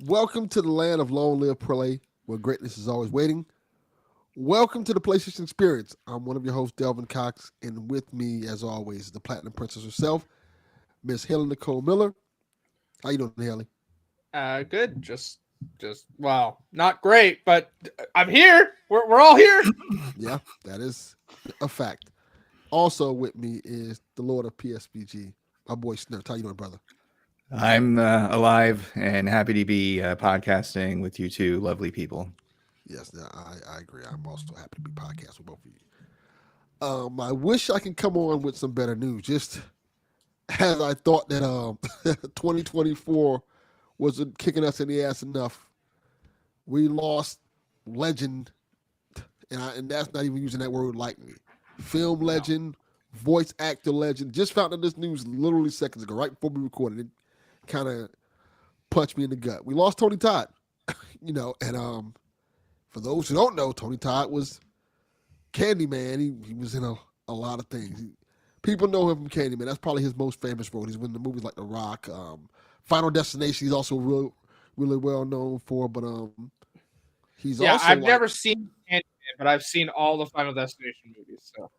Welcome to the land of long live play, where greatness is always waiting. Welcome to the PlayStation Experience. I'm one of your hosts, Delvin Cox, and with me, as always, is the Platinum Princess herself, Miss Hayley Nicole Miller. How you doing, Hayley? Good. Just well, not great, but I'm here. We're all here. Yeah, that is a fact. Also with me is the Lord of PSBG, my boy Snerts. How you doing, brother? I'm alive and happy to be podcasting with you two lovely people. Yes, I agree. I'm also happy to be podcasting with both of you. I wish I could come on with some better news. Just as I thought that 2024 wasn't kicking us in the ass enough, we lost legend, and that's not even using that word lightly. Film legend, voice actor legend. Just found out this news literally seconds ago, right before we recorded it. Kind of punched me in the gut. We lost Tony Todd, and for those who don't know, Tony Todd was Candyman. He was in a lot of things. People know him from Candyman. That's probably his most famous role. He's been in the movies like The Rock, Final Destination. He's also really well known for. But he's also I've never seen Candyman, but I've seen all the Final Destination movies. So.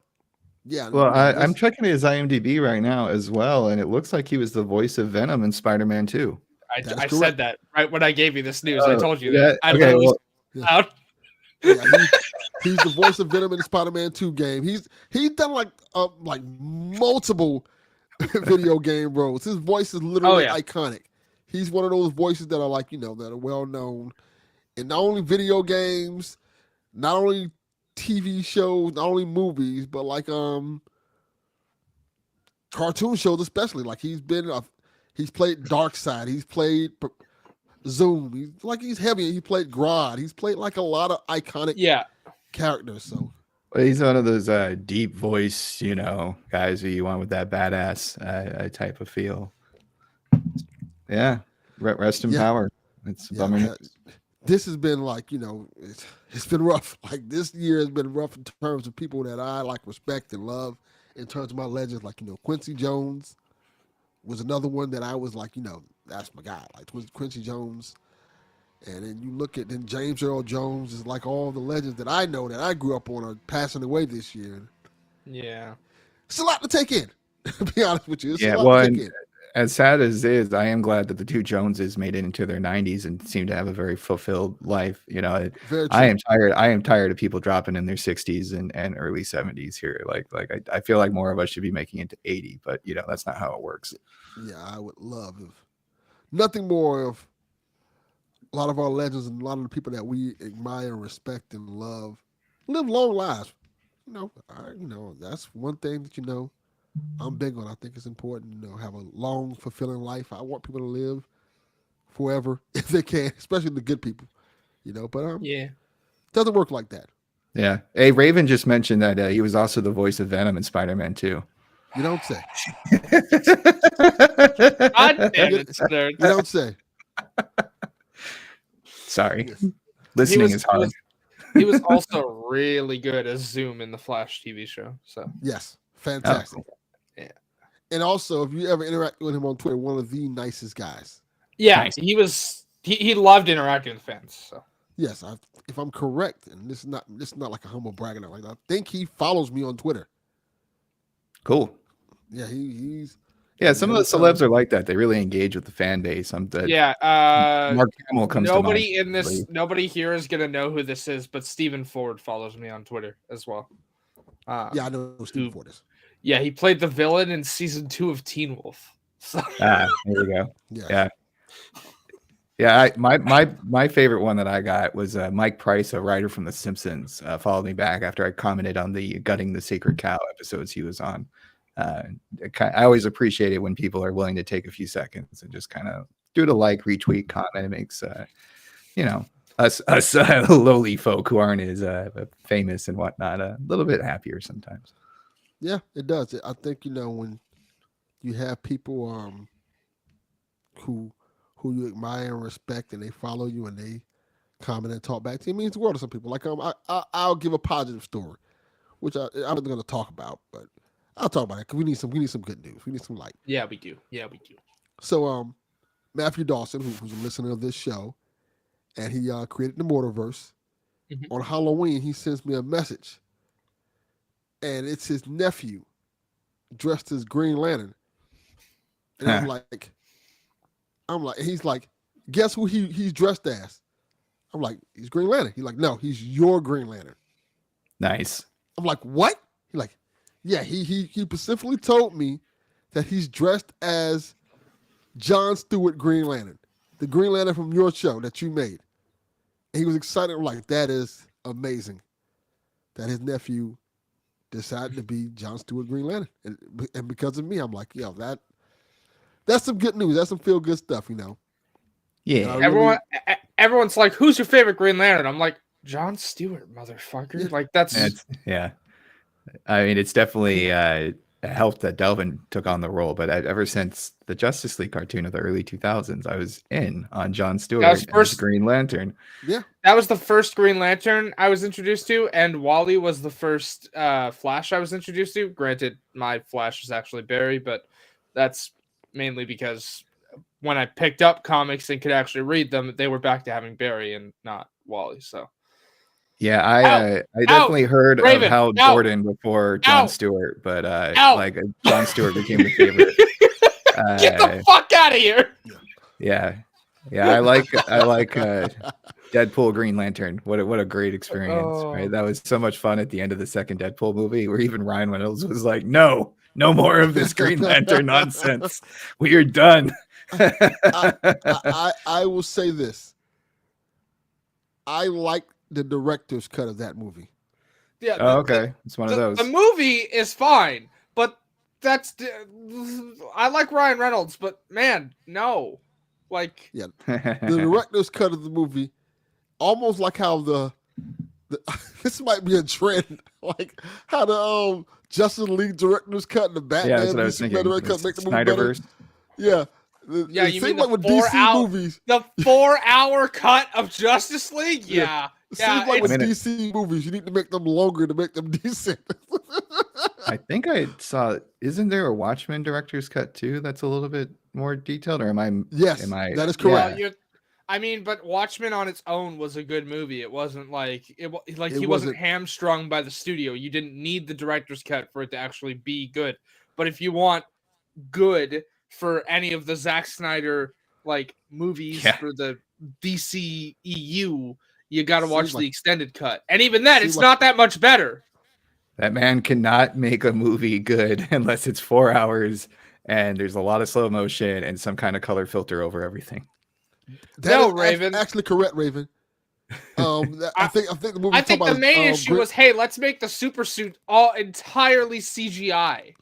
Yeah. Well, I'm checking his IMDb right now as well, and it looks like he was the voice of Venom in Spider-Man 2. I said that right when I gave you this news. Oh, I told you that. I Okay, literally Yeah, he's the voice of Venom in the Spider-Man 2 game. He's done like multiple video game roles. His voice is literally iconic. He's one of those voices that are like, that are well known in not only video games, not only TV shows, not only movies, but like cartoon shows especially. Like he's played Darkseid, he's played Zoom, he's heavy. He played Grodd. He's played like a lot of iconic characters. So he's one of those deep voice, guys who you want with that badass type of feel. Yeah, rest in power. It's bummer. This has been like, it's been rough. Like this year has been rough in terms of people that I like, respect and love. In terms of my legends, like Quincy Jones was another one that I was like, that's my guy. Like Quincy Jones. And then you look at James Earl Jones is like all the legends that I know that I grew up on are passing away this year. Yeah. It's a lot to take in, to be honest with you. It's a lot well, to take in. As sad as it is, I am glad that the two Joneses made it into their 90s and seem to have a very fulfilled life. I am tired of people dropping in their 60s and early 70s here. I feel like more of us should be making it to 80, but that's not how it works. Yeah, I would love nothing more of a lot of our legends and a lot of the people that we admire, respect, and love live long lives. That's one thing that I'm big on. I think it's important, have a long, fulfilling life. I want people to live forever if they can, especially the good people, but it doesn't work like that. Yeah. Hey, Raven just mentioned that he was also the voice of Venom in Spider-Man 2. You don't say. God damn it, you don't say. Sorry. Yes. Listening is hard. He was also really good as Zoom in the Flash TV show. So yes, fantastic. Oh. Yeah. And also, if you ever interact with him on Twitter, one of the nicest guys. Yeah, nice. he loved interacting with fans. So yes, if I'm correct, and this is not like a humble bragging, like I think he follows me on Twitter. Cool. Yeah, he's Yeah, some of the celebs are like that. They really engage with the fan base. Mark Hamill comes to mind. Nobody here is gonna know who this is, but Stephen Ford follows me on Twitter as well. Yeah, I know who Stephen Ford is. Yeah, he played the villain in season 2 of Teen Wolf. So. There we go. Yeah. My favorite one that I got was Mike Price, a writer from The Simpsons, followed me back after I commented on the Gutting the Sacred Cow episodes he was on. I always appreciate it when people are willing to take a few seconds and just kind of do the like, retweet, comment. It makes us lowly folk who aren't as famous and whatnot a little bit happier sometimes. Yeah, it does. I think when you have people who you admire and respect, and they follow you and they comment and talk back to you, it means the world to some people. Like I'll give a positive story, which I'm not going to talk about, but I'll talk about it because we need some good news. We need some light. Yeah, we do. So Matthew Dawson, who's a listener of this show, and he created the Mortarverse. Mm-hmm. On Halloween, he sends me a message, and it's his nephew dressed as Green Lantern. And I'm like, he's like, guess who he's dressed as? I'm like, he's Green Lantern. He's like, no, he's your Green Lantern. Nice. I'm like, what? He's like, yeah, he specifically told me that he's dressed as John Stewart Green Lantern, the Green Lantern from your show that you made. And he was excited. I'm like, that is amazing that his nephew decided to be John Stewart Green Lantern. And because of me, I'm like, yo, that's some good news. That's some feel good stuff, Yeah. Everyone's like, who's your favorite Green Lantern? I'm like, John Stewart, motherfucker. Yeah. Like that's yeah. I mean, it's definitely helped that Delvin took on the role, but ever since the Justice League cartoon of the early 2000s, I was in on John Stewart as Green Lantern. Yeah, that was the first Green Lantern I was introduced to, and Wally was the first Flash I was introduced to. Granted, my Flash is actually Barry, but that's mainly because when I picked up comics and could actually read them, they were back to having Barry and not Wally. So. Yeah, I definitely heard of Hal Jordan before John Stewart, but John Stewart became the favorite. Get the fuck out of here! Yeah, I like Deadpool Green Lantern. What a great experience, right? That was so much fun at the end of the second Deadpool movie, where even Ryan Reynolds was like, "No more of this Green Lantern nonsense. We are done." I will say this: I like the director's cut of that movie. Yeah. Okay. It's one of those. The movie is fine, but I like Ryan Reynolds, but man, no. Like, yeah, the director's cut of the movie, almost like how the this might be a trend, like how the Justice League director's cut and the Batman. Yeah, that's what I was thinking. Cut make the movie better. Yeah. Yeah, you mean like with DC movies, the 4-hour cut of Justice League? Yeah. It seems like with DC movies, you need to make them longer to make them decent. I think I saw. Isn't there a Watchmen director's cut too? That's a little bit more detailed, or am I? Yes, that is correct. Yeah. I mean, but Watchmen on its own was a good movie. It wasn't like he wasn't hamstrung by the studio. You didn't need the director's cut for it to actually be good. But if you want good for any of the Zack Snyder movies for the DC EU, you got to watch the extended cut. And even then, it's not that much better. That man cannot make a movie good unless it's 4 hours and there's a lot of slow motion and some kind of color filter over everything. Raven. Actually correct, Raven. I think the movie. I think the main issue was, hey, let's make the super suit all entirely CGI.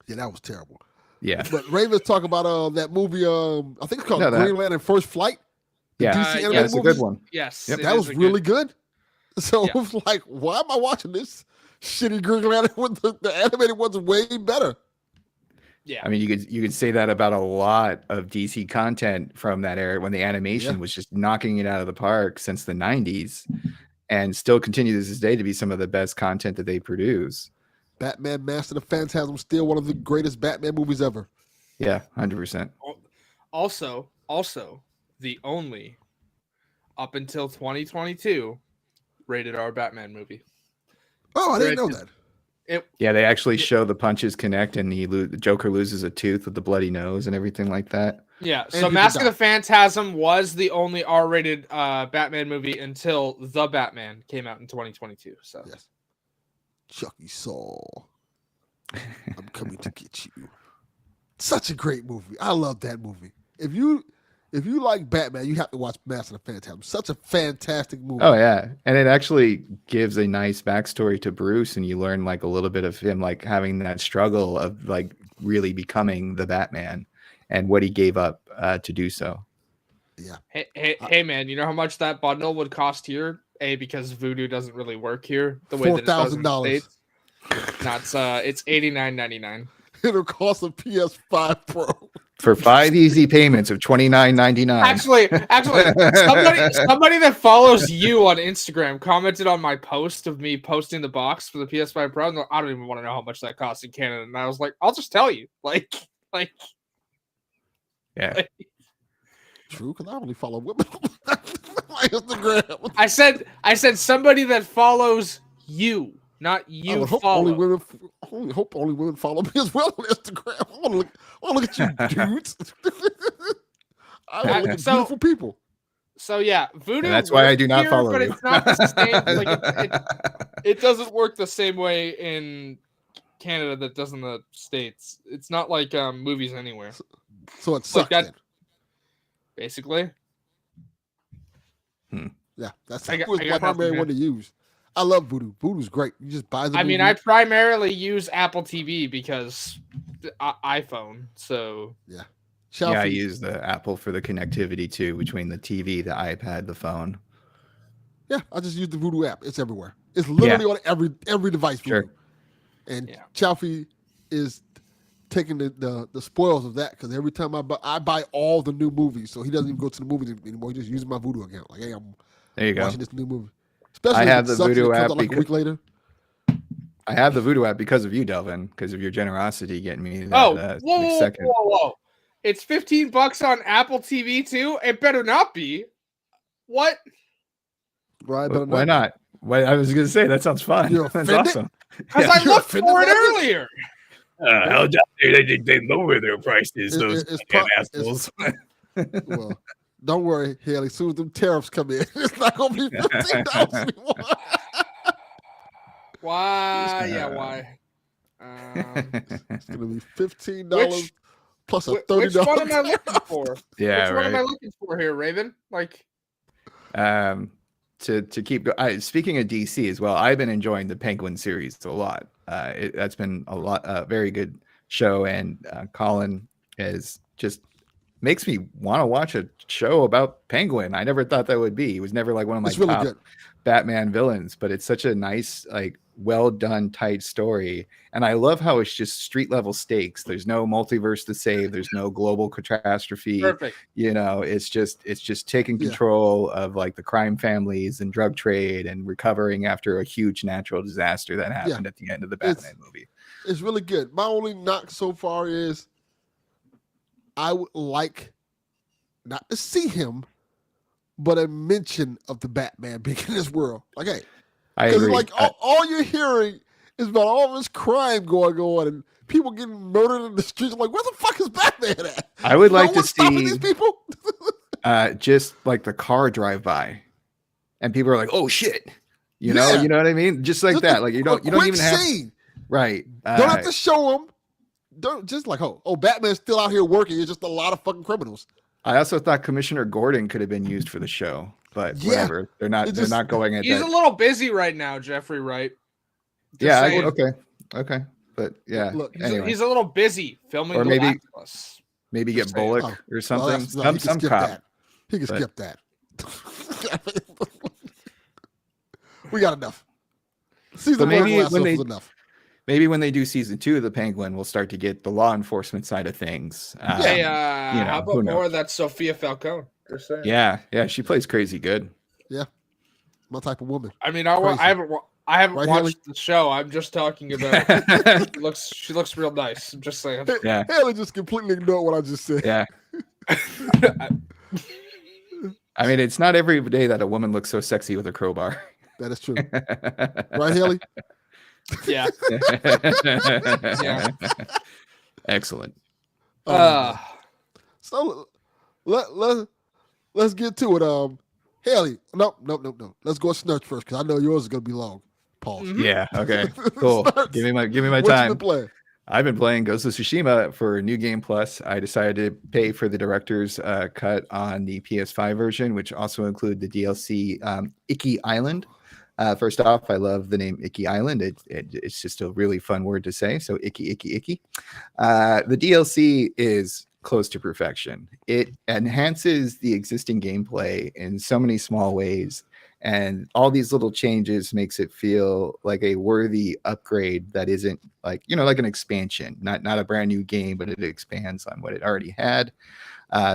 Yeah, that was terrible. Yeah, but Raven's talking about that movie. I think it's called Green Lantern First Flight. Yeah, it's a good one. Yes, that was really good. So it was like, why am I watching this shitty Green Lantern when the animated one's way better? Yeah, I mean, you could say that about a lot of DC content from that era when the animation was just knocking it out of the park since the 90s, and still continues to this day to be some of the best content that they produce. Batman Master of the Phantasm, still one of the greatest Batman movies ever. Yeah, 100%. Also, the only, up until 2022, rated R Batman movie. Oh, I didn't know that. They actually show the punches connect, and the Joker loses a tooth with the bloody nose and everything like that. Yeah, so Mask of the Phantasm was the only R-rated Batman movie until The Batman came out in 2022. So yes, Chucky Saw, I'm coming to get you. Such a great movie. I love that movie. If you like Batman, you have to watch Mask of the Phantasm. Such a fantastic movie. Oh yeah, and it actually gives a nice backstory to Bruce, and you learn like a little bit of him, like having that struggle of like really becoming the Batman, and what he gave up to do so. Yeah. Hey, man, you know how much that bundle would cost here? Because Voodoo doesn't really work here the way that it does in the States. No, it's $89.99. It'll cost a PS5 Pro for 5 easy payments of $29.99. Actually, somebody that follows you on Instagram commented on my post of me posting the box for the PS5 Pro. And I don't even want to know how much that costs in Canada. And I was like, I'll just tell you, like. Yeah. Like, true, because I only follow women on my Instagram. I said somebody that follows you. Not you. Hope only women follow me as well on Instagram. I want to look at you, dudes. I want to look at beautiful people. So yeah, Voodoo. And that's why I do not follow but you. It's not the same. Like it doesn't work the same way in Canada that does in the States. It's not like movies anywhere. So it sucks. Like that, basically. Yeah, that's my primary one to use. I love Voodoo. Voodoo's great. You just buy the movie. mean, I primarily use Apple TV because iPhone. So yeah. I use the Apple for the connectivity too, between the TV, the iPad, the phone. Yeah, I just use the Voodoo app. It's everywhere. It's literally on every device. Voodoo. Sure. And Chalfie is taking the spoils of that, because every time I buy all the new movies, so he doesn't even go to the movies anymore. He just uses my Voodoo account. Like, hey, I'm watching this new movie. Especially I have the Voodoo app like a week later. I have the Voodoo app because of you, Delvin, because of your generosity getting me that. Whoa. It's $15 on Apple TV too. It better not be. What? Right? Why not? I was going to say that sounds fun. That's awesome. Because I looked for it earlier. How dare they lower their prices? Those assholes. Well, don't worry, Haley. As soon as them tariffs come in, it's not going to be $15 anymore. Why? Yeah, why? It's going to be $15 plus a $30. Which one am I looking for? Yeah, which one am I looking for here, Raven? Like, to keep going. Speaking of DC as well, I've been enjoying the Penguin series a lot. That's been a very good show, and Colin is just makes me want to watch a show about Penguin. I never thought that would be. He was never like one of my top Batman villains, but it's such a nice, like, well done, tight story. And I love how it's just street level stakes. There's no multiverse to save. There's no global catastrophe. Perfect. You know, it's just taking control of like the crime families and drug trade and recovering after a huge natural disaster that happened at the end of the Batman movie. It's really good. My only knock so far is I would like not to see him, but a mention of the Batman being in this world. Like, hey, I agree. Like all you're hearing is about all this crime going on and people getting murdered in the streets. I'm like, where the fuck is Batman at? I would like to see these people. Just like the car drive by, and people are like, "Oh shit," you know what I mean? Just like that. Like you don't even have right. Don't have to show them. Don't just like Batman's still out here working. It's just a lot of fucking criminals. I also thought Commissioner Gordon could have been used for the show, but whatever. They're not going at that. He's a little busy right now, Jeffrey Wright. Okay. But yeah. Look, he's a little busy filming or maybe, Last of Us. Maybe get Bullock or something. Some cop. That. He can skip that. We got enough. Season 1 was enough. Maybe when they do season 2 of the Penguin, we'll start to get the law enforcement side of things. How about more of that Sophia Falcone? Yeah, she plays crazy good. Yeah, my type of woman. I mean, I haven't watched the show. I'm just talking about. She looks real nice. I'm just saying. Yeah, Haley just completely ignored what I just said. Yeah. I mean, it's not every day that a woman looks so sexy with a crowbar. That is true. Right, Haley? Yeah. Yeah. Excellent. So let's get to it. Haley, no. Let's go Snerts first because I know yours is gonna be long. Pause. Mm-hmm. Yeah. Okay. Cool. Give me my What time. you been playing? I've been playing Ghost of Tsushima for New Game Plus. I decided to pay for the director's cut on the PS5 version, which also include the DLC Icky Island. First off, I love the name Icky Island. It's just a really fun word to say. So Icky. The DLC is close to perfection. It enhances the existing gameplay in so many small ways. And all these little changes makes it feel like a worthy upgrade that isn't like, like an expansion, not a brand new game, but it expands on what it already had.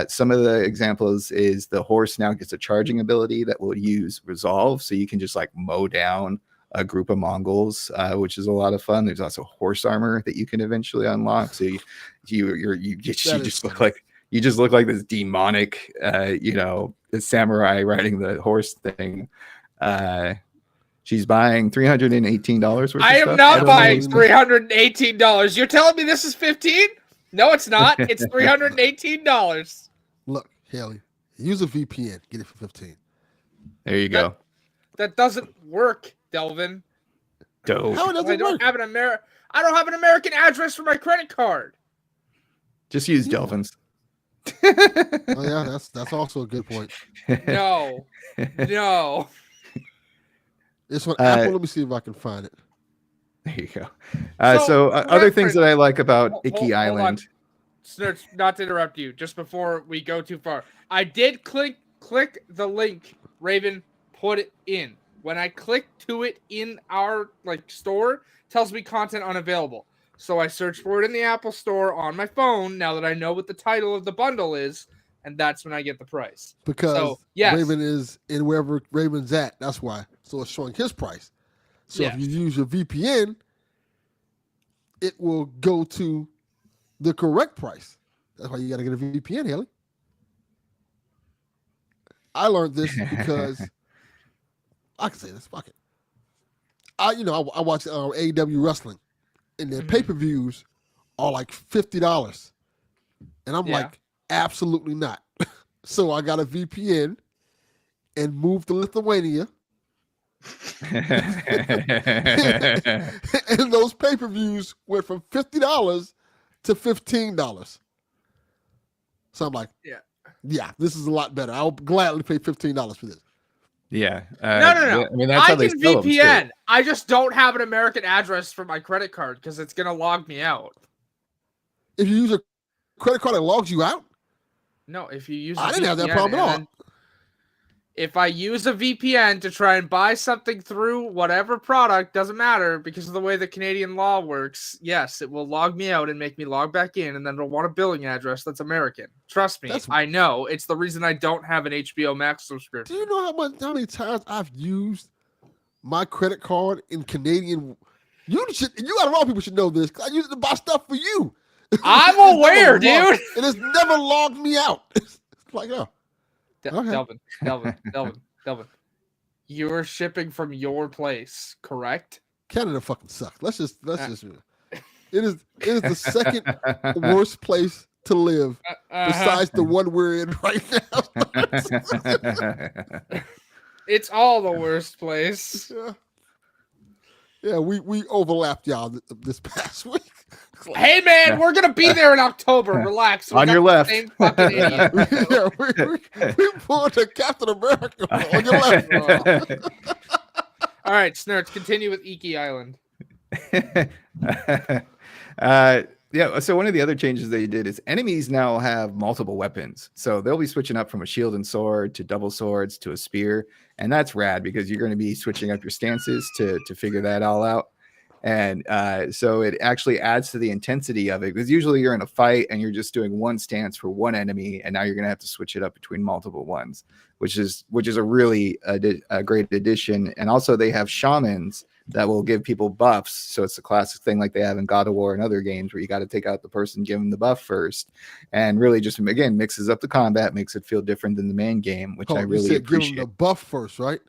Some of the examples is the horse now gets a charging ability that will use resolve. So you can just like mow down a group of Mongols, which is a lot of fun. There's also horse armor that you can eventually unlock. So you just look like this demonic, the samurai riding the horse thing. She's buying $318 worth of I am stuff. not buying $318. You're telling me this is $15? No, it's not. It's $318. Look, Haley, use a VPN. Get it for $15. There you go. That doesn't work, Delvin. Dope. How it doesn't work? I don't have an American address for my credit card. Just use Delvin's. Oh yeah, that's also a good point. No. It's on Apple. Let me see if I can find it. There you go. Other things that I like about Icky Island. Snerts, not to interrupt you, just before we go too far. I did click the link Raven put it in. When I click to it in our store, it tells me content unavailable. So I search for it in the Apple Store on my phone now that I know what the title of the bundle is, and that's when I get the price. Because Raven is in wherever Raven's at. That's why. So it's showing his price. So if you use your VPN, it will go to the correct price. That's why you got to get a VPN, Haley. I learned this because I can say this. Fuck it. I watch AEW wrestling, and their pay-per-views are like $50, and I'm like, absolutely not. So I got a VPN and moved to Lithuania. And those pay-per-views went from $50 to $15. So I'm like, yeah, this is a lot better. I'll gladly pay $15 for this. Yeah. No. I mean, that's how they can sell VPN. them, I just don't have an American address for my credit card because it's gonna log me out. If you use a credit card, it logs you out? No, if you use I didn't have that problem at all. If I use a VPN to try and buy something through whatever product, doesn't matter because of the way the Canadian law works, yes, it will log me out and make me log back in, and then it'll want a billing address that's American. Trust me, I know. It's the reason I don't have an HBO Max subscription. Do you know how many times I've used my credit card in Canadian? You out of all people should know this, because I use it to buy stuff for you. I'm aware, dude. And it's never logged me out. It's like, oh. Delvin. You're shipping from your place, correct? Canada fucking sucks. Let's just. It is the second worst place to live besides the one we're in right now. It's all the worst place. Yeah, we overlapped y'all this past week. Hey man, we're gonna be there in October. Relax. On your left. Same fucking idiot. Yeah, we pulled the Captain America on your left. All right, Snerts, continue with Icky Island. So one of the other changes they did is enemies now have multiple weapons. So they'll be switching up from a shield and sword to double swords to a spear. And that's rad because you're going to be switching up your stances to figure that all out. And so it actually adds to the intensity of it, because usually you're in a fight and you're just doing one stance for one enemy, and now you're going to have to switch it up between multiple ones, which is a really a great addition. And also they have shamans that will give people buffs. So it's a classic thing like they have in God of War and other games where you got to take out the person, give them the buff first, and really just, again, mixes up the combat, makes it feel different than the main game, which I really appreciate. Give them the buff first, right?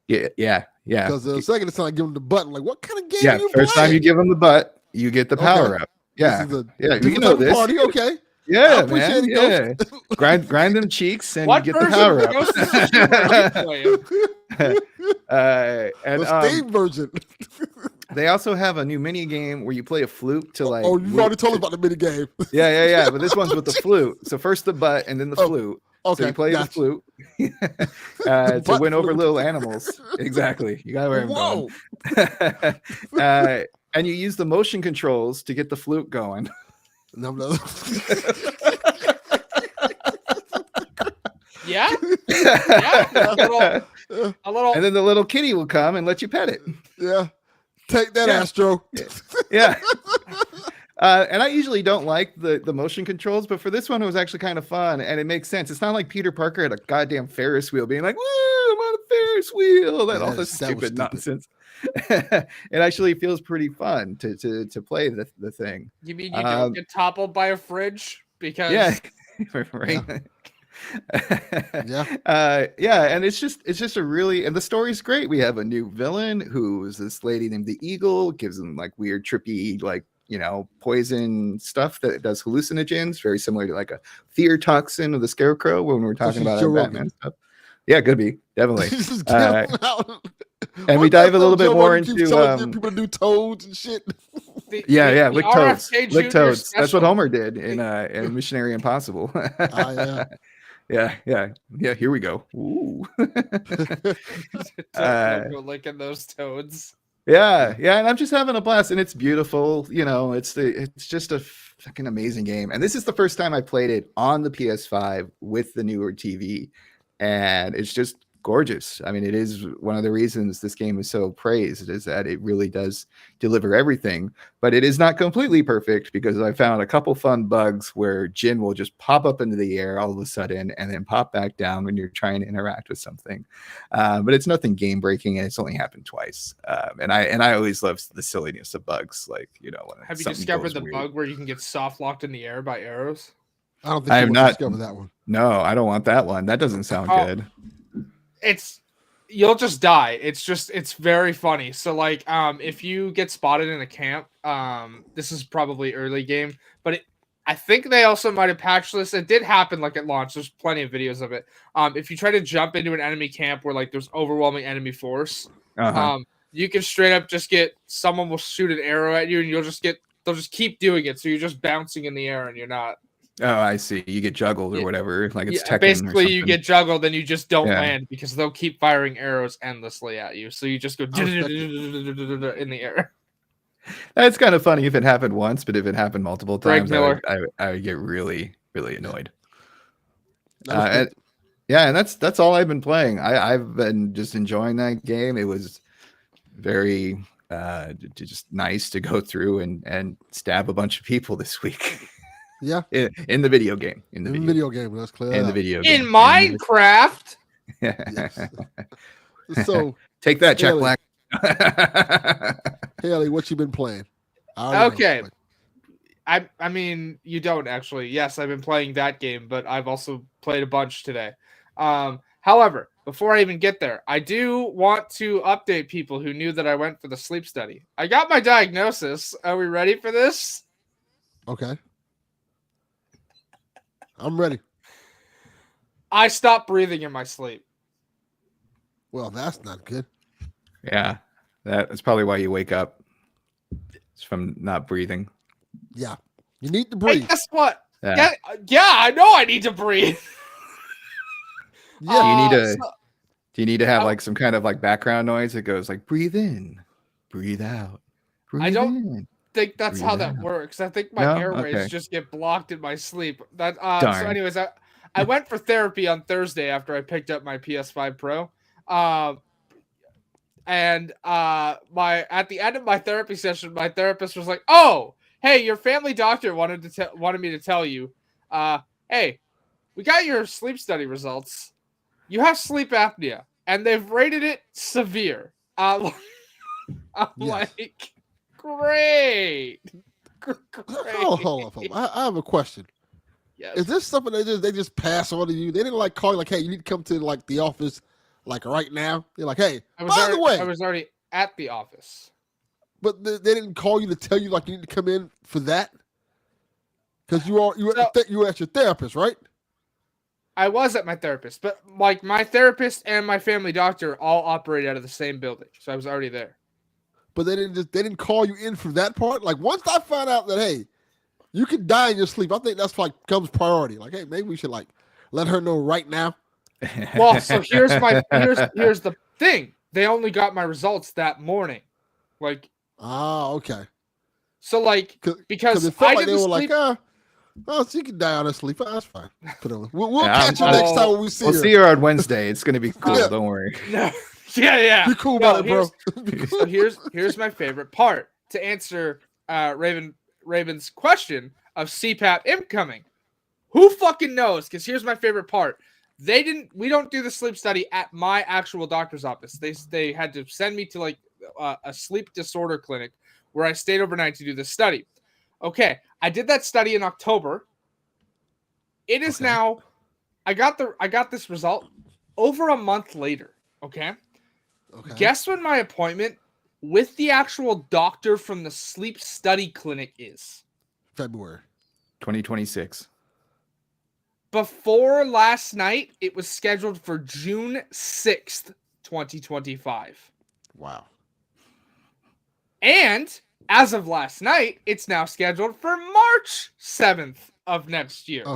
Yeah. Because the second time I give them the button, like, what kind of game Yeah, are you first playing? time you give them the butt, you get the power up. Yeah, this is you know this. Party, okay. Yeah, I appreciate man. it, Ghost. grind them cheeks and What you get the version power of up. Ghost of Tsushima are you playing? And The Steam version. they also have a new mini game where you play a flute to like. Oh, you've already told us about the mini game. Yeah. But this one's with the flute. So first the butt and then the flute. Okay, so you play the flute to win over little animals. Exactly. You got where I'm going. And you use the motion controls to get the flute going. No. Yeah. A little. And then the little kitty will come and let you pet it. Yeah. Take that, Astro. Yeah. And I usually don't like the motion controls, but for this one, it was actually kind of fun, and it makes sense. It's not like Peter Parker at a goddamn Ferris wheel being like, "Woo, I'm on a Ferris wheel," and all this stupid nonsense. It actually feels pretty fun to play the thing. You mean you don't get toppled by a fridge? Because right. Yeah. And it's just a really, and the story's great. We have a new villain who's this lady named the Eagle, gives them like weird trippy like poison stuff that does hallucinogens, very similar to like a fear toxin of the Scarecrow when we were talking about Batman stuff. Yeah, could be, definitely. And we dive a little bit more into people do toads and shit. Lick toads. That's what Homer did in Missionary Impossible. Yeah. Here we go. Ooh. Go licking those toads. Yeah, and I'm just having a blast, and it's beautiful. It's just a fucking amazing game. And this is the first time I played it on the PS5 with the newer TV, and it's just gorgeous. I mean, it is one of the reasons this game is so praised, is that it really does deliver everything, but it is not completely perfect, because I found a couple fun bugs where Jin will just pop up into the air all of a sudden and then pop back down when you're trying to interact with something. But it's nothing game breaking, and it's only happened twice. And I always love the silliness of bugs. Like, when have you discovered the bug where you can get soft locked in the air by arrows? I don't think I have not discovered that one. No, I don't want that one. That doesn't sound good. You'll just die. It's very funny. So like, if you get spotted in a camp, this is probably early game, but I think they also might have patched this. It did happen like at launch. There's plenty of videos of it. If you try to jump into an enemy camp where like there's overwhelming enemy force, you can straight up just get, someone will shoot an arrow at you, and they'll just keep doing it. So you're just bouncing in the air and you're not. Oh, I see. You get juggled or whatever. Like it's Tekken basically or you get juggled and you just don't land, because they'll keep firing arrows endlessly at you. So you just go in the air. That's kind of funny if it happened once, but if it happened multiple times, I would get really, really annoyed. And that's all I've been playing. I've been just enjoying that game. It was very just nice to go through and stab a bunch of people this week. Yeah, in the video game. In the video game, let's clear that. In the video game. In Minecraft. So take that, Jack Black. Hayley, what you been playing? Okay. I mean, you don't actually. Yes, I've been playing that game, but I've also played a bunch today. However, before I even get there, I do want to update people who knew that I went for the sleep study. I got my diagnosis. Are we ready for this? Okay. I'm ready. I stopped breathing in my sleep. Well, that's not good. Yeah, that's probably why you wake up. It's from not breathing. Yeah, you need to breathe. Hey, guess what? Yeah, I know I need to breathe. Yeah. Do you need to have like some kind of like background noise that goes like breathe in, breathe out, breathe in? Think that's how that works. I think my airways just get blocked in my sleep. So anyways, I went for therapy on Thursday after I picked up my PS5 Pro. And at the end of my therapy session, my therapist was like, "Oh, hey, your family doctor wanted me to tell you, hey, we got your sleep study results. You have sleep apnea, and they've rated it severe." I'm like, great. Hold on. I have a question. Yes. Is this something they just pass on to you? They didn't like call you like, hey, you need to come to like the office Like right now, they're like, hey, I was already at the office. But they didn't call you to tell you like you need to come in for that? Because you were at your therapist, right? I was at my therapist, but like my therapist and my family doctor all operate out of the same building, so I was already there. But they didn't call you in for that part. Like once I found out that hey, you could die in your sleep, I think that's like comes priority. Like hey, maybe we should like let her know right now. Well, so here's the thing. They only got my results that morning. Like okay. So like because it felt I like did they the were sleep. like, oh, she can die on her sleep. Oh, that's fine. We'll catch you next time when we see her. We'll see her on Wednesday. It's gonna be cool. Don't worry. No. Yeah. Be cool about it, bro. So here's my favorite part to answer Raven's question of CPAP incoming. Who fucking knows? Because here's my favorite part. We don't do the sleep study at my actual doctor's office. They had to send me to like a sleep disorder clinic where I stayed overnight to do this study. Okay, I did that study in October. It is now. I got this result over a month later. Okay. Guess when my appointment with the actual doctor from the sleep study clinic is? February 2026. Before last night, it was scheduled for June 6th, 2025. Wow. And as of last night, it's now scheduled for March 7th of next year.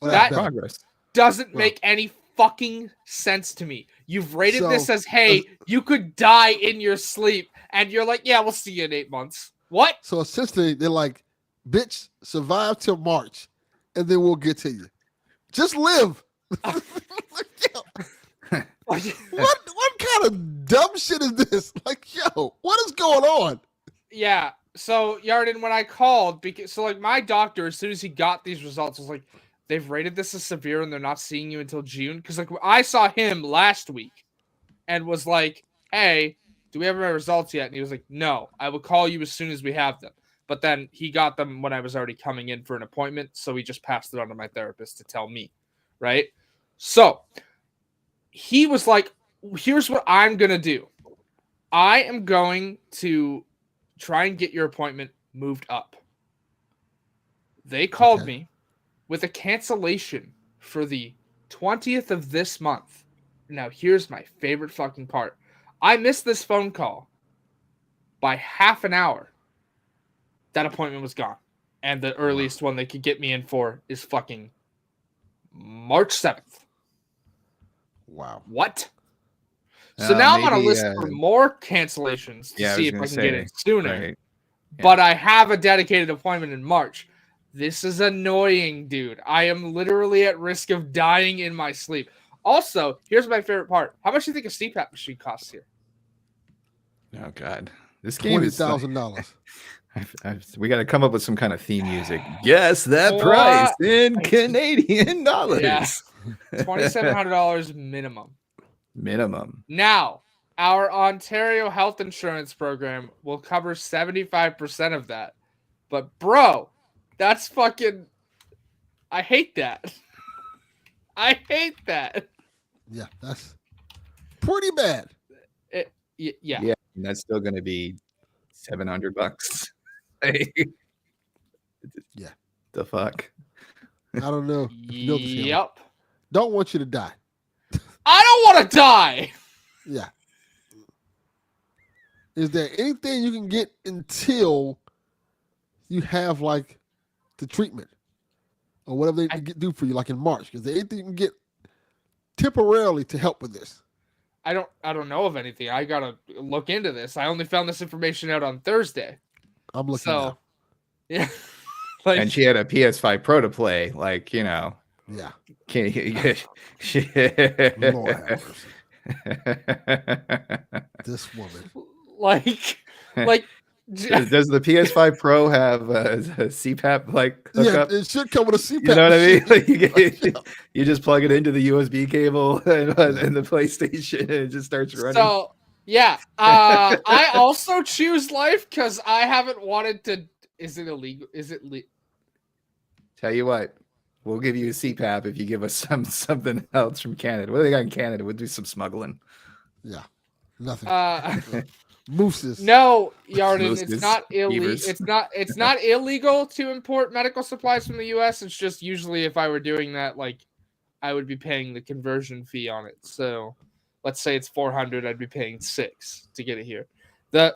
That progress doesn't make any fucking sense to me. You've rated this as, hey, you could die in your sleep. And you're like, yeah, we'll see you in 8 months. What? So essentially, they're like, bitch, survive till March, and then we'll get to you. Just live. What kind of dumb shit is this? Like, yo, what is going on? Yeah. So, Yarden, when I called, my doctor, as soon as he got these results, was like, they've rated this as severe and they're not seeing you until June. Because, like, I saw him last week and was like, hey, do we have my results yet? And he was like, no, I will call you as soon as we have them. But then he got them when I was already coming in for an appointment. So he just passed it on to my therapist to tell me. Right? So he was like, here's what I'm going to do. I am going to try and get your appointment moved up. They called me with a cancellation for the 20th of this month. Now, here's my favorite fucking part. I missed this phone call by half an hour. That appointment was gone. And the earliest one they could get me in for is fucking March 7th. Wow. What? So now I'm on a list for more cancellations to see if I can get it sooner. Right. Yeah. But I have a dedicated appointment in March. This is annoying, dude. I am literally at risk of dying in my sleep. Also, here's my favorite part. How much do you think a CPAP machine costs here? Oh, God. This game is $20,000. We got to come up with some kind of theme music. Guess that price in Canadian dollars. Yeah. $2,700 minimum. Minimum. Now, our Ontario health insurance program will cover 75% of that. But, bro, that's fucking... I hate that. I hate that. Yeah, that's pretty bad. Yeah. That's still going to be $700. Yeah. The fuck? I don't know. Yep. Don't want you to die. I don't want to die. Yeah. Is there anything you can get until you have like the treatment or whatever they do for you, like in March? Is there anything you can get temporarily to help with this? I don't know of anything. I gotta look into this. I only found this information out on Thursday. I'm looking now. Yeah. And she had a PS5 Pro to play, like, you know. Yeah. Can you get Lord have mercy. This woman. Like does the PS5 Pro have a CPAP like hookup? Yeah, it should come with a CPAP. You know what I mean? Like you just plug it into the USB cable and the PlayStation, and it just starts running. So yeah, I also choose life because I haven't wanted to. Is it illegal? Is it? Tell you what, We'll give you a CPAP if you give us something else from Canada. What do they got in Canada? We'll do some smuggling. Yeah, nothing. Mooses. No, Yarden, Mooses, it's not illegal. beavers. It's not illegal to import medical supplies from the U.S. It's just usually if I were doing that, like, I would be paying the conversion fee on it. So, let's say it's $400, I'd be paying $600 to get it here. The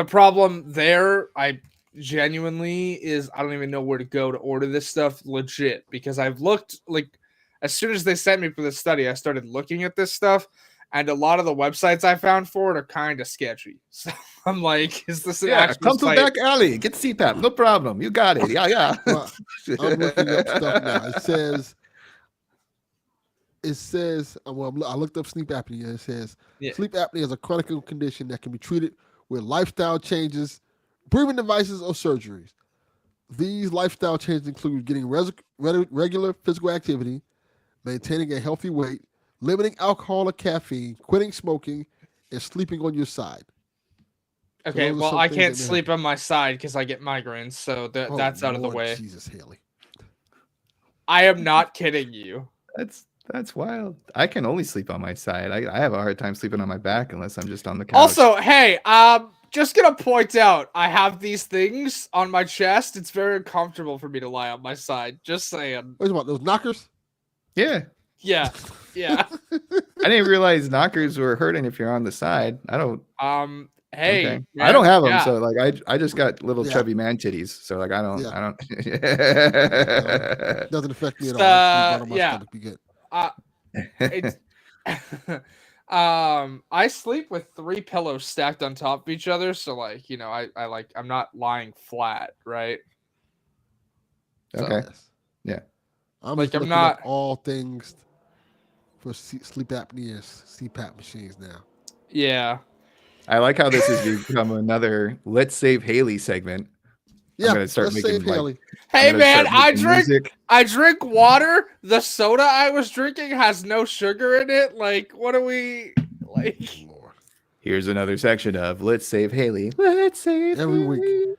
problem there, I genuinely is I don't even know where to go to order this stuff legit, because I've looked, like, as soon as they sent me for this study, I started looking at this stuff, and a lot of the websites I found for it are kind of sketchy. So I'm like, is this an actual come to site? back alley, get CPAP, no problem, you got it. Yeah. Well, I'm looking up stuff now. It says well, I looked up sleep apnea. It says sleep apnea is a chronic condition that can be treated with lifestyle changes, breathing devices, or surgeries. These lifestyle changes include getting regular physical activity, maintaining a healthy weight, limiting alcohol or caffeine, quitting smoking, and sleeping on your side. Okay, so well, I can't sleep on my side because I get migraines, so that's out of the way. Jesus, Haley. I am not kidding you. That's wild. I can only sleep on my side. I have a hard time sleeping on my back unless I'm just on the couch. Also, hey, just gonna point out, I have these things on my chest. It's very uncomfortable for me to lie on my side. Just saying. What about those knockers? Yeah. Yeah. I didn't realize knockers were hurting if you're on the side. I don't. Hey, okay. I don't have them, so like I just got little chubby man titties, so like I don't. Doesn't affect me at all. Be good. I sleep with 3 pillows stacked on top of each other, so like, you know, I'm not lying flat, right? Okay. So, yeah. I'm not all things for sleep apnea, CPAP machines now. Yeah. I like how this has become another "Let's Save Hayley" segment. Yeah, I'm gonna start making Haley. Hey man, I drink water. The soda I was drinking has no sugar in it. Like, what are we like? Here's another section of "Let's Save Hayley." Let's save every week.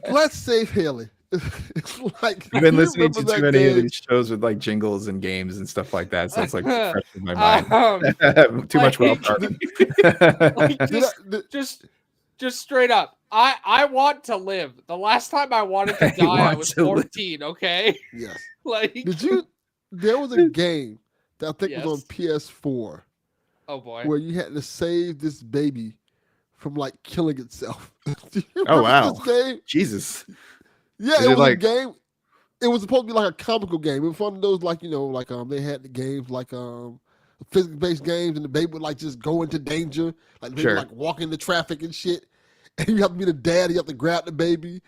Let's save Haley. It's like I've been listening to too many of these shows with like jingles and games and stuff like that, so it's like fresh in my mind. Too much willpower. Just straight up. I want to live. The last time I wanted to die, I was 14. Okay. Yes. Like, there was a game that I think was on PS4. Oh boy. Where you had to save this baby from like killing itself. Oh wow. This game? Jesus. Yeah, it was a game. It was supposed to be like a comical game. It was one of those like, you know, like they had the games like physics-based games, and the baby would like just go into danger, like the baby would, like walk into traffic and shit. And you have to be the dad. You have to grab the baby,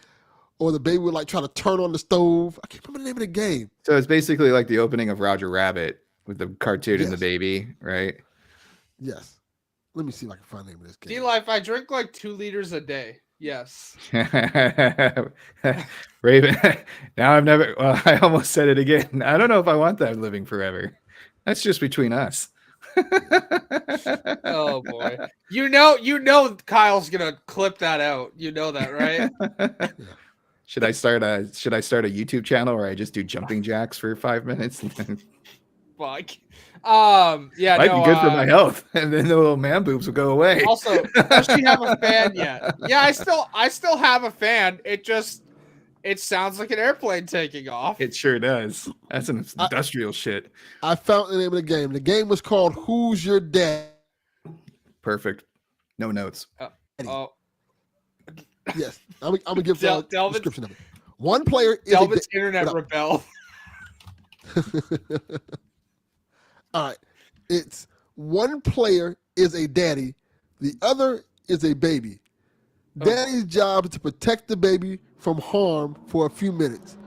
or the baby would like try to turn on the stove. I can't remember the name of the game. So it's basically like the opening of Roger Rabbit with the cartoon and the baby, right? Yes. Let me see if I can find the name of this game. D-Life, I drink like 2 liters a day. Yes. Raven. Now I almost said it again. I don't know if I want that living forever. That's just between us. Oh boy. You know Kyle's gonna clip that out. You know that, right? Should I start a YouTube channel where I just do jumping jacks for 5 minutes? Fuck. Yeah, might be good for my health, and then the little man boobs will go away. Also, does she have a fan yet? Yeah, I still have a fan. It sounds like an airplane taking off. It sure does. That's an industrial shit. I found the name of the game. The game was called Who's Your Dad? Perfect. No notes. Yes, I'm gonna give the description of it. One player is Delvin's internet rebel. All right, it's one player is a daddy, the other is a baby. Daddy's job is to protect the baby from harm for a few minutes.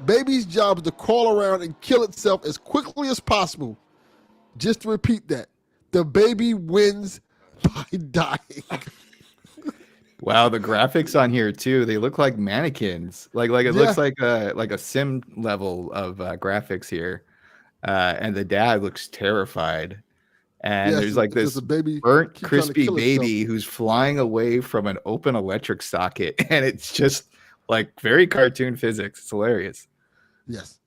Baby's job is to crawl around and kill itself as quickly as possible. Just to repeat that, the baby wins by dying. Wow, the graphics on here too, they look like mannequins. Like it looks like a sim level of graphics here. And the dad looks terrified. And there's like this burnt, crispy baby who's flying away from an open electric socket. And it's just like very cartoon physics. It's hilarious. Yes.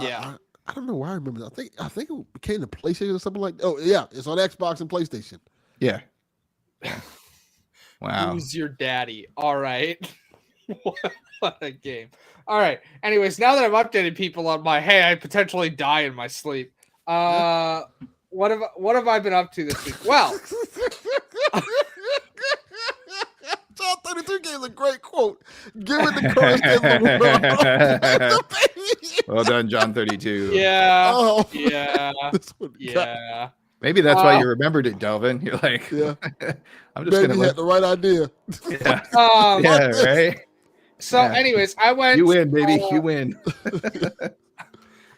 Yeah. I don't know why I remember that. I think it became the PlayStation or something like that. Oh, yeah. It's on Xbox and PlayStation. Yeah. Wow. Who's your daddy? All right. What a game. All right. Anyways, now that I've updated people on my, hey, I potentially die in my sleep. What have I been up to this week? Well, John 33 gave a great quote. Given the curse in the world. Well done, John 32. Yeah. Oh, yeah. Yeah. Yeah. Maybe that's why you remembered it, Delvin. You're like, yeah. I'm just Maybe he had the right idea. Yeah. Yeah, Right. So, anyways, I went. You win, baby. You win.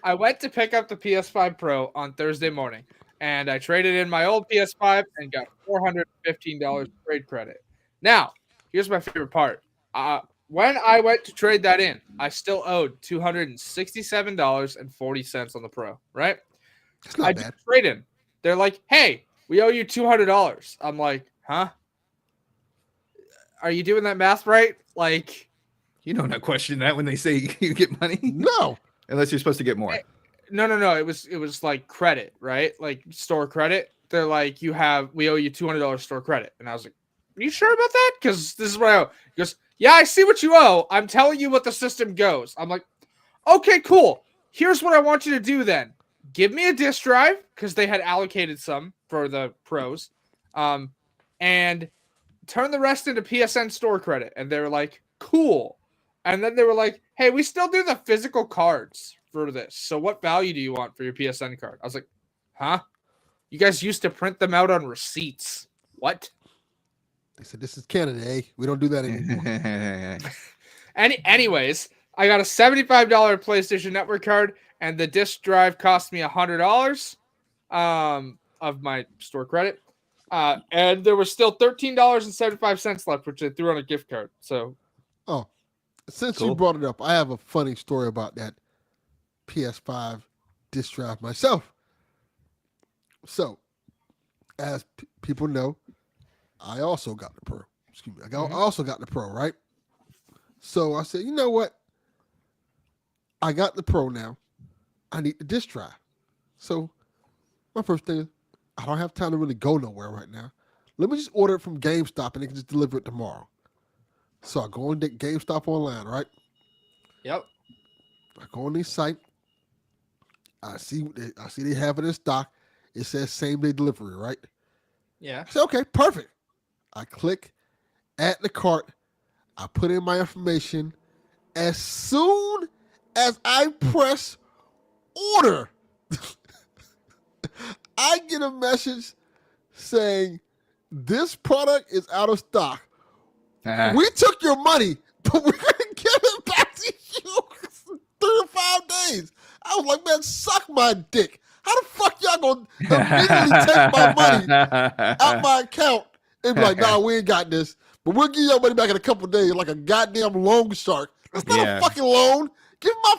I went to pick up the PS5 Pro on Thursday morning, and I traded in my old PS5 and got $415 trade credit. Now, here's my favorite part. When I went to trade that in, I still owed $267.40 on the Pro, right? It's not bad. Trade in. They're like, hey, we owe you $200. I'm like, huh? Are you doing that math right? Like, you don't question that when they say you get money. No. Unless you're supposed to get more. No. It was like credit, right? Like store credit. They're like, we owe you $200 store credit. And I was like, are you sure about that? Because this is what I owe. He goes, yeah, I see what you owe. I'm telling you what the system goes. I'm like, okay, cool. Here's what I want you to do then. Give me a disk drive, because they had allocated some for the pros, and turn the rest into PSN store credit. And they were like, cool. And then they were like, hey, we still do the physical cards for this. So what value do you want for your PSN card? I was like, huh? You guys used to print them out on receipts. What? They said, this is Canada, eh? We don't do that anymore. Anyways, I got a $75 PlayStation Network card, and the disk drive cost me $100 of my store credit. And there was still $13.75 left, which I threw on a gift card. So, since you brought it up, I have a funny story about that PS5 disk drive myself. So, as people know, I also got the Pro. Excuse me. I also got the Pro, right? So I said, you know what? I got the Pro now. I need the disk drive. So my first thing is, I don't have time to really go nowhere right now. Let me just order it from GameStop and they can just deliver it tomorrow. So I go on GameStop online, right? Yep. I go on their site. I see they have it in stock. It says same day delivery, right? Yeah. I said, okay, perfect. I click add the cart. I put in my information. As soon as I press order, I get a message saying this product is out of stock. We took your money, but we're going to give it back to you 3 or 5 days. I was like, man, suck my dick. How the fuck y'all going to immediately take my money out my account and be like, nah, we ain't got this, but we'll give your money back in a couple of days like a goddamn loan shark. That's not a fucking loan. Give my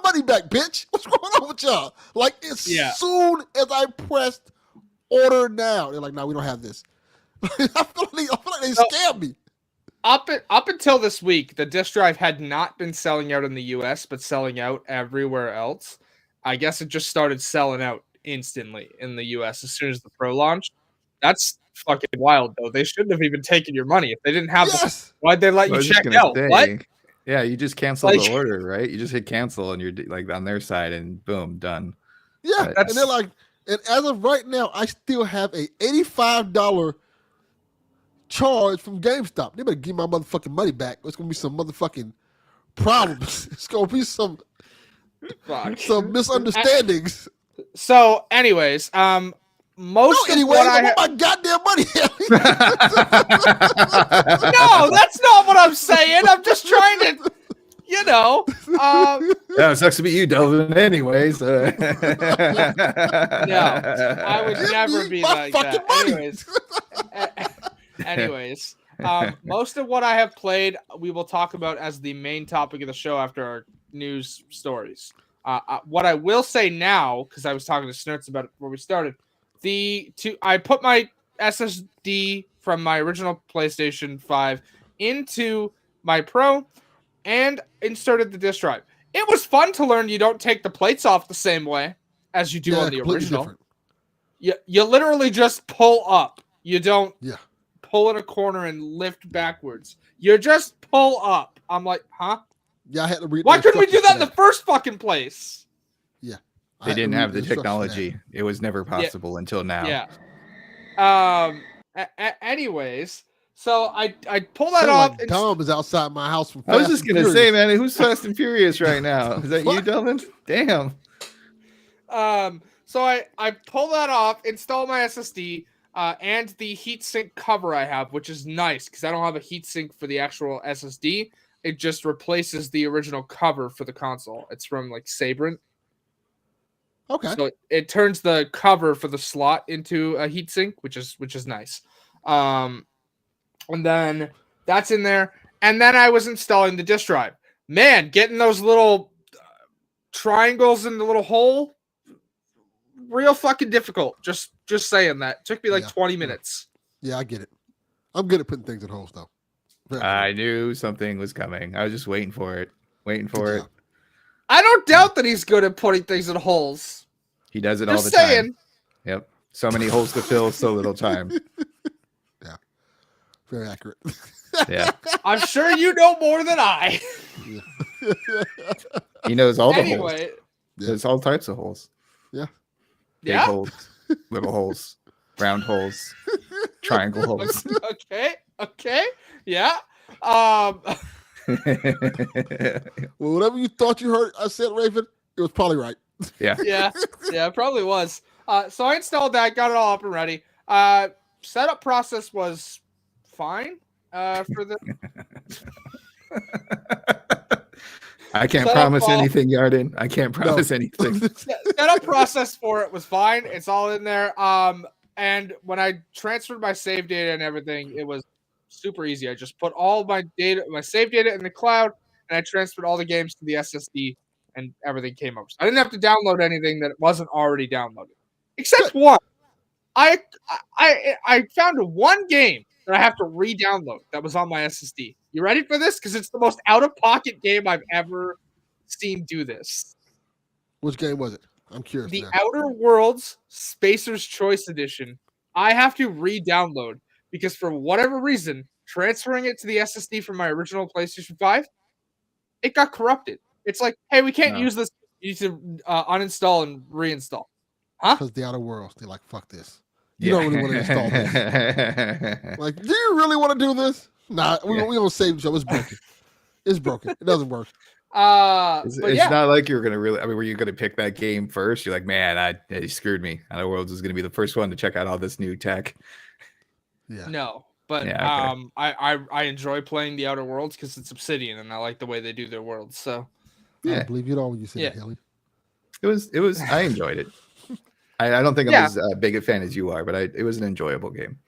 money back, bitch. What's going on with y'all? Like, as soon as I pressed order now, they're like, no, we don't have this. I feel like they scammed me. Up until this week, the disk drive had not been selling out in the US, but selling out everywhere else. I guess it just started selling out instantly in the US as soon as the Pro launched. That's fucking wild, though. They shouldn't have even taken your money. If they didn't have this, why'd they let you check out? What? Yeah, you just cancel the order, right? You just hit cancel and you're like on their side and boom, done. Yeah, and they're like, and as of right now, I still have a $85 charge from GameStop. They better give my motherfucking money back. It's gonna be some motherfucking problems. It's gonna be some misunderstandings. So, anyways, most of what I want my goddamn money. No, that's not what I'm saying. I'm just trying to, yeah, it sucks to be you, Delvin. Anyways, no, I would never be like that. Anyways, most of what I have played, we will talk about as the main topic of the show after our news stories. What I will say now, because I was talking to Snerts about it before we started, I put my SSD from my original PlayStation 5 into my Pro and inserted the disk drive. It was fun to learn you don't take the plates off the same way as you do on the original. Different. You literally just pull up. You don't pull in a corner and lift backwards. You just pull up. I'm like, huh? Yeah, I had to read. Why couldn't we do that in the first fucking place? Yeah. They didn't have the technology. It was never possible until now. Yeah. Anyways, so I pull that off. Like Dom is outside my house from. I was just gonna say, man, who's Fast and Furious right now? Is that you, Delvin? Damn. So I pull that off, install my SSD, and the heatsink cover I have, which is nice because I don't have a heatsink for the actual SSD. It just replaces the original cover for the console. It's from like Sabrent. Okay. So it turns the cover for the slot into a heatsink, which is nice. And then that's in there. And then I was installing the disk drive. Man, getting those little triangles in the little hole, real fucking difficult. Just saying that. It took me like 20 minutes. Yeah, I get it. I'm good at putting things in holes though. I knew something was coming. I was just waiting for it. I don't doubt that he's good at putting things in holes. He does it all the time. Yep. So many holes to fill, so little time. Yeah. Very accurate. Yeah. I'm sure you know more than I. He knows all the holes. There's all types of holes. Yeah. Big holes, little holes, round holes, triangle holes. Okay. Yeah. Well, whatever you thought you heard I said, Raven, it was probably right. Yeah. Yeah, it probably was. So I installed that, got it all up and ready. Setup process was fine. For the I can't promise anything, Yarden. I can't promise anything. Setup process for it was fine. It's all in there. And when I transferred my save data and everything, it was super easy. I just put all my save data in the cloud, and I transferred all the games to the SSD, and everything came up. So I didn't have to download anything that wasn't already downloaded, except one. I found one game that I have to re-download that was on my SSD. You ready for this? Because it's the most out-of-pocket game I've ever seen do this. Which game was it? I'm curious. The Outer Worlds Spacer's Choice Edition. I have to re-download because for whatever reason, transferring it to the SSD from my original PlayStation 5, it got corrupted. It's like, hey, we can't use this. You need to uninstall and reinstall. Huh? Because the Outer Worlds, they're like, fuck this. You don't really want to install this. Like, do you really want to do this? Nah, we don't save the show. It's broken. It's broken. It doesn't work. It's not like you're gonna really. I mean, were you gonna pick that game first? You're like, man, he screwed me. Outer Worlds is gonna be the first one to check out all this new tech. Yeah. No, but I enjoy playing the Outer Worlds because it's Obsidian and I like the way they do their worlds. So I believe you all when you say it, Haley. It was. I enjoyed it. I don't think I'm as big a fan as you are, but it was an enjoyable game.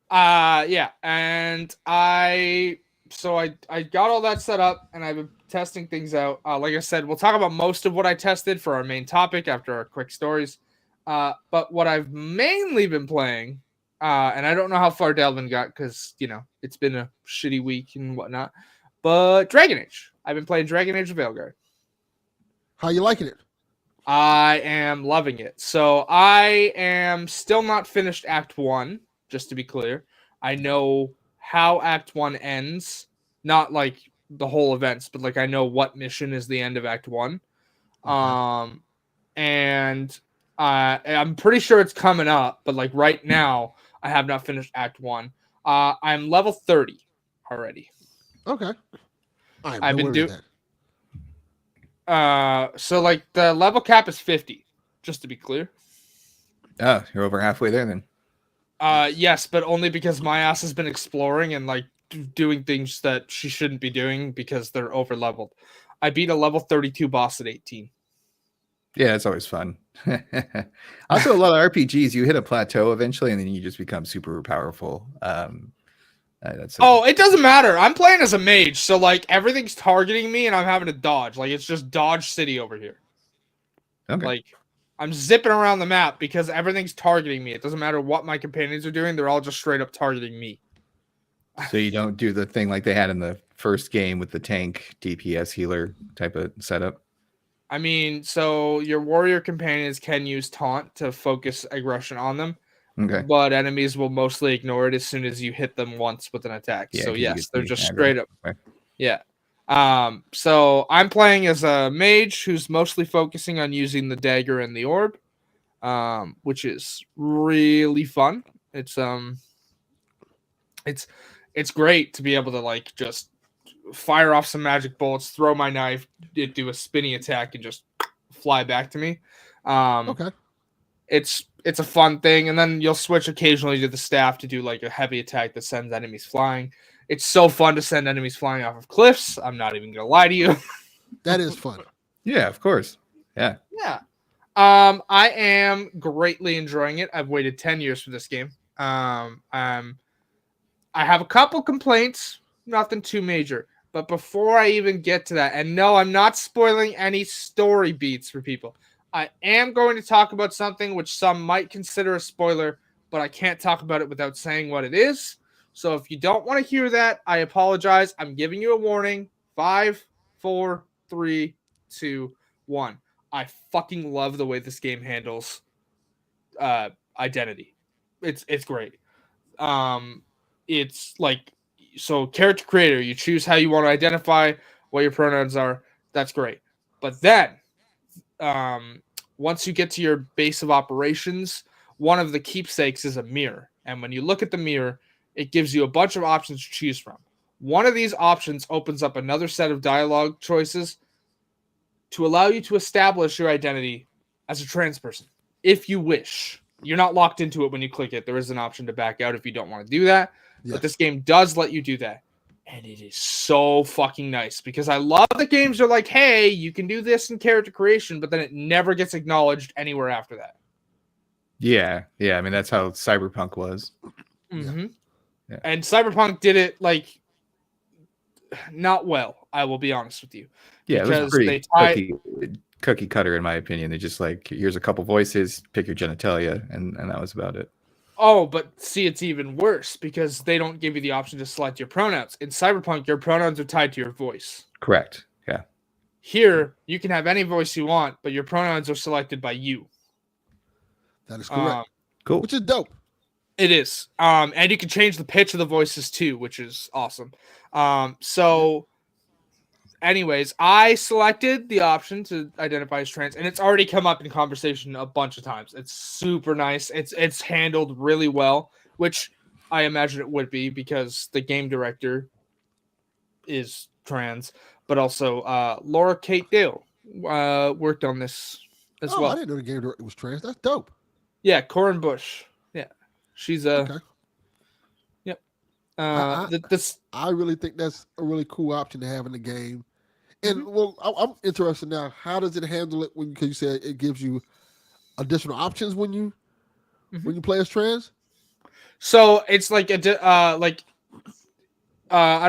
And I got all that set up and I've been testing things out. Like I said, we'll talk about most of what I tested for our main topic after our quick stories. But what I've mainly been playing, and I don't know how far Delvin got because it's been a shitty week and whatnot. But Dragon Age. I've been playing Dragon Age of Veilguard. How you liking it? I am loving it. So I am still not finished Act 1, just to be clear. I know how Act 1 ends. Not like the whole events, but like I know what mission is the end of Act 1. Okay. And I'm pretty sure it's coming up, but like right now, I have not finished Act 1. I'm level 30 already. Okay. I've been doing that. So like the level cap is 50, just to be clear. Oh, you're over halfway there then. Yes, but only because my ass has been exploring and like doing things that she shouldn't be doing because they're over leveled. I beat a level 32 boss at 18. Yeah, it's always fun. Also, a lot of RPGs, you hit a plateau eventually, and then you just become super powerful. It doesn't matter. I'm playing as a mage, so like everything's targeting me, and I'm having to dodge. Like it's just dodge city over here. Okay. Like I'm zipping around the map because everything's targeting me. It doesn't matter what my companions are doing; they're all just straight up targeting me. So you don't do the thing like they had in the first game with the tank DPS healer type of setup? I mean, so your warrior companions can use taunt to focus aggression on them, Okay. but enemies will mostly ignore it as soon as you hit them once with an attack. Yeah, So 'cause you yes, get they're the just aggro. straight up. Okay. Yeah. So I'm playing as a mage who's mostly focusing on using the dagger and the orb, which is really fun. It's great to be able to like just fire off some magic bullets, throw my knife, do a spinny attack, and just fly back to me. Okay. It's a fun thing, and then you'll switch occasionally to the staff to do like a heavy attack that sends enemies flying. It's so fun to send enemies flying off of cliffs. I'm not even gonna lie to you. That is fun. Yeah, of course. Yeah. Yeah. I am greatly enjoying it. I've waited 10 years for this game. I have a couple complaints, nothing too major. But before I even get to that, and no, I'm not spoiling any story beats for people. I am going to talk about something which some might consider a spoiler, but I can't talk about it without saying what it is. So if you don't want to hear that, I apologize. I'm giving you a warning. 5, 4, 3, 2, 1. I fucking love the way this game handles identity. It's great. It's like, so character creator, you choose how you want to identify, what your pronouns are. That's great. But then once you get to your base of operations, one of the keepsakes is a mirror. And when you look at the mirror, it gives you a bunch of options to choose from. One of these options opens up another set of dialogue choices to allow you to establish your identity as a trans person, if you wish. You're not locked into it when you click it. There is an option to back out if you don't want to do that. Yes. But this game does let you do that. And it is so fucking nice because I love the games are like, hey, you can do this in character creation, but then it never gets acknowledged anywhere after that. Yeah. Yeah. I mean, that's how Cyberpunk was. Mm-hmm. Yeah. And Cyberpunk did it like not well, I will be honest with you. Yeah, because it was pretty cookie cutter in my opinion. They just like, here's a couple voices, pick your genitalia, and that was about it. Oh, but see, it's even worse because they don't give you the option to select your pronouns. In Cyberpunk, your pronouns are tied to your voice. Correct. Yeah. Here, you can have any voice you want, but your pronouns are selected by you. That is correct. Cool. Which is dope. It is. And you can change the pitch of the voices too, which is awesome. So anyways, I selected the option to identify as trans, and it's already come up in conversation a bunch of times. It's super nice. It's handled really well, which I imagine it would be because the game director is trans, but also Laura Kate Dale worked on this as well. I didn't know the game director was trans. That's dope. Yeah, Corin Bush. Yeah, she's okay. Yep. I really think that's a really cool option to have in the game. And well, I'm interested now. How does it handle it because you said it gives you additional options when you play as trans? So it's like I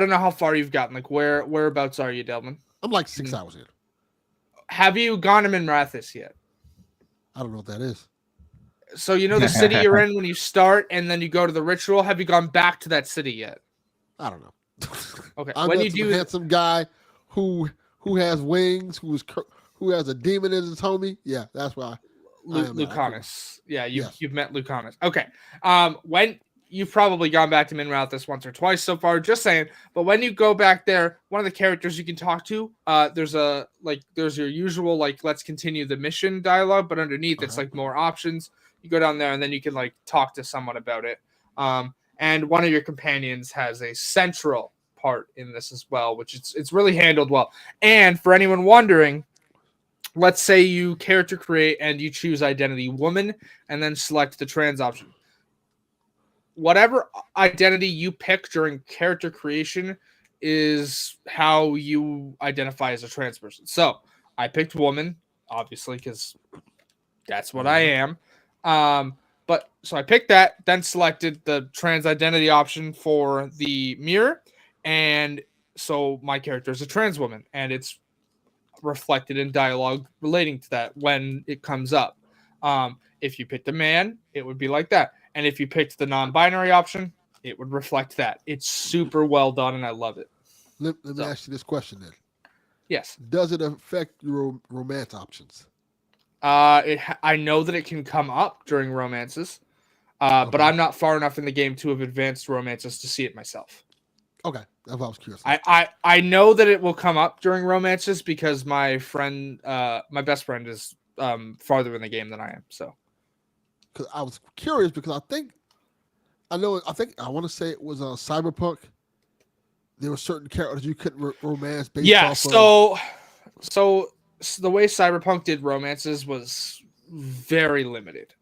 don't know how far you've gotten. Like whereabouts are you, Delvin? I'm like 6 hours in. Have you gone to Minrathous yet? I don't know what that is. So you know the city you're in when you start, and then you go to the ritual. Have you gone back to that city yet? I don't know. Okay, I when met you some do, handsome guy who has wings, who has a demon as his homie. Yeah, that's why. Lucanus. Yeah, you've met Lucanus. Okay. When you've probably gone back to Minrathous once or twice so far, just saying. But when you go back there, one of the characters you can talk to, there's your usual like let's continue the mission dialogue, but underneath it's like more options. You go down there and then you can like talk to someone about it. And one of your companions has a central part in this as well, which it's really handled well. And for anyone wondering, let's say you character create and you choose identity woman and then select the trans option. Whatever identity you pick during character creation is how you identify as a trans person. So I picked woman, obviously, because that's what I am. But so I picked that, then selected the trans identity option for the mirror. And so my character is a trans woman, and it's reflected in dialogue relating to that when it comes up. If you picked a man, it would be like that. And if you picked the non-binary option, it would reflect that. It's super well done, and I love it. Let me ask you this question then. Yes. Does it affect your romance options? I know that it can come up during romances, but I'm not far enough in the game to have advanced romances to see it myself. Okay, that's what I was curious. I know that it will come up during romances because my friend, my best friend, is farther in the game than I am. So, because I was curious because I want to say it was Cyberpunk. There were certain characters you couldn't romance based off of. So the way Cyberpunk did romances was very limited.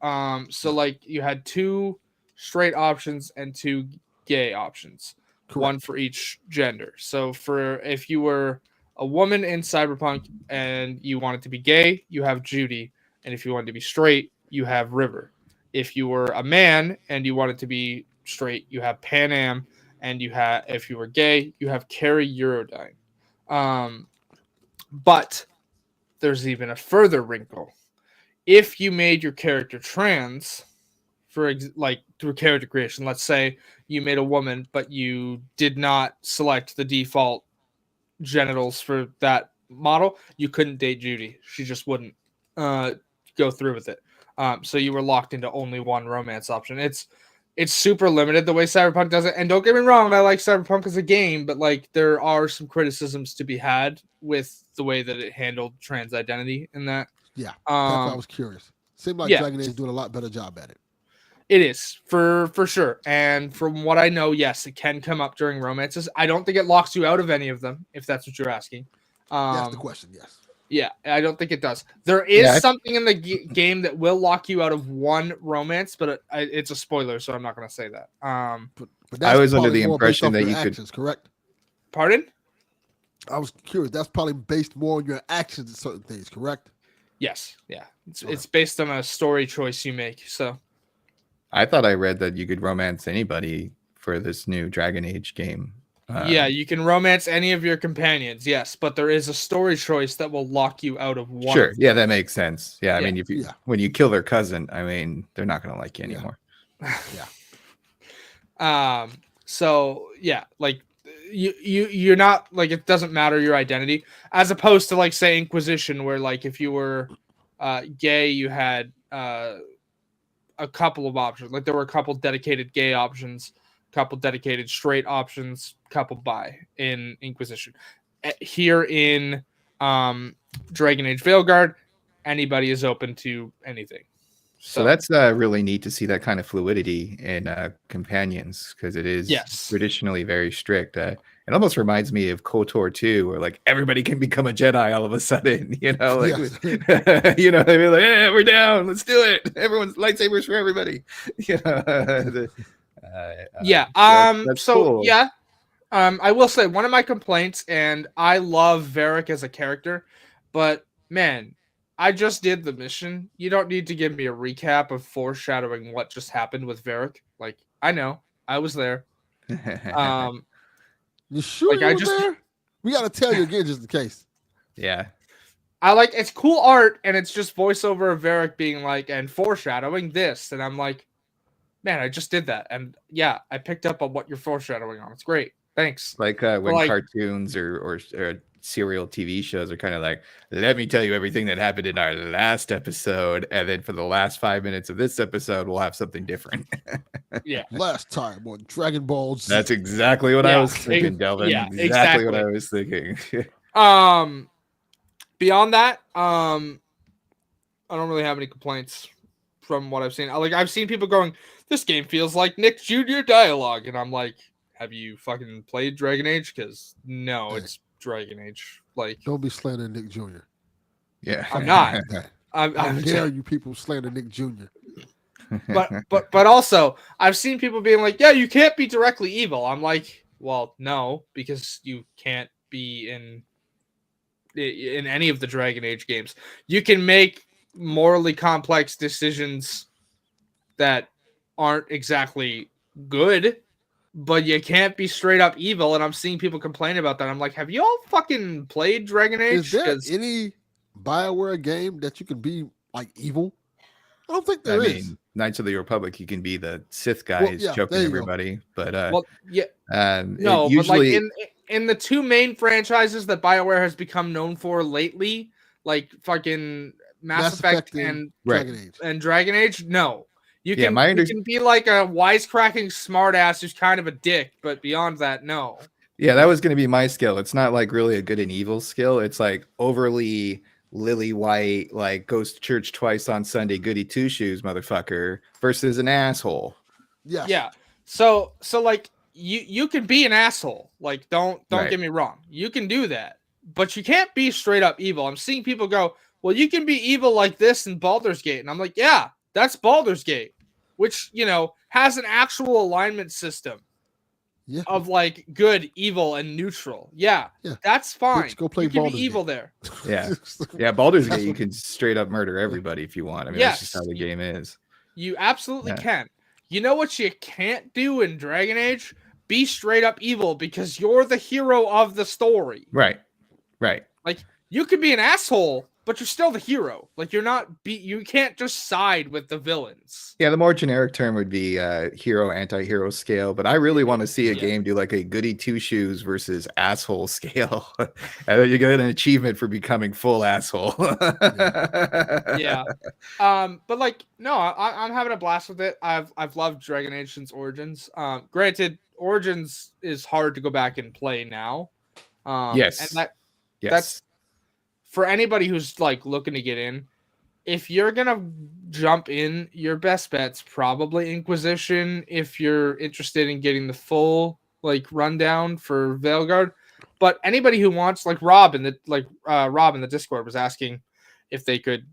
So like you had 2 straight options and 2 gay options. Correct. One for each gender. So if you were a woman in Cyberpunk and you wanted to be gay, you have Judy, and if you wanted to be straight, you have River. If you were a man and you wanted to be straight, you have Pan Am, and if you were gay, you have Carrie Eurodyne. But there's even a further wrinkle. If you made your character trans, through character creation, let's say you made a woman, but you did not select the default genitals for that model, you couldn't date Judy. She just wouldn't go through with it. So you were locked into only one romance option. It's super limited the way Cyberpunk does it. And don't get me wrong, I like Cyberpunk as a game, but like there are some criticisms to be had with the way that it handled trans identity in that. Yeah, that's why I was curious. Seemed like Dragon Age is doing a lot better job at it. It is, for sure. And from what I know, yes, it can come up during romances. I don't think it locks you out of any of them, if that's what you're asking. That's the question, yes. Yeah, I don't think it does. There is something in the game that will lock you out of one romance, but it's a spoiler, so I'm not going to say that. But that's I was under the impression that you actions, correct? Pardon? I was curious. That's probably based more on your actions and certain things, correct? Yes, yeah. It's based on a story choice you make, so... I thought I read that you could romance anybody for this new Dragon Age game. Yeah, you can romance any of your companions, yes, but there is a story choice that will lock you out of one. Sure, yeah, that makes sense. Yeah, I mean, when you kill their cousin, I mean, they're not going to like you anymore. So yeah, like you're not like it doesn't matter your identity, as opposed to like say Inquisition, where like if you were gay, you had a couple of options. Like there were a couple dedicated gay options, a couple dedicated straight options, couple bi in Inquisition. Here in Dragon Age Veilguard, anybody is open to anything. So that's really neat to see that kind of fluidity in companions, because it is traditionally very strict. It almost reminds me of KOTOR 2, where like everybody can become a Jedi all of a sudden, you know, like you know, they be like, "Yeah, we're down, let's do it. Everyone's lightsabers for everybody." You know, that's so cool. I will say one of my complaints, and I love Varric as a character, but man, I just did the mission. You don't need to give me a recap of foreshadowing what just happened with Varric. Like, I know, I was there. You sure you were there? We got to tell you again, just in case. Yeah. It's cool art, and it's just voiceover of Varric being like, and foreshadowing this. And I'm like, man, I just did that. And yeah, I picked up on what you're foreshadowing on. It's great. Thanks. Like when cartoons or serial TV shows are kind of like, let me tell you everything that happened in our last episode, and then for the last 5 minutes of this episode, we'll have something different. Yeah. Last time on Dragon Ball Z. That's exactly what I was thinking, Delvin. Yeah, exactly what I was thinking. Beyond that, I don't really have any complaints from what I've seen. I've seen people going, this game feels like Nick Jr. dialogue, and I'm like, have you fucking played Dragon Age? Because no, it's Dragon Age. Like, don't be slandering Nick Jr. Yeah, I'm not. How dare you people slander Nick Jr. But also, I've seen people being like, yeah, you can't be directly evil. I'm like, well, no, because you can't be in any of the Dragon Age games. You can make morally complex decisions that aren't exactly good, but you can't be straight up evil. And I'm seeing people complain about that. I'm like, have you all fucking played Dragon Age? Is there any BioWare game that you can be like evil? I don't think there is. Knights of the Republic, you can be the Sith guys choking everybody, but but like in the two main franchises that BioWare has become known for lately, like fucking Mass Effect and Dragon Age, no. You can be like a wisecracking smartass who's kind of a dick, but beyond that, no. Yeah, that was going to be my skill. It's not like really a good and evil skill. It's like overly lily white, like goes to church twice on Sunday, goody two shoes, motherfucker, versus an asshole. Yes. Yeah. So like you can be an asshole. Like don't get me wrong. You can do that, but you can't be straight up evil. I'm seeing people go, well, you can be evil like this in Baldur's Gate, and I'm like, yeah, that's Baldur's Gate, which has an actual alignment system. Yeah. Of like good, evil, and neutral. Yeah. That's fine. Let's go play you can Baldur's be evil Gate. there. Yeah. Baldur's Gate, you can straight up murder everybody if you want. I mean, that's just how the game is. You absolutely can. You know what you can't do in Dragon Age? Be straight up evil because you're the hero of the story. Right. Like you could be an asshole, but you're still the hero. Like you can't just side with the villains. Yeah, the more generic term would be hero anti-hero scale, but I really want to see a game do like a goody two shoes versus asshole scale. And then you get an achievement for becoming full asshole. Yeah. But like no, I'm having a blast with it. I've loved Dragon Age since Origins. Granted, Origins is hard to go back and play now. Yes. And that's for anybody who's like looking to get in. If you're gonna jump in, your best bet's probably Inquisition. If you're interested in getting the full like rundown for Veilguard, but anybody who wants, like Rob in the Discord was asking if they could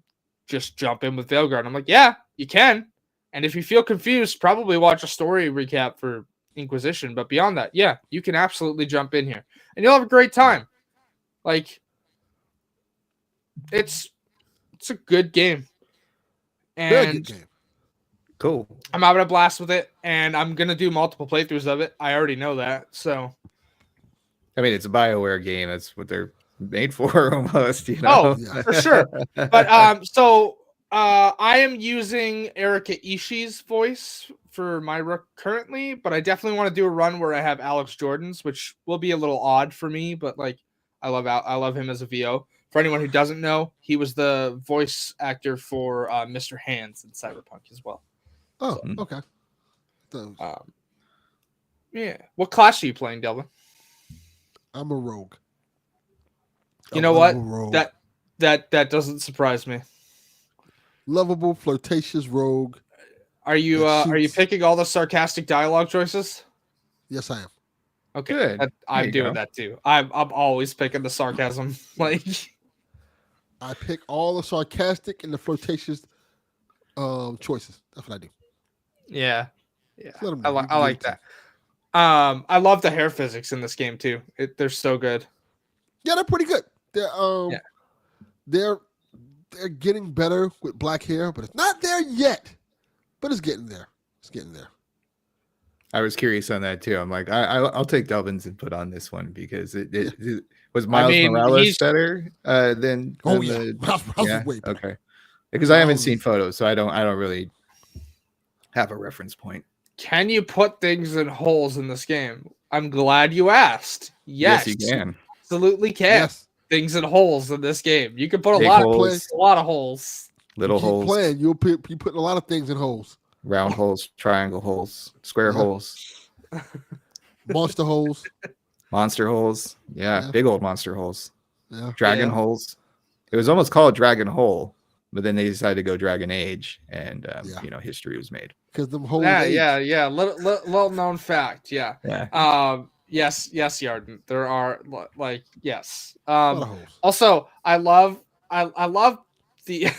just jump in with Veilguard. I'm like, yeah, you can. And if you feel confused, probably watch a story recap for Inquisition. But beyond that, yeah, you can absolutely jump in here and you'll have a great time. Like. It's a good game. And very good game. Cool. I'm having a blast with it, and I'm gonna do multiple playthroughs of it. I already know that. So I mean, it's a BioWare game. That's what they're made for almost, Oh, yeah. For sure. But so I am using Erika Ishii's voice for my Rook currently, but I definitely want to do a run where I have Alex Jordan's, which will be a little odd for me, but like I love him as a VO. For anyone who doesn't know, he was the voice actor for Mr. Hands in Cyberpunk as well. Oh, okay. Yeah. What class are you playing, Delvin? I'm a rogue. You know what? That doesn't surprise me. Lovable, flirtatious rogue. Are you picking all the sarcastic dialogue choices? Yes, I am. Okay, good. I'm doing that too. I'm always picking the sarcasm. Like I pick all the sarcastic and the flirtatious choices. That's what I do. Yeah. I like that. I love the hair physics in this game too. They're so good. Yeah, they're pretty good. They're getting better with black hair, but it's not there yet. But it's getting there. I was curious on that too. I'm like, I'll take Delvin's input on this one because it was Miles Morales better than Miles was way better. Okay, because I haven't seen photos, so I don't really have a reference point. Can you put things in holes in this game? I'm glad you asked. Yes, you can. Absolutely can. Yes. Things in holes in this game. You can put a lot of holes. Little holes. Playing, you put a lot of things in holes. Round holes, triangle holes, square holes, monster holes, yeah, big old monster holes, dragon holes. It was almost called Dragon Hole, but then they decided to go Dragon Age, and history was made because them holes. Yeah. Little known fact. Yeah. Yes, Yarden. There are yes. Also, I love the.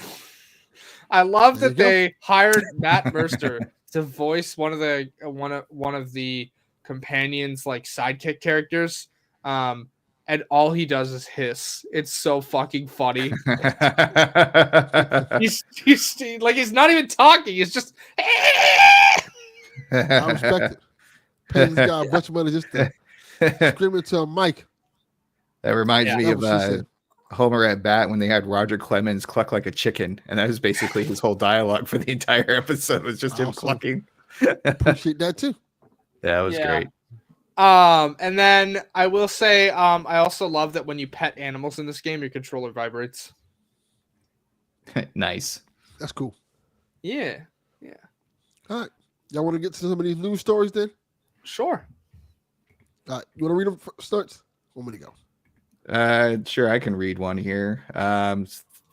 I love that they hired Matt Mercer to voice one of the companions, like sidekick characters. And all he does is hiss. It's so fucking funny. he's not even talking. He's just. I respect it. Paying this guy a bunch of money just to scream into a mic. That reminds me of Homer at bat when they had Roger Clemens cluck like a chicken, and that was basically his whole dialogue for the entire episode. Was just him clucking. Appreciate that too. Yeah, it was great. And then I will say, I also love that when you pet animals in this game, your controller vibrates. Nice. That's cool. Yeah. All right. Y'all want to get to some of these news stories then? Sure. All right. You want to read them first? Want me to go? Sure, I can read one here.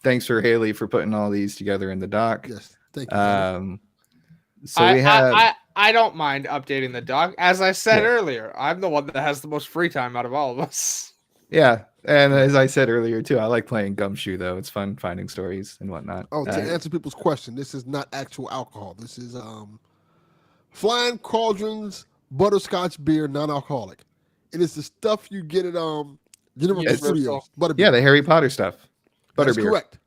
Thanks for Hayley for putting all these together in the doc. Yes. Thank you. So we have. I don't mind updating the doc. As I said earlier, I'm the one that has the most free time out of all of us. Yeah, and as I said earlier too, I like playing Gumshoe though. It's fun finding stories and whatnot. Oh, to answer people's question, this is not actual alcohol. This is Flying Cauldrons Butterscotch Beer, non-alcoholic. It is the stuff you get at Universal Studios. Butterbeer. Yeah, the Harry Potter stuff. Butterbeer. That's correct.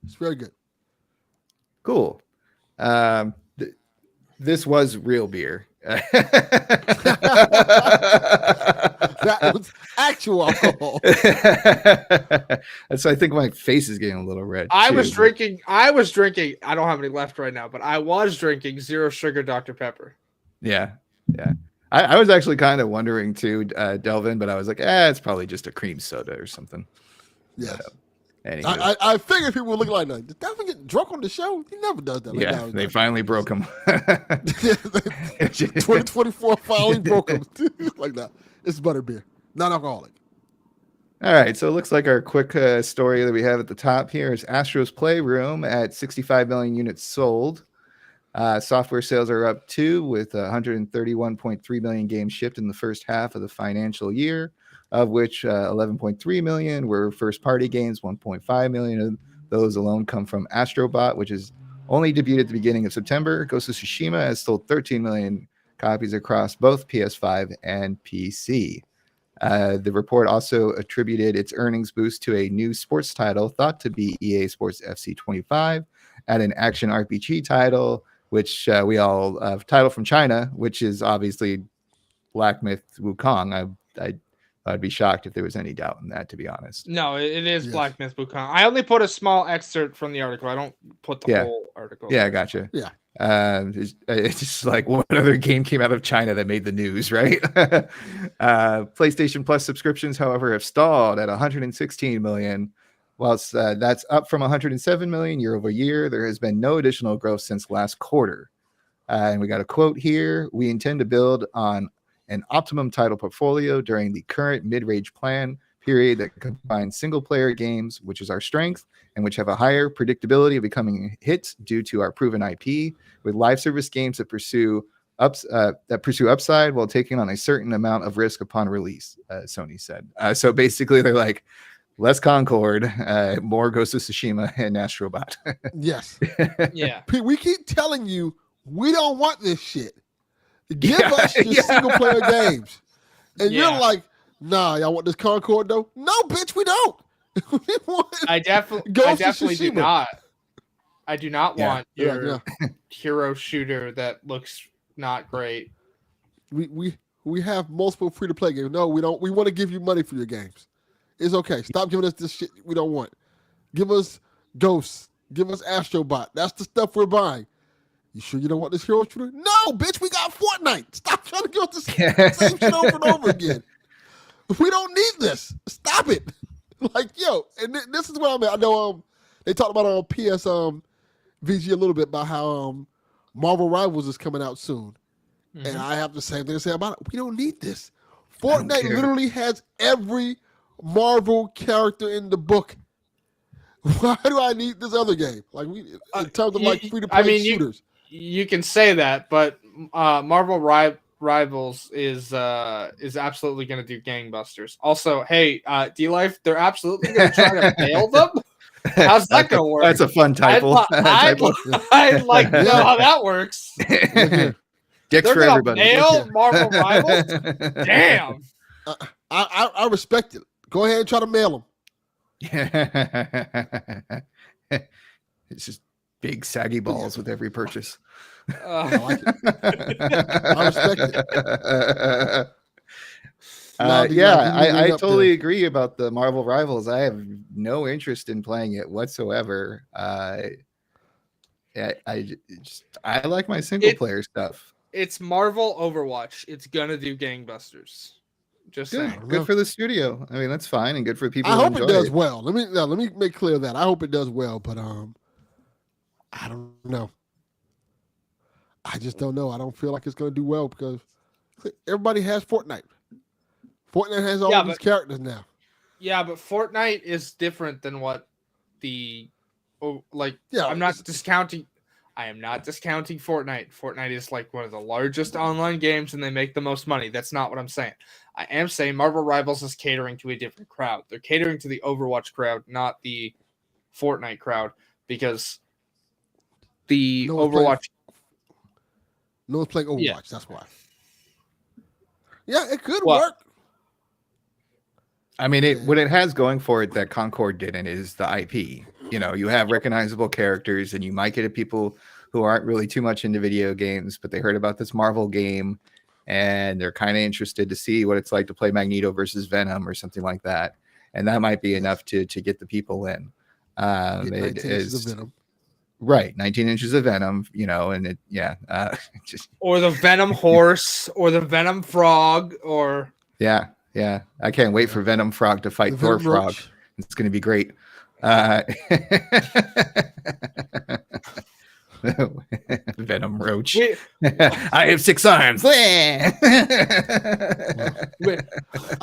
It's very good. Cool. This was real beer. That was actual alcohol. So I think my face is getting a little red. I was drinking. I don't have any left right now, but I was drinking zero sugar Dr. Pepper. Yeah. I was actually kind of wondering too, Delvin, but I was like, it's probably just a cream soda or something. Yeah. Anyway. I figured people would look like that. Did Delvin get drunk on the show? He never does that. Yeah, they finally broke him. 2024 finally broke him. Like that. It's butterbeer, non-alcoholic. All right, so it looks like our quick story that we have at the top here is Astro's Playroom at 65 million units sold. Software sales are up too, with 131.3 million games shipped in the first half of the financial year, of which 11.3 million were first-party games. 1.5 million of those alone come from Astrobot, which is only debuted at the beginning of September. Ghost of Tsushima has sold 13 million copies across both PS5 and PC. The report also attributed its earnings boost to a new sports title thought to be EA Sports FC 25, and an action RPG title, which we all title from China, which is obviously Black Myth Wukong. I'd be shocked if there was any doubt in that, to be honest. No, it is Black Myth Wukong. I only put a small excerpt from the article. I don't put the whole article. Yeah, gotcha. Yeah. It's just like what other game came out of China that made the news, right? PlayStation Plus subscriptions, however, have stalled at 116 million. Whilst that's up from 107 million year over year, there has been no additional growth since last quarter. And we got a quote here. We intend to build on an optimum title portfolio during the current mid-range plan period that combines single-player games, which is our strength, and which have a higher predictability of becoming hits due to our proven IP, with live service games that pursue upside while taking on a certain amount of risk upon release, Sony said. So basically, they're like, less Concord, more Ghost of Tsushima and Astrobot. Yes. Yeah. We keep telling you we don't want this shit. Give us your single player games. And you're like, nah, y'all want this Concord though? No, bitch, we don't. I definitely do not. I do not want your hero shooter that looks not great. We have multiple free to play games. No, we don't. We want to give you money for your games. It's okay. Stop giving us this shit we don't want. Give us Ghosts. Give us Astrobot. That's the stuff we're buying. You sure you don't want this hero shooter? No, bitch, we got Fortnite. Stop trying to give us the same shit over and over again. We don't need this. Stop it. Like, yo, and this is what I'm at. I know they talked about on PS VG a little bit about how Marvel Rivals is coming out soon. Mm-hmm. And I have the same thing to say about it. We don't need this. Fortnite literally has every Marvel character in the book. Why do I need this other game? Like, in terms of like free to play shooters. You can say that, but Marvel Rivals is absolutely going to do gangbusters. Also, hey, D-Life, they're absolutely going to try to mail them. How's that going to work? That's a fun typo. I'd like to know how that works. Dicks for everybody. Mail Marvel Rivals? Damn. I respect it. Go ahead and try to mail them. It's just big saggy balls with every purchase. I like it. I respect it. I totally agree about the Marvel Rivals. I have no interest in playing it whatsoever. I like my single player stuff. It's Marvel Overwatch. It's gonna do gangbusters. Just saying. Good for the studio. I mean, that's fine, and good for people. I hope it does well. Let me make clear that I hope it does well, but I don't know. I just don't know. I don't feel like it's gonna do well because everybody has Fortnite. Fortnite has all these characters now. Yeah, but Fortnite is different than what I'm not discounting. I am not discounting Fortnite. Fortnite is like one of the largest online games and they make the most money. That's not what I'm saying. I am saying Marvel Rivals is catering to a different crowd. They're catering to the Overwatch crowd, not the Fortnite crowd, because the Overwatch. No one's playing Overwatch. Yeah. That's why. Yeah, it could work. I mean, what it has going for it that Concord didn't is the IP. You know, you have recognizable characters, and you might get people who aren't really too much into video games, but they heard about this Marvel game, and they're kind of interested to see what it's like to play Magneto versus Venom or something like that. And that might be enough to get the people in. It is Venom. Right, 19 inches of Venom, you know, and or the Venom horse, or the Venom frog, or yeah. I can't wait for Venom Frog to fight Thor Frog. It's going to be great. Venom Roach. I have 6 arms. I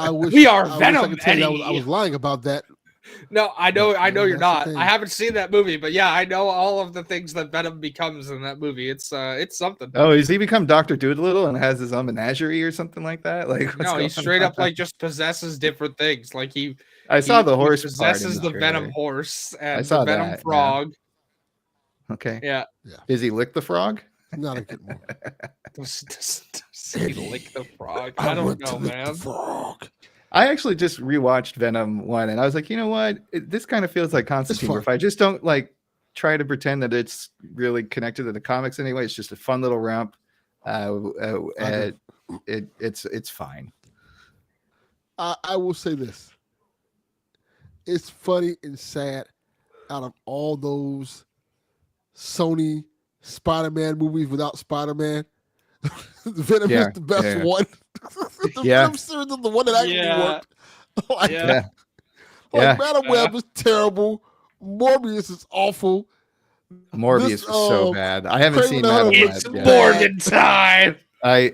wish we are Venom. I could tell you I was lying about that. No, I know you're not. I haven't seen that movie, but yeah, I know all of the things that Venom becomes in that movie. It's something. Oh, has he become Dr. Doolittle and has his own menagerie or something like that? Like, no, he straight up like just possesses different things. Like I saw the horse. He possesses the Venom horse and I saw the Venom frog. Yeah. Okay. Yeah. Does he lick the frog? Not a good one. Does he lick the frog? I don't know, man. Frog. I actually just rewatched Venom 1 and I was like, you know what? This kind of feels like Constantine. If I just don't like try to pretend that it's really connected to the comics anyway, it's just a fun little romp. It's fine. I will say this. It's funny and sad. Out of all those Sony Spider-Man movies without Spider-Man, Venom is the best one. The Venom series is the one that actually worked. Madam Web is terrible. Morbius is awful. Morbius is so bad. I haven't seen Madam Web yet. It's Morgan time. I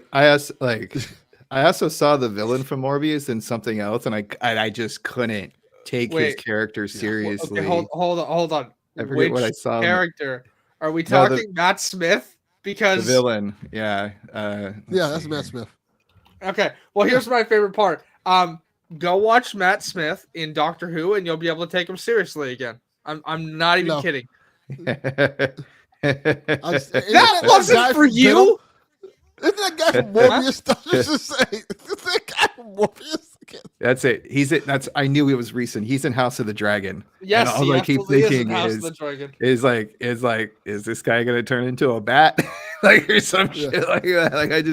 also saw the villain from Morbius in something else, and I just couldn't take his character seriously. Okay, hold on. I forget what I saw. Character? Are we talking Matt Smith? Because the villain, that's Matt Smith. Okay, well, here's my favorite part. Go watch Matt Smith in Doctor Who, and you'll be able to take him seriously again. I'm not even kidding. That wasn't for you. Isn't that guy from Morbius? Just say, that guy from Morbius. That's it. I knew it was recent. He's in House of the Dragon. Yes, and all I keep thinking is this guy gonna turn into a bat? Like or some shit like that. Like I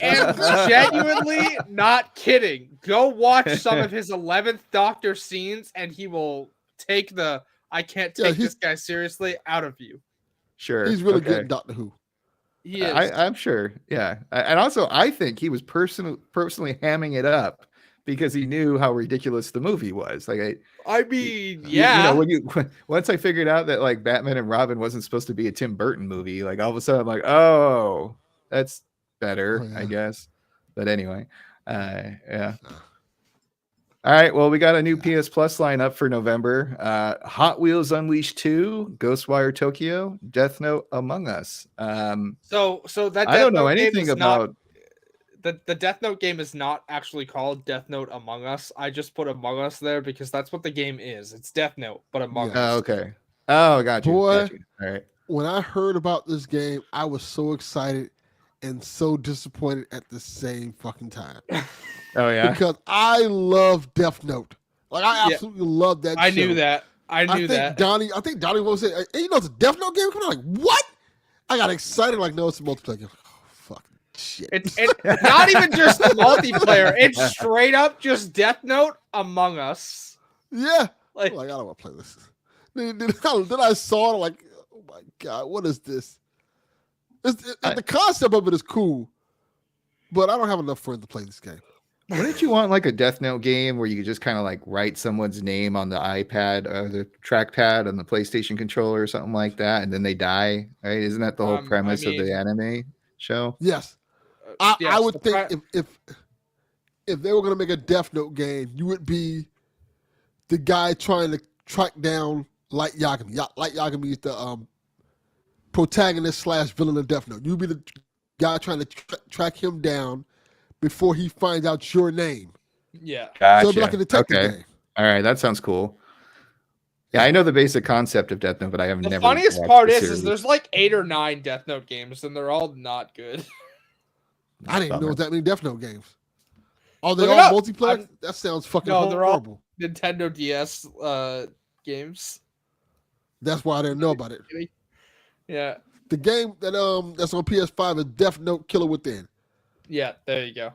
am genuinely not kidding. Go watch some of his 11th Doctor scenes, and he will take the "I can't take this guy seriously" out of you. Sure, he's really good in Doctor Who. He is. I'm sure. Yeah. And also I think he was personally hamming it up because he knew how ridiculous the movie was. Like once I figured out that like Batman and Robin wasn't supposed to be a Tim Burton movie, like all of a sudden I'm like, oh, that's better, I guess. But anyway, yeah. All right, well, we got a new PS Plus lineup for November. Hot Wheels Unleashed 2, Ghostwire Tokyo, Death Note Among Us. So that I don't know anything about the Death Note game is not actually called Death Note Among Us. I just put Among Us there because that's what the game is. It's Death Note, but Among Us. Oh, okay. Oh, got you. Boy, All right. When I heard about this game, I was so excited and so disappointed at the same fucking time. Oh yeah, because I love Death Note. Like I absolutely love that. I knew that. I think Donnie will say, "Hey, you know it's a Death Note game coming out." Like what? I got excited. Like no, it's a multiplayer game. Oh fuck, shit. It's not even just multiplayer. It's straight up just Death Note Among Us. Yeah. Like I don't want to play this. Then I saw it like, oh my God, what is this? The concept of it is cool, but I don't have enough friends to play this game. Wouldn't you want like a Death Note game where you could just kind of like write someone's name on the iPad or the trackpad on the PlayStation controller or something like that, and then they die? Right? Isn't that the whole premise of the anime show? Yes. I would think if they were going to make a Death Note game, you would be the guy trying to track down Light Yagami. Light Yagami is the protagonist / villain of Death Note. You'd be the guy trying to track him down before he finds out your name. Yeah. Gotcha. So it'd be like a detective game. All right, that sounds cool. Yeah, I know the basic concept of Death Note, but I have never. The funniest part is there's like 8 or 9 Death Note games, and they're all not good. I didn't know that many Death Note games. Are they all multiplayer? That sounds fucking horrible. They're all Nintendo DS games. That's why I didn't know about it. Yeah. The game that that's on PS5 is Death Note Killer Within. Yeah, there you go.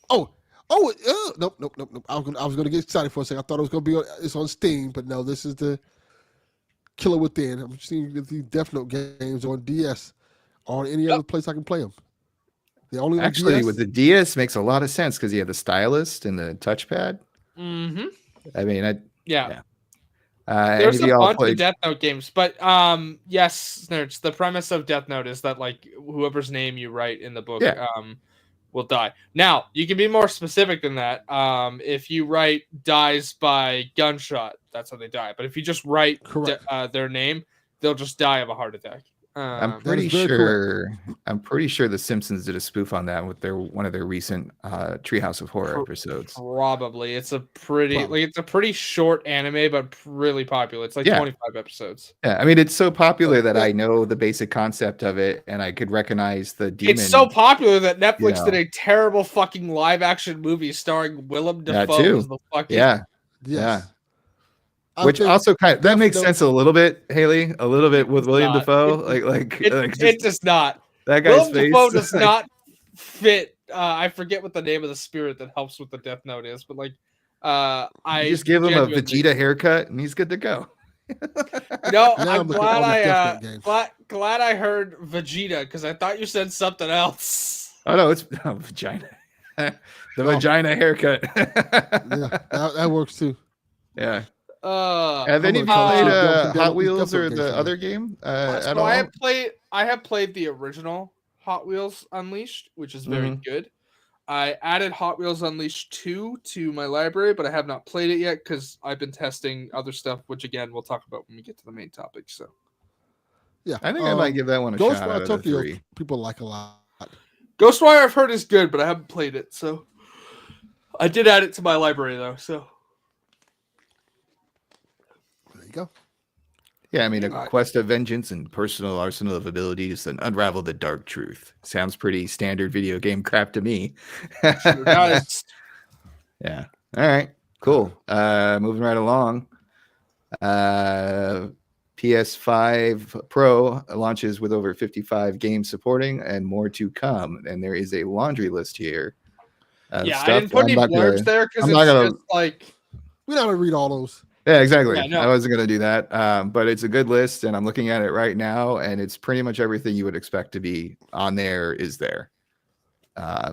Nope. I was gonna get excited for a second. I thought it was gonna be it's on Steam, but no, this is the Killer Within. I'm seeing these Death Note games on DS or any other place I can play them. The only actually with the DS makes a lot of sense because you have the stylus and the touchpad. Mm-hmm. I mean, yeah. There's a bunch of Death Note games, but yes, Snerts, the premise of Death Note is that like whoever's name you write in the book will die. Now, you can be more specific than that. If you write dies by gunshot, that's how they die. But if you just write their name, they'll just die of a heart attack. I'm pretty sure the Simpsons did a spoof on that with one of their recent Treehouse of Horror episodes. Probably. It's a pretty short anime, but really popular. It's like 25 episodes. Yeah, I mean it's so popular that I know the basic concept of it and I could recognize the demon. It's so popular that Netflix did a terrible fucking live action movie starring Willem Dafoe as the fucking Yeah. Which also that makes sense a little bit, Haley. A little bit with William Dafoe. It does not. That guy's Willem Dafoe does not fit. I forget what the name of the spirit that helps with the Death Note is, but I just give him a Vegeta haircut and he's good to go. I'm glad I heard Vegeta because I thought you said something else. Oh no, it's vagina. Vagina haircut. That works too. Yeah. Have any played Hot Wheels or the other game at all? I have played the original Hot Wheels Unleashed, which is very good. I added Hot Wheels Unleashed 2 to my library, but I have not played it yet because I've been testing other stuff, which again we'll talk about when we get to the main topic. So, yeah, I think I might give that one a shot. Ghostwire Tokyo people like a lot. Ghostwire I've heard is good, but I haven't played it, so I did add it to my library though. So. Go. Yeah, I mean, a quest of vengeance and personal arsenal of abilities and unravel the dark truth. Sounds pretty standard video game crap to me. Sure does. Yeah. All right. Cool. Moving right along. PS5 Pro launches with over 55 games supporting and more to come. And there is a laundry list here. I didn't put any blurbs there because it's just like we're not gonna read all those. Yeah, exactly. Yeah, no. I wasn't going to do that. But it's a good list, and I'm looking at it right now, and it's pretty much everything you would expect to be on there is there.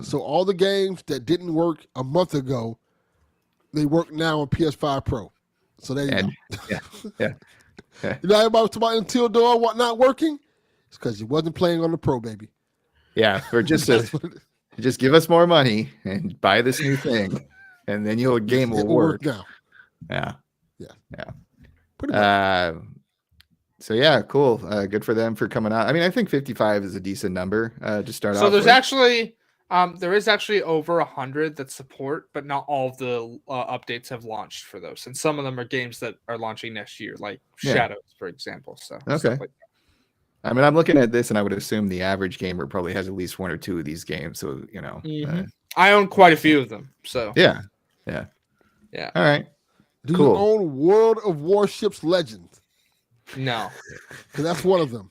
So all the games that didn't work a month ago, they work now on PS5 Pro. So there you go. Yeah. You know about Until Dawn what not working? It's because you wasn't playing on the Pro, baby. Yeah, for just give us more money and buy this new thing, and then your game will work now. Yeah. Yeah. Pretty much. So yeah, cool. Good for them for coming out. I mean, I think 55 is a decent number to start off. So there's there is actually over 100 that support, but not all of the updates have launched for those. And some of them are games that are launching next year, like Shadows, for example. So okay. I mean, I'm looking at this, and I would assume the average gamer probably has at least one or two of these games. So I own quite a few of them. So yeah. All right. Do you own World of Warships Legends? No. Because that's one of them.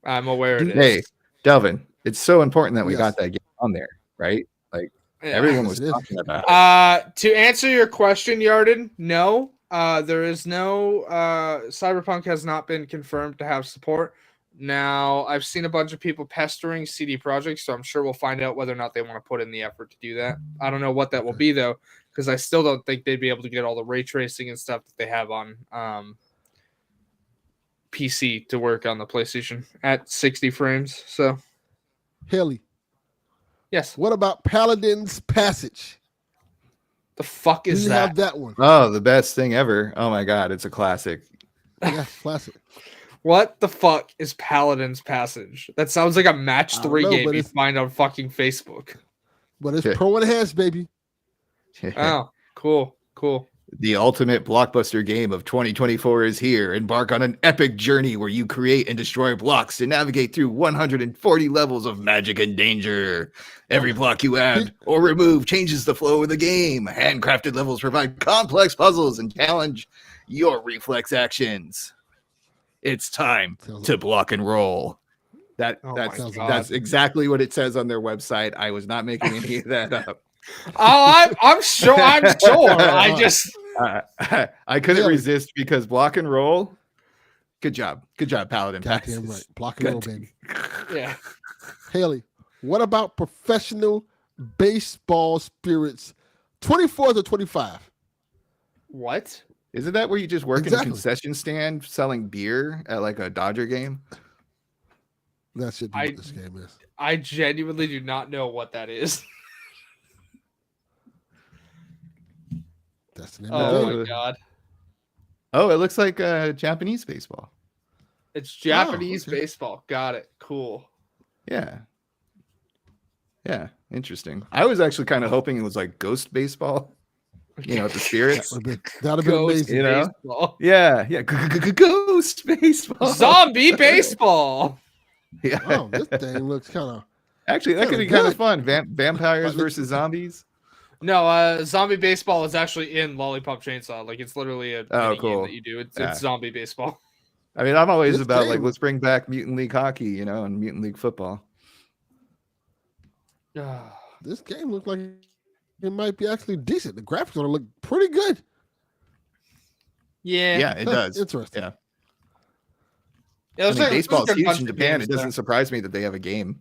I'm aware it is. Hey, Delvin, it's so important that we got that game. on there, right? Like Yeah. everyone was Yes, it is. talking about it. To answer your question, Yarden, no. There is no Cyberpunk has not been confirmed to have support. Now, I've seen a bunch of people pestering CD Projekt, so I'm sure we'll find out whether or not they want to put in the effort to do that. I don't know what that will be though, because I still don't think they'd be able to get all the ray tracing and stuff that they have on PC to work on the PlayStation at 60 frames. So, Haley, yes. what about Paladin's Passage? The fuck is Do you that? have that one? Oh, the best thing ever. Oh my God, it's a classic. Yeah, classic. What the fuck is Paladin's Passage? That sounds like a match 3 game you find on fucking Facebook. But it's pro enhanced, baby. Oh, cool. The ultimate blockbuster game of 2024 is here. Embark on an epic journey where you create and destroy blocks to navigate through 140 levels of magic and danger. Every block you add or remove changes the flow of the game. Handcrafted levels provide complex puzzles and challenge your reflex actions. It's time to block and roll. That's exactly what it says on their website. I was not making any of that up. Oh, I'm sure. I just I couldn't resist because block and roll. Good job, Paladin. Goddamn right, block and roll, baby. Yeah. Haley, what about Professional Baseball Spirits 24 to 25? What? Isn't that where you just work in a concession stand selling beer at like a Dodger game? That should be what this game is. I genuinely do not know what that is. That's the name Oh of the game. my God. Oh, it looks like Japanese baseball. It's Japanese baseball. Got it. Cool. Yeah. Yeah. Interesting. I was actually kind of hoping it was like Ghost Baseball. You know, the spirits. That'd have been amazing. You know? Baseball. Yeah. Ghost Baseball. Zombie baseball. Yeah. Oh, this thing looks kind of. Actually, that could be kind of fun. Vampires versus zombies. No, zombie baseball is actually in Lollipop Chainsaw. Like it's literally a game that you do. It's zombie baseball. I mean, I'm always about like let's bring back Mutant League hockey, you know, and Mutant League football. This game looks like it might be actually decent. The graphics on it look pretty good. Yeah, it does. Interesting. Yeah. I mean, baseball is huge in Japan. It doesn't surprise me that they have a game.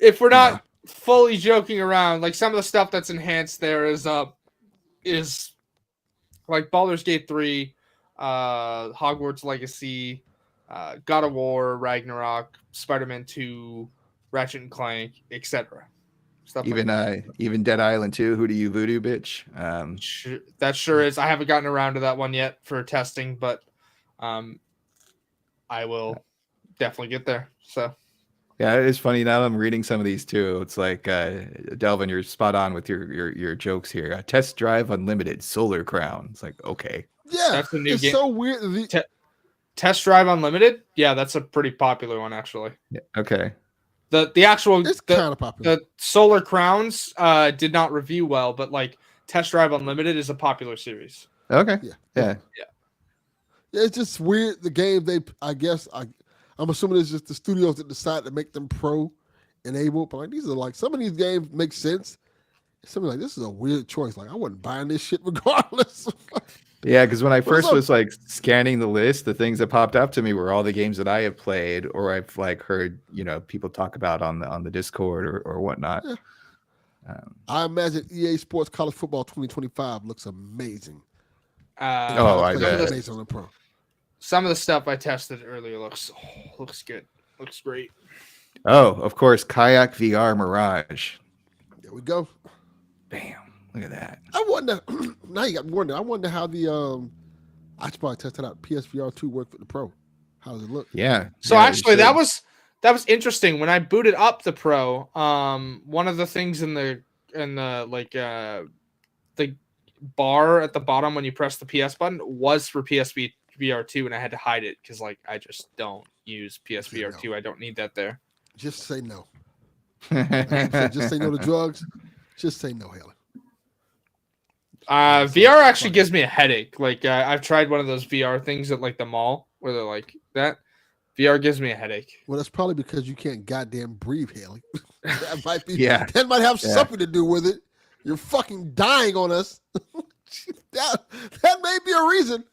If we're not fully joking around, like some of the stuff that's enhanced there is like Baldur's Gate 3, Hogwarts Legacy, God of War, Ragnarok, Spider-Man 2, Ratchet and Clank, etc. Even Dead Island 2, Who Do You Voodoo Bitch? That sure is. I haven't gotten around to that one yet for testing, but I will definitely get there. So yeah, it's funny now. I'm reading some of these too. It's like Delvin, you're spot on with your jokes here. Test Drive Unlimited, Solar Crown. It's like okay, yeah, that's a new game. So weird. Test Drive Unlimited, yeah, that's a pretty popular one actually. Yeah, okay. The actual it's kind of popular. The Solar Crowns did not review well, but like Test Drive Unlimited is a popular series. Okay. Yeah. It's just weird. The game I'm assuming it's just the studios that decide to make them pro enabled. But like these are like some of these games make sense. Something like this is a weird choice. Like I wasn't buying this shit regardless. Yeah, because when I first was like scanning the list, the things that popped up to me were all the games that I have played or I've like heard, you know, people talk about on the Discord or whatnot. Yeah. I imagine EA Sports College Football 2025 looks amazing. I bet. Based on the pro. Some of the stuff I tested earlier looks good. Looks great. Oh, of course, Kayak VR Mirage. There we go. Bam. Look at that. I wonder. Now you got me wondering. I wonder how I should probably test it out. PSVR 2 work with the Pro. How does it look? Yeah. So actually, that was interesting. When I booted up the Pro, one of the things in the the bar at the bottom when you press the PS button was for PSVR 2, and I had to hide it because like I just don't use PSVR 2. I don't need that there. Just say no. Just say no to drugs. Just say no, Haley. VR actually gives me a headache. Like I've tried one of those VR things at like the mall where they're like that. VR gives me a headache. Well, that's probably because you can't goddamn breathe, Haley. That might be. Yeah. That might have something to do with it. You're fucking dying on us. that may be a reason.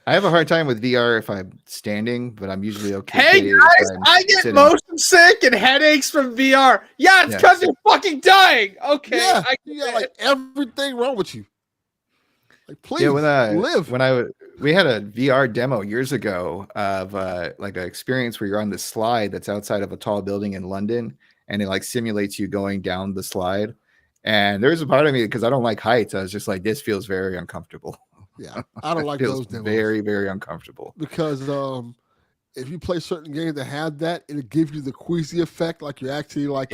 I have a hard time with VR if I'm standing, but I'm usually okay. Hey guys, I get sitting. motion sick and headaches from VR. Yeah, it's because you're fucking dying. Okay, yeah, you got like everything wrong with you. Like, please live. We had a VR demo years ago of like an experience where you're on this slide that's outside of a tall building in London, and it like simulates you going down the slide. And there's a part of me, because I don't like heights, I was just like, this feels very uncomfortable. Yeah, I don't like those demos. Very, very uncomfortable. Because if you play certain games that have that, it'll give you the queasy effect, like you're actually like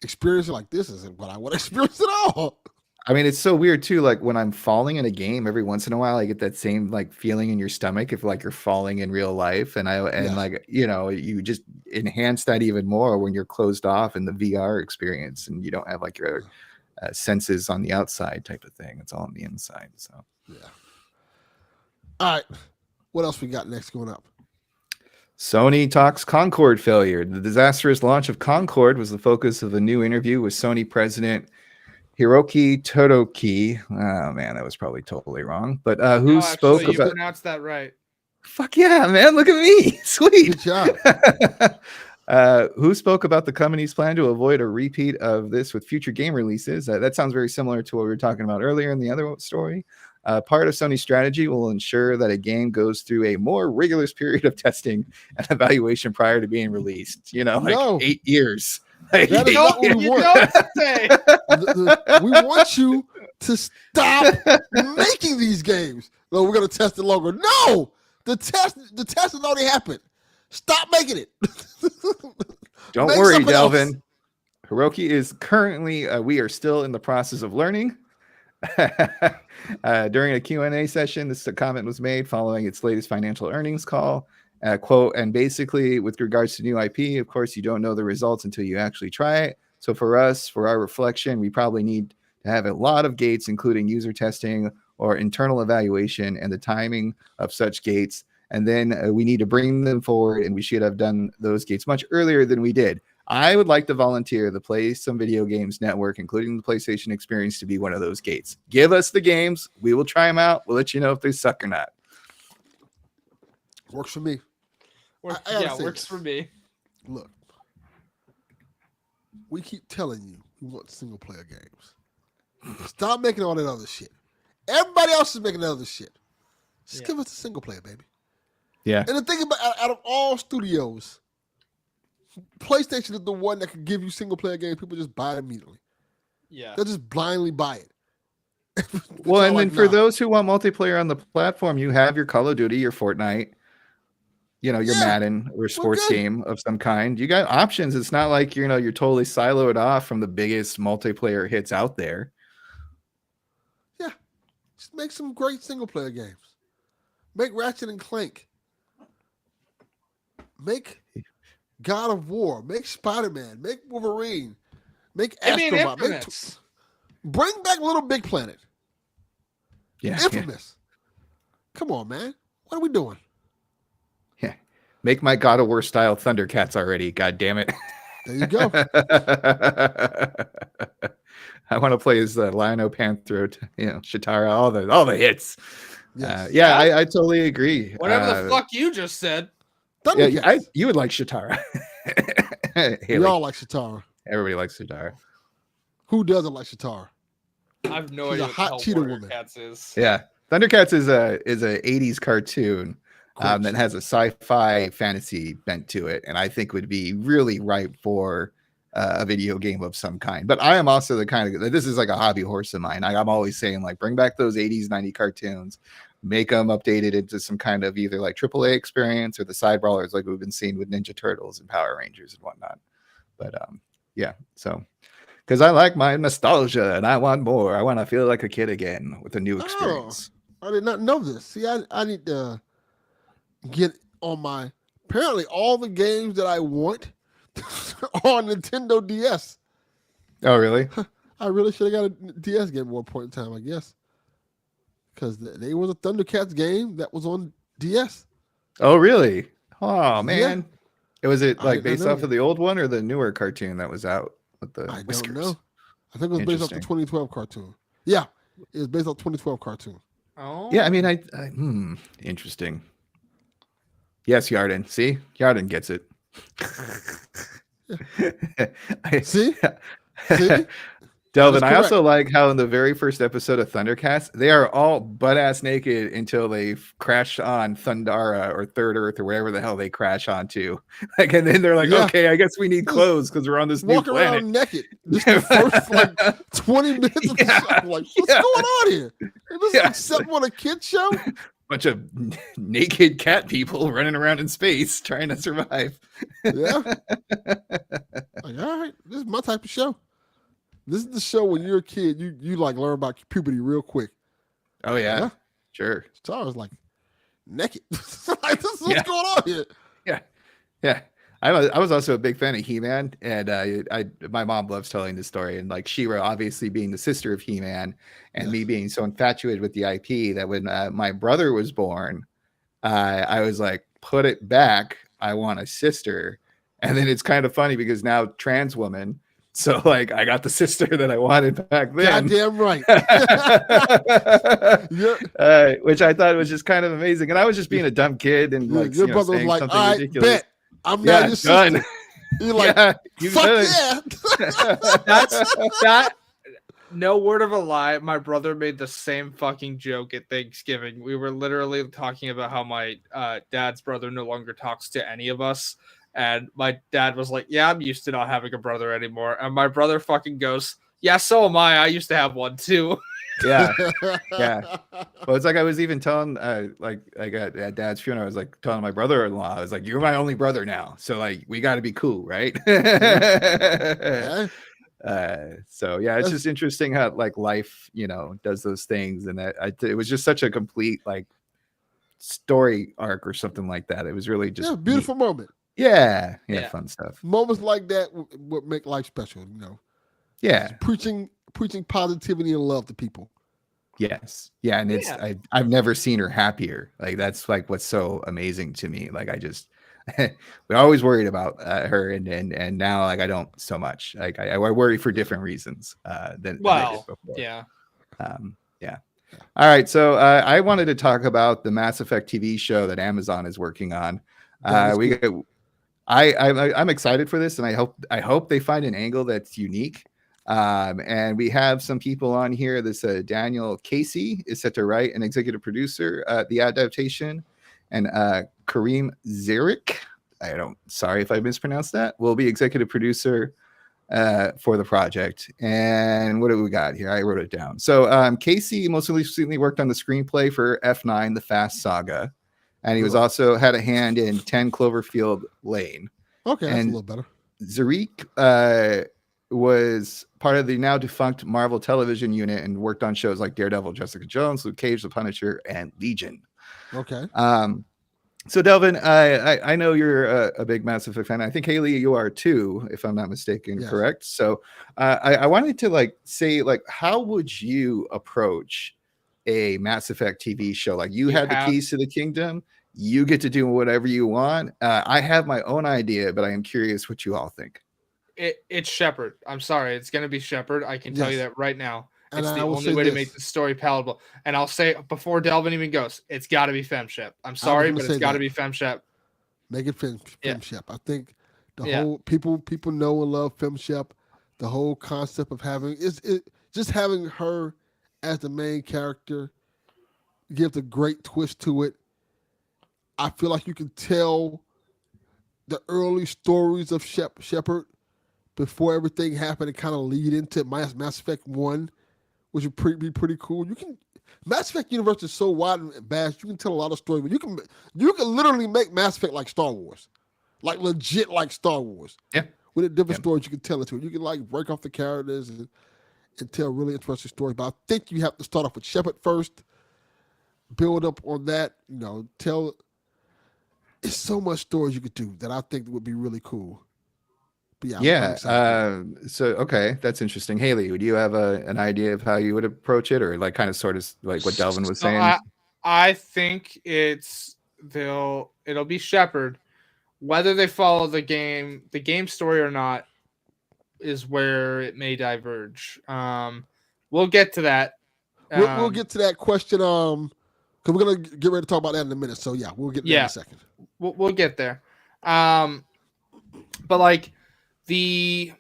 experiencing, like, this isn't what I want to experience at all. I mean, it's so weird too. Like when I'm falling in a game, every once in a while, I get that same like feeling in your stomach if like you're falling in real life, like you just enhance that even more when you're closed off in the VR experience and you don't have like your senses on the outside type of thing. It's all on the inside. So yeah. All right, what else we got next going up? Sony talks Concord failure. The disastrous launch of Concord was the focus of a new interview with Sony president Hiroki Todoroki. Oh man, that was probably totally wrong. But who spoke you about? Pronounced that right. Fuck yeah, man! Look at me, sweet. Good job. Who spoke about the company's plan to avoid a repeat of this with future game releases? That sounds very similar to what we were talking about earlier in the other story. Part of Sony's strategy will ensure that a game goes through a more rigorous period of testing and evaluation prior to being released. 8 years. That is not what we want. We want you to stop making these games. No, we're gonna test it longer. No, the test has already happened. Stop making it. Don't worry, Delvin. Hiroki is currently. We are still in the process of learning. During a Q&A session, this comment was made following its latest financial earnings call. Quote, and basically with regards to new IP, of course, you don't know the results until you actually try it. So for us, for our reflection, we probably need to have a lot of gates, including user testing or internal evaluation and the timing of such gates. And then we need to bring them forward, and we should have done those gates much earlier than we did. I would like to volunteer the Play Some Video Games Network, including the PlayStation Experience, to be one of those gates. Give us the games. We will try them out. We'll let you know if they suck or not. Works for me. Works for me. Look, we keep telling you we want single player games. Stop making all that other shit. Everybody else is making that other shit. Just give us the single player, baby. Yeah. And the thing about, out of all studios, PlayStation is the one that can give you single player games. People just buy it immediately. Yeah. They'll just blindly buy it. Well, and then for those who want multiplayer on the platform, you have your Call of Duty, your Fortnite, your Madden or sports game of some kind. You got options. It's not like, you're totally siloed off from the biggest multiplayer hits out there. Yeah. Just make some great single player games. Make Ratchet and Clank. Make God of War. Make Spider-Man. Make Wolverine. Make Astro. Bring back Little Big Planet. Yeah. Infamous. Come on, man. What are we doing? Yeah. Make my God of War style Thundercats already. God damn it. There you go. I want to play as Lionel Panther, Shitara, all the hits. Yes. I totally agree. Whatever the fuck you just said. You would like Shitara. We all like Shitara. Everybody likes Shitara. Who doesn't like Shitara? I have no She's idea a hot what cheetah woman. Cats is. Yeah, Thundercats is a 80s cartoon that has a sci-fi fantasy bent to it, and I think would be really ripe for a video game of some kind. But I am also the kind of, this is like a hobby horse of mine. I'm always saying, like, bring back those 80s, 90s cartoons, make them updated into some kind of either like AAA experience or the side brawlers like we've been seeing with Ninja Turtles and Power Rangers and whatnot. But so because I like my nostalgia and I want more. I want to feel like a kid again with a new experience. I did not know this. See, I need to get on my, apparently all the games that I want on Nintendo DS. Oh, really? I really should have got a DS game at one point in time, I guess. Because there was a Thundercats game that was on DS. Oh, really? Oh man. Was it like I based know. off of the old one or the newer cartoon that was out with the I whiskers? don't know. I think it was based off the 2012 cartoon. Yeah, it was based off the 2012 cartoon. Oh. Yeah, I mean, interesting. Yes, Yarden. See? Yarden gets it. See? See? Delvin, I also like how in the very first episode of Thundercats, they are all butt-ass naked until they crash on Thundara or Third Earth or wherever the hell they crash onto. Like, and then they're like, okay, I guess we need clothes because we're on this new planet. Walk around naked. Just the first like 20 minutes of the show. Like, what's going on here? Is this except on a kid show? Bunch of naked cat people running around in space trying to survive. Yeah. Like, all right, this is my type of show. This is the show when you're a kid, you like learn about puberty real quick. Oh yeah. Sure. So I was like naked. Like, this is what's going on here. Yeah. I was also a big fan of He-Man, and my mom loves telling this story, and like She-Ra obviously being the sister of He-Man, and me being so infatuated with the IP that when my brother was born, I was like, put it back. I want a sister. And then it's kind of funny because now trans woman. So like I got the sister that I wanted back then. Goddamn right. Which I thought was just kind of amazing. And I was just being a dumb kid and like your brother was like, I bet I'm not your done. sister. You're like, fuck yeah. That no word of a lie. My brother made the same fucking joke at Thanksgiving. We were literally talking about how my dad's brother no longer talks to any of us. And my dad was like, yeah, I'm used to not having a brother anymore. And my brother fucking goes, yeah, so am I. I used to have one too. Yeah. Well, it's like I was even telling like at dad's funeral, I was like telling my brother-in-law, I was like, you're my only brother now. So like we got to be cool, right? So yeah, it's just interesting how like life, does those things. And it was just such a complete like story arc or something like that. It was really just beautiful moment. Yeah, fun stuff. Moments like that would make life special, Yeah, just preaching positivity and love to people. Yes, yeah, and I've never seen her happier. Like that's like what's so amazing to me. Like I just we're always worried about her, and now like I don't so much. Like I worry for different reasons than I did before. Yeah. All right, so I wanted to talk about the Mass Effect TV show that Amazon is working on. I'm excited for this, and I hope they find an angle that's unique. And we have some people on here. This Daniel Casey is set to write and executive producer the adaptation, and Kareem Zirik, sorry if I mispronounced that, will be executive producer for the project. And what do we got here? I wrote it down. So Casey most recently worked on the screenplay for F9, The Fast Saga. And he was also had a hand in 10 Cloverfield Lane. Okay, that's a little better. Zarik was part of the now defunct Marvel television unit and worked on shows like Daredevil, Jessica Jones, Luke Cage, The Punisher, and Legion. Okay. So Delvin, I know you're a big Mass Effect fan. I think Hayley, you are too, if I'm not mistaken. Yes. Correct. So I wanted to say how would you approach a Mass Effect TV show? Like you had the keys to the kingdom, you get to do whatever you want. I have my own idea, but I am curious what you all think. It's Shepard. I'm sorry, it's gonna be Shepard. I can tell you that right now. It's the only way to make the story palatable. And I'll say before Delvin even goes, it's got to be FemShep. I'm sorry, but it's got to be FemShep. Make it FemShep. I think the whole people know and love FemShep. The whole concept of having just having her as the main character gives a great twist to it. I feel like you can tell the early stories of Shepard before everything happened and kind of lead into Mass Effect 1, which would be pretty cool. Mass Effect universe is so wide and vast, you can tell a lot of stories. But you can literally make Mass Effect like Star Wars. Like legit like Star Wars. Yeah. With the different stories you can tell into it. You can break off the characters and tell really interesting stories. But I think you have to start off with Shepard first, build up on that, tell. It's so much stories you could do that I think would be really cool. But so okay, that's interesting. Hayley, would you have an idea of how you would approach it, or kind of sort of like what Delvin was saying? I think it's it'll be Shepard. Whether they follow the game story or not is where it may diverge. We'll get to that. We'll get to that question. Because we're gonna get ready to talk about that in a minute. So yeah, we'll get there in a second. We'll get there. But like the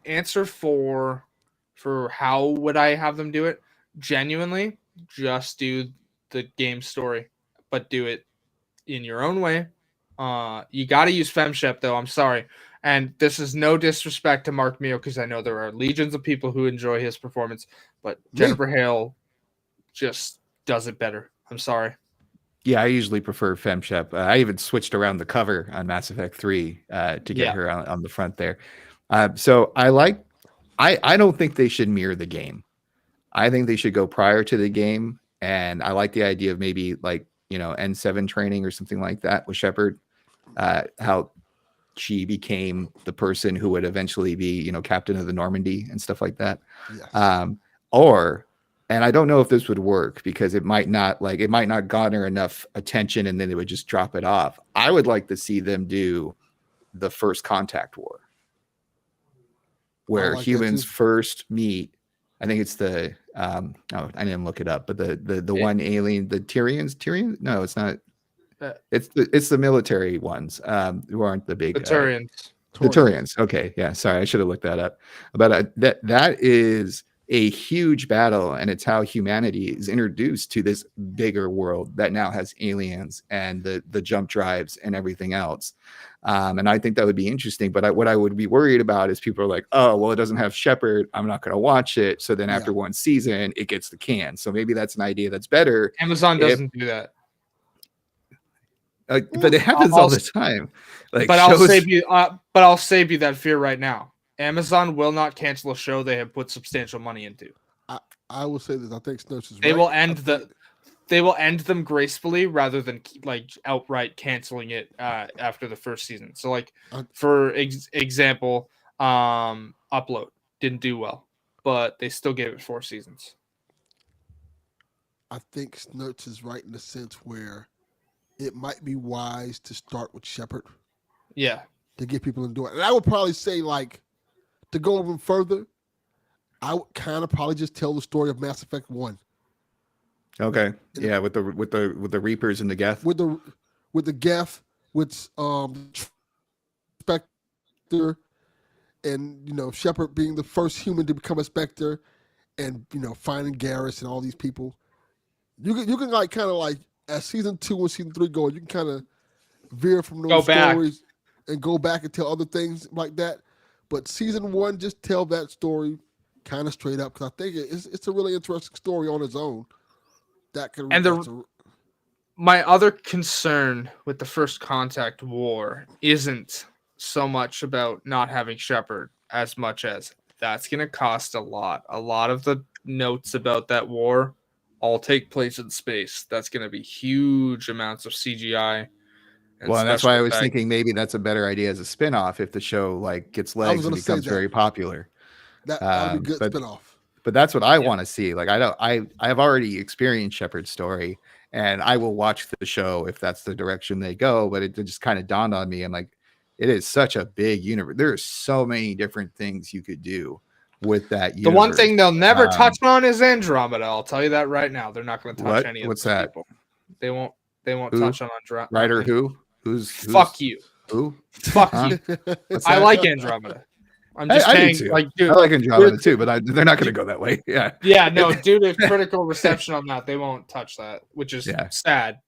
answer for how would I have them do it? Genuinely, just do the game story, but do it in your own way. You got to use FemShep though. I'm sorry. And this is no disrespect to Mark Mio because I know there are legions of people who enjoy his performance, but Jennifer Hale just does it better. I'm sorry. Yeah, I usually prefer FemShep. I even switched around the cover on Mass Effect 3 to get her on the front there. So I don't think they should mirror the game. I think they should go prior to the game. And I like the idea of maybe like, N7 training or something like that with Shepard, how she became the person who would eventually be, captain of the Normandy and stuff like that. Yes. And I don't know if this would work because it might not garner enough attention and then they would just drop it off. I would like to see them do the First Contact War where humans first meet. I think it's the I didn't look it up, but the one alien, the Tyrians? No, it's not. It's the military ones who aren't the big Turians. The Turians. Okay, yeah. Sorry, I should have looked that up. But that is a huge battle, and it's how humanity is introduced to this bigger world that now has aliens and the jump drives and everything else. And I think that would be interesting. But what I would be worried about is people are like, oh, well, it doesn't have Shepard. I'm not going to watch it. So then after one season, it gets the can. So maybe that's an idea that's better. Amazon doesn't do that. But it happens all the time. But I'll save you that fear right now. Amazon will not cancel a show they have put substantial money into. I will say this. I think Snerts is right. They will end them gracefully rather than like outright canceling it after the first season. So like for example, Upload didn't do well, but they still gave it 4 seasons. I think Snerts is right in the sense where it might be wise to start with Shepard. Yeah. To get people into it. And I would probably say like to go even further, I would kind of probably just tell the story of Mass Effect 1. Okay. Yeah, with the Reapers and the Geth. With the Geth, with Spectre, and Shepard being the first human to become a Spectre, and finding Garrus and all these people. You can like kind of like as season 2 and season 3 go, you can kind of veer from those stories and go back and tell other things like that. But season 1, just tell that story kind of straight up because I think it's a really interesting story on its own. My other concern with the First Contact War isn't so much about not having Shepard as much as that's going to cost a lot. A lot of the notes about that war all take place in space. That's going to be huge amounts of CGI. Well, that's why I was thinking maybe that's a better idea as a spinoff if the show like gets legs and becomes very popular. That would be a good spinoff. But that's what I want to see. Like I have already experienced Shepard's story, and I will watch the show if that's the direction they go. But it just kind of dawned on me. I'm like, it is such a big universe. There are so many different things you could do with that universe. The one thing they'll never touch on is Andromeda. I'll tell you that right now. They're not going to touch any of those people. They won't touch on Andromeda. Writer who? Who's fuck you? Who? Fuck you. I like Andromeda. I'm just saying, like, dude, I like Andromeda too, but they're not going to go that way. Yeah. Yeah, no, due to critical reception on that, they won't touch that, which is sad.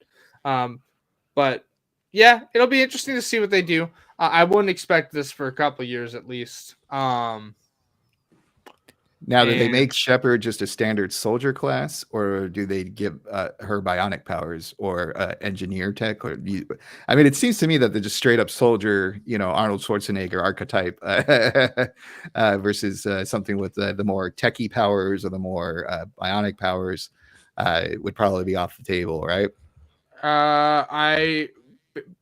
But yeah, it'll be interesting to see what they do. I wouldn't expect this for a couple of years at least. Now, do they make Shepard just a standard soldier class, or do they give her bionic powers or engineer tech? I mean, it seems to me that they're just straight up soldier, Arnold Schwarzenegger archetype versus something with the more techie powers or the more bionic powers would probably be off the table, right?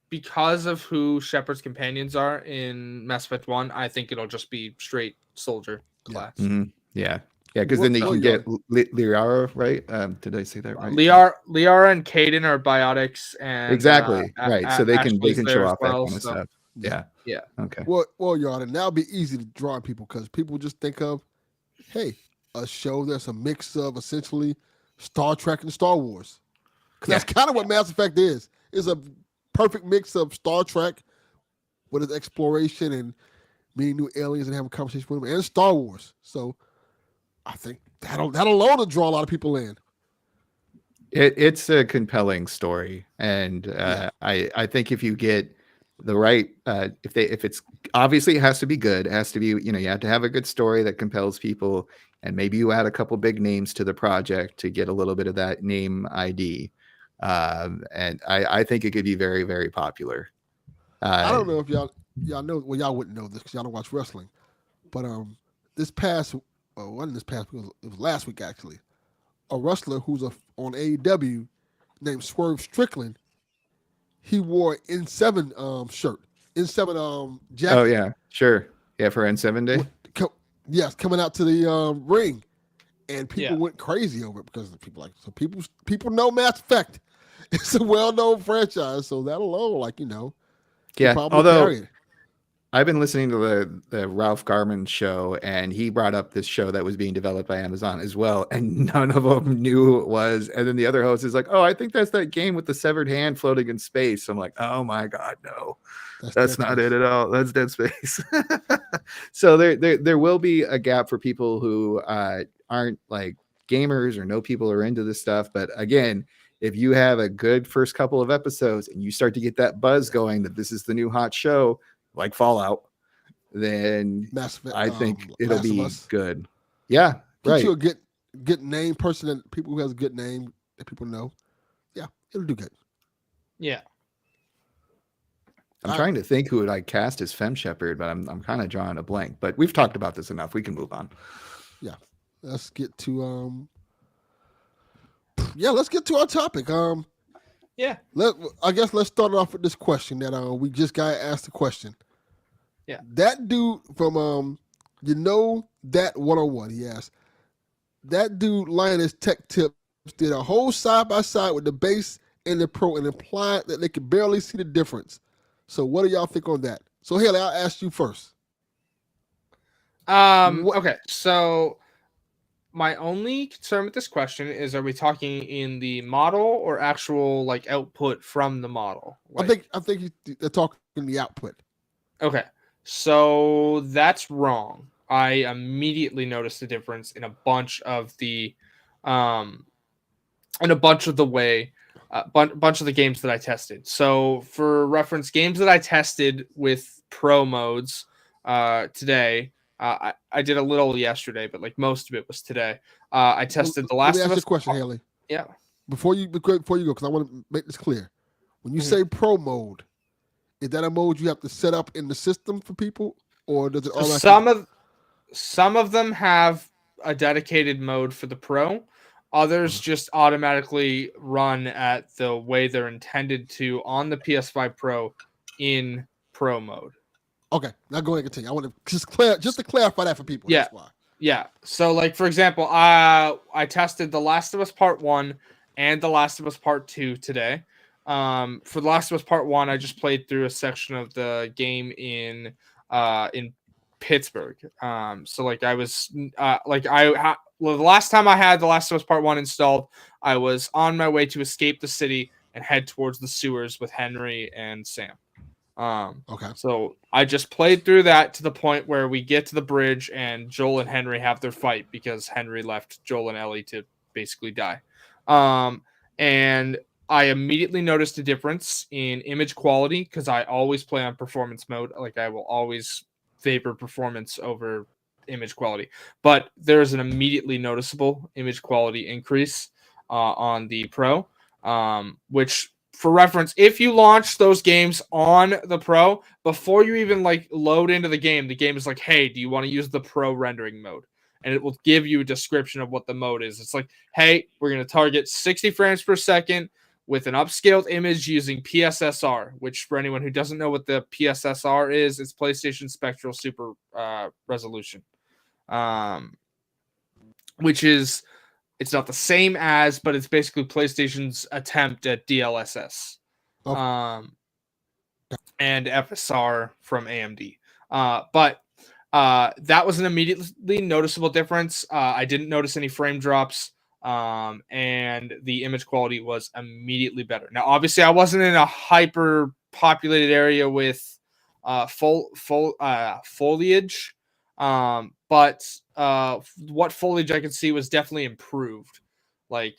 Because of who Shepard's companions are in Mass Effect 1, I think it'll just be straight soldier class. Mm-hmm. Yeah. Yeah, because then they can get Liara, right? Did I say that right? Liara and Caden are biotics, and exactly right. So they can show off well, that kind of stuff. Yeah. Okay. Well, y'all, and that'll be easy to draw people because people just think of, hey, a show that's a mix of essentially Star Trek and Star Wars. Because that's kind of what Mass Effect is. It's a perfect mix of Star Trek with its exploration and meeting new aliens and having a conversation with them, and Star Wars. So I think that alone will draw a lot of people in. It's a compelling story, and I think if you get the right if it's obviously it has to be good, it has to be, you have to have a good story that compels people, and maybe you add a couple big names to the project to get a little bit of that name ID, and I think it could be very, very popular. I don't know if y'all know, well, y'all wouldn't know this because y'all don't watch wrestling, but this past wasn't this past week, it was last week actually, a wrestler who's on AEW named Swerve Strickland, he wore an N7 shirt, N7 jacket. Oh yeah, sure, yeah, for N7 Day. Yes, coming out to the ring, and people went crazy over it because people know Mass Effect. It's a well-known franchise, so that alone, yeah. Although I've been listening to the Ralph Garman show, and he brought up this show that was being developed by Amazon as well, and none of them knew who it was. And then the other host is like, "Oh, I think that's that game with the severed hand floating in space." I'm like, "Oh my god, no, that's not it at all. That's Dead Space." So there will be a gap for people who aren't like gamers or know people are into this stuff. But again, if you have a good first couple of episodes and you start to get that buzz going that this is the new hot show, like Fallout, then I think it'll be good. Yeah, right. You a good name person, that people who has a good name that people know. Yeah, it'll do good. Yeah. I'm trying to think who would I cast as Femme Shepherd, but I'm kind of drawing a blank. But we've talked about this enough. We can move on. Yeah, let's get to let's get to our topic. Yeah. I guess let's start off with this question that we just got asked the question. Yeah. That dude from that 101, he asked. That dude Linus Tech Tips did a whole side by side with the base and the Pro and implied that they could barely see the difference. So what do y'all think on that? So Hayley, I'll ask you first. Okay, so my only concern with this question is: are we talking in the model or actual output from the model? I think they're talking the output. Okay, so that's wrong. I immediately noticed the difference in a bunch of the, bunch of the games that I tested. So for reference, games that I tested with Pro modes today. I did a little yesterday, but most of it was today. I tested The Last of Us. Let me ask you a question, Hayley. Yeah. Before you go, because I want to make this clear. When you say Pro mode, is that a mode you have to set up in the system for people, or does it automatically? Some of them have a dedicated mode for the Pro. Others just automatically run at the way they're intended to on the PS5 Pro in Pro mode. Okay, now go ahead and continue. I want to just to clarify that for people. Yeah, that's why. Yeah. So, for example, I tested The Last of Us Part 1 and The Last of Us Part 2 today. For The Last of Us Part 1, I just played through a section of the game in Pittsburgh. So I was the last time I had The Last of Us Part 1 installed, I was on my way to escape the city and head towards the sewers with Henry and Sam. Okay. So I just played through that to the point where we get to the bridge and Joel and Henry have their fight because Henry left Joel and Ellie to basically die. And I immediately noticed a difference in image quality because I always play on performance mode. I will always favor performance over image quality, but there's an immediately noticeable image quality increase on the Pro, which, for reference, if you launch those games on the Pro, before you even load into the game is like, hey, do you want to use the Pro rendering mode? And it will give you a description of what the mode is. It's like, hey, we're going to target 60 frames per second with an upscaled image using PSSR, which for anyone who doesn't know what the PSSR is, it's PlayStation Spectral Super Resolution. which is it's not the same as, but it's basically PlayStation's attempt at DLSS. And FSR from AMD. But that was an immediately noticeable difference. I didn't notice any frame drops, and the image quality was immediately better. Now, obviously, I wasn't in a hyper populated area with foliage, but what foliage I could see was definitely improved. Like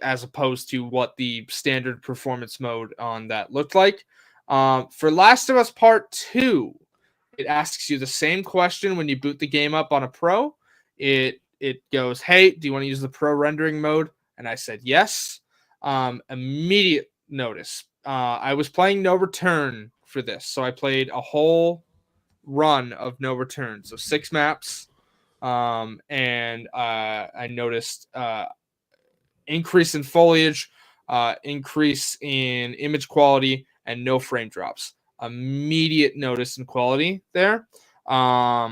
as opposed to what the standard performance mode on that looked like. For Last of Us Part 2, it asks you the same question when you boot the game up on a Pro. It goes, hey, do you want to use the Pro rendering mode? And I said yes. Immediate notice. I was playing No Return for this, so I played a whole run of No Return, so 6 maps, and I noticed increase in foliage, increase in image quality, and no frame drops. Immediate notice in quality there, at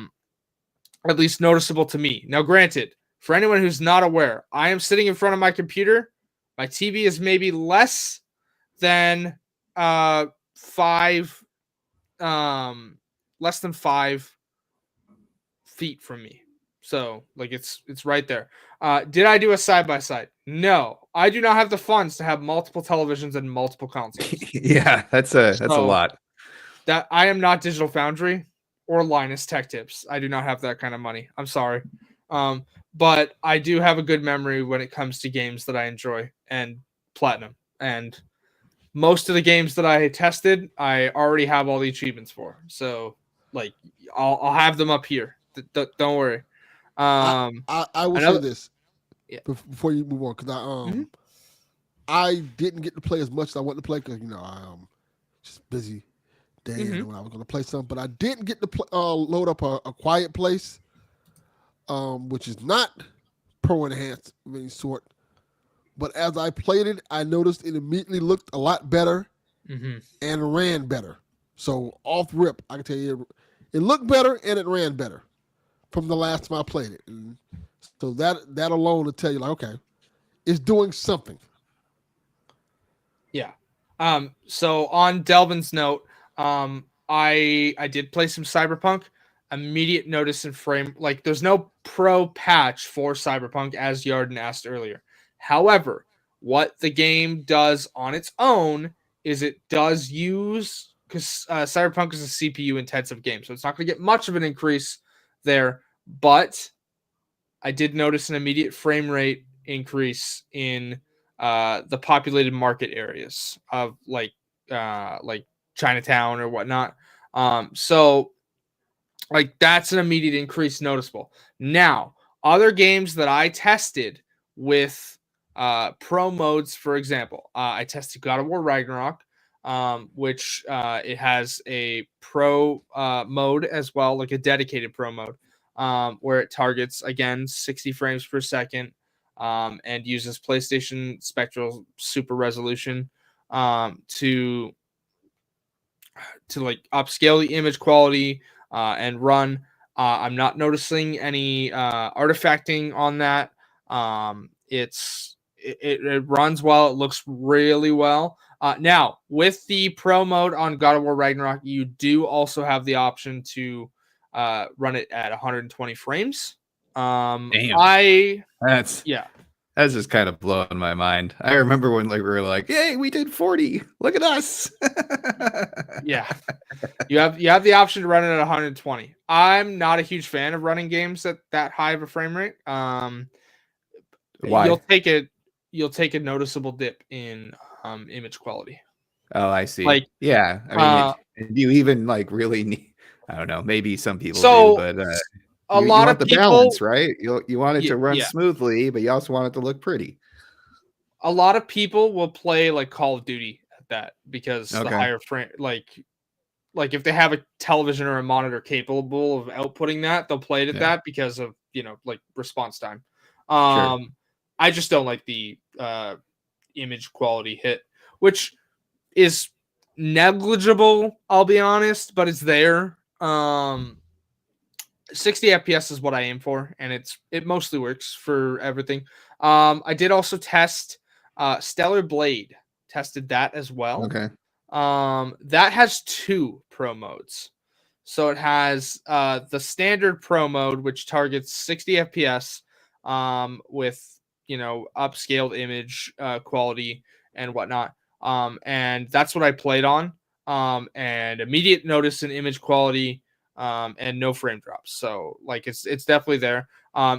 least noticeable to me. Now, granted, for anyone who's not aware, I am sitting in front of my computer. My TV is maybe less than 5 feet from me. So like it's right there. Did I do a side-by-side? No. I do not have the funds to have multiple televisions and multiple consoles. Yeah, that's a lot. That I am not Digital Foundry or Linus Tech Tips. I do not have that kind of money. I'm sorry. But I do have a good memory when it comes to games that I enjoy and platinum. And most of the games that I tested, I already have all the achievements for. So like I'll have them up here. Don't worry. I will say this before you move on, because I didn't get to play as much as I wanted to play because I just busy day and when I was going to play something, but I didn't get to load up a Quiet Place, which is not Pro enhanced of any sort. But as I played it, I noticed it immediately looked a lot better and ran better. So off rip, I can tell you, it looked better and it ran better from the last time I played it. And so that alone will tell you, like, okay, it's doing something. Yeah. So on Delvin's note, I did play some Cyberpunk. Immediate notice in frame, like there's no pro patch for Cyberpunk, as Yarden asked earlier. However, what the game does on its own is it does use, because Cyberpunk is a CPU intensive game, so it's not going to get much of an increase there. But I did notice an immediate frame rate increase in the populated market areas of like Chinatown or whatnot. So like that's an immediate increase noticeable. Now, other games that I tested with pro modes, for example, I tested God of War Ragnarok, which it has a pro mode as well, like a dedicated pro mode, where it targets, again, 60 frames per second, and uses PlayStation Spectral Super Resolution to like upscale the image quality and run. I'm not noticing any artifacting on that. It runs well. It looks really well. Now, with the pro mode on God of War Ragnarok, you do also have the option to run it at 120 frames. Damn. That's just kind of blowing my mind. I remember when we were like, "Hey, we did 40. Look at us." Yeah, you have the option to run it at 120. I'm not a huge fan of running games at that high of a frame rate. Why? You'll take a noticeable dip in image quality. Oh, I see. Like, yeah, I mean, do you even like really need? I don't know. Maybe some people do, but a lot of the people, balance, right? You want it to run smoothly, but you also want it to look pretty. A lot of people will play like Call of Duty at that because the higher frame, like if they have a television or a monitor capable of outputting that, they'll play it at that because of like response time. Sure. I just don't like the image quality hit, which is negligible, I'll be honest, but it's there. 60 FPS is what I aim for, and it mostly works for everything. I did also test Stellar Blade. Tested that as well. Okay. That has 2 pro modes. So it has the standard pro mode, which targets 60 FPS with upscaled image quality and whatnot. And that's what I played on. And immediate notice in image quality and no frame drops. So like it's definitely there.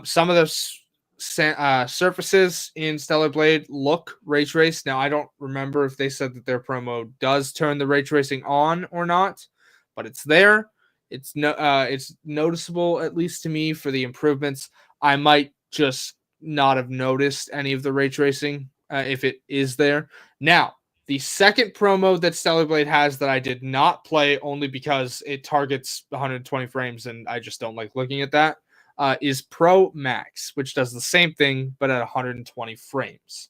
Some of those surfaces in Stellar Blade look ray traced. Now I don't remember if they said that their pro mode does turn the ray tracing on or not, but it's there. It's noticeable, at least to me, for the improvements. I might just not have noticed any of the ray tracing if it is there. Now, the second pro mode that Stellar Blade has that I did not play only because it targets 120 frames and I just don't like looking at that is Pro Max, which does the same thing but at 120 frames.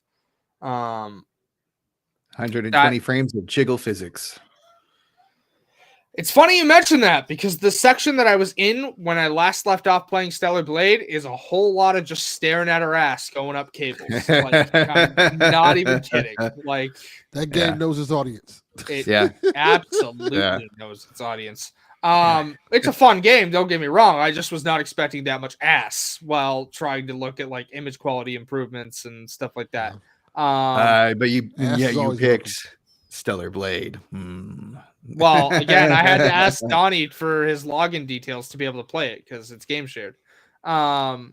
120 frames of jiggle physics. It's funny you mention that because the section that I was in when I last left off playing Stellar Blade is a whole lot of just staring at her ass going up cables. Like, I'm not even kidding. Like that game knows its audience. It absolutely knows its audience. It's a fun game. Don't get me wrong. I just was not expecting that much ass while trying to look at like image quality improvements and stuff like that. But you picked Stellar Blade. Well, again, I had to ask Donnie for his login details to be able to play it because it's game shared. And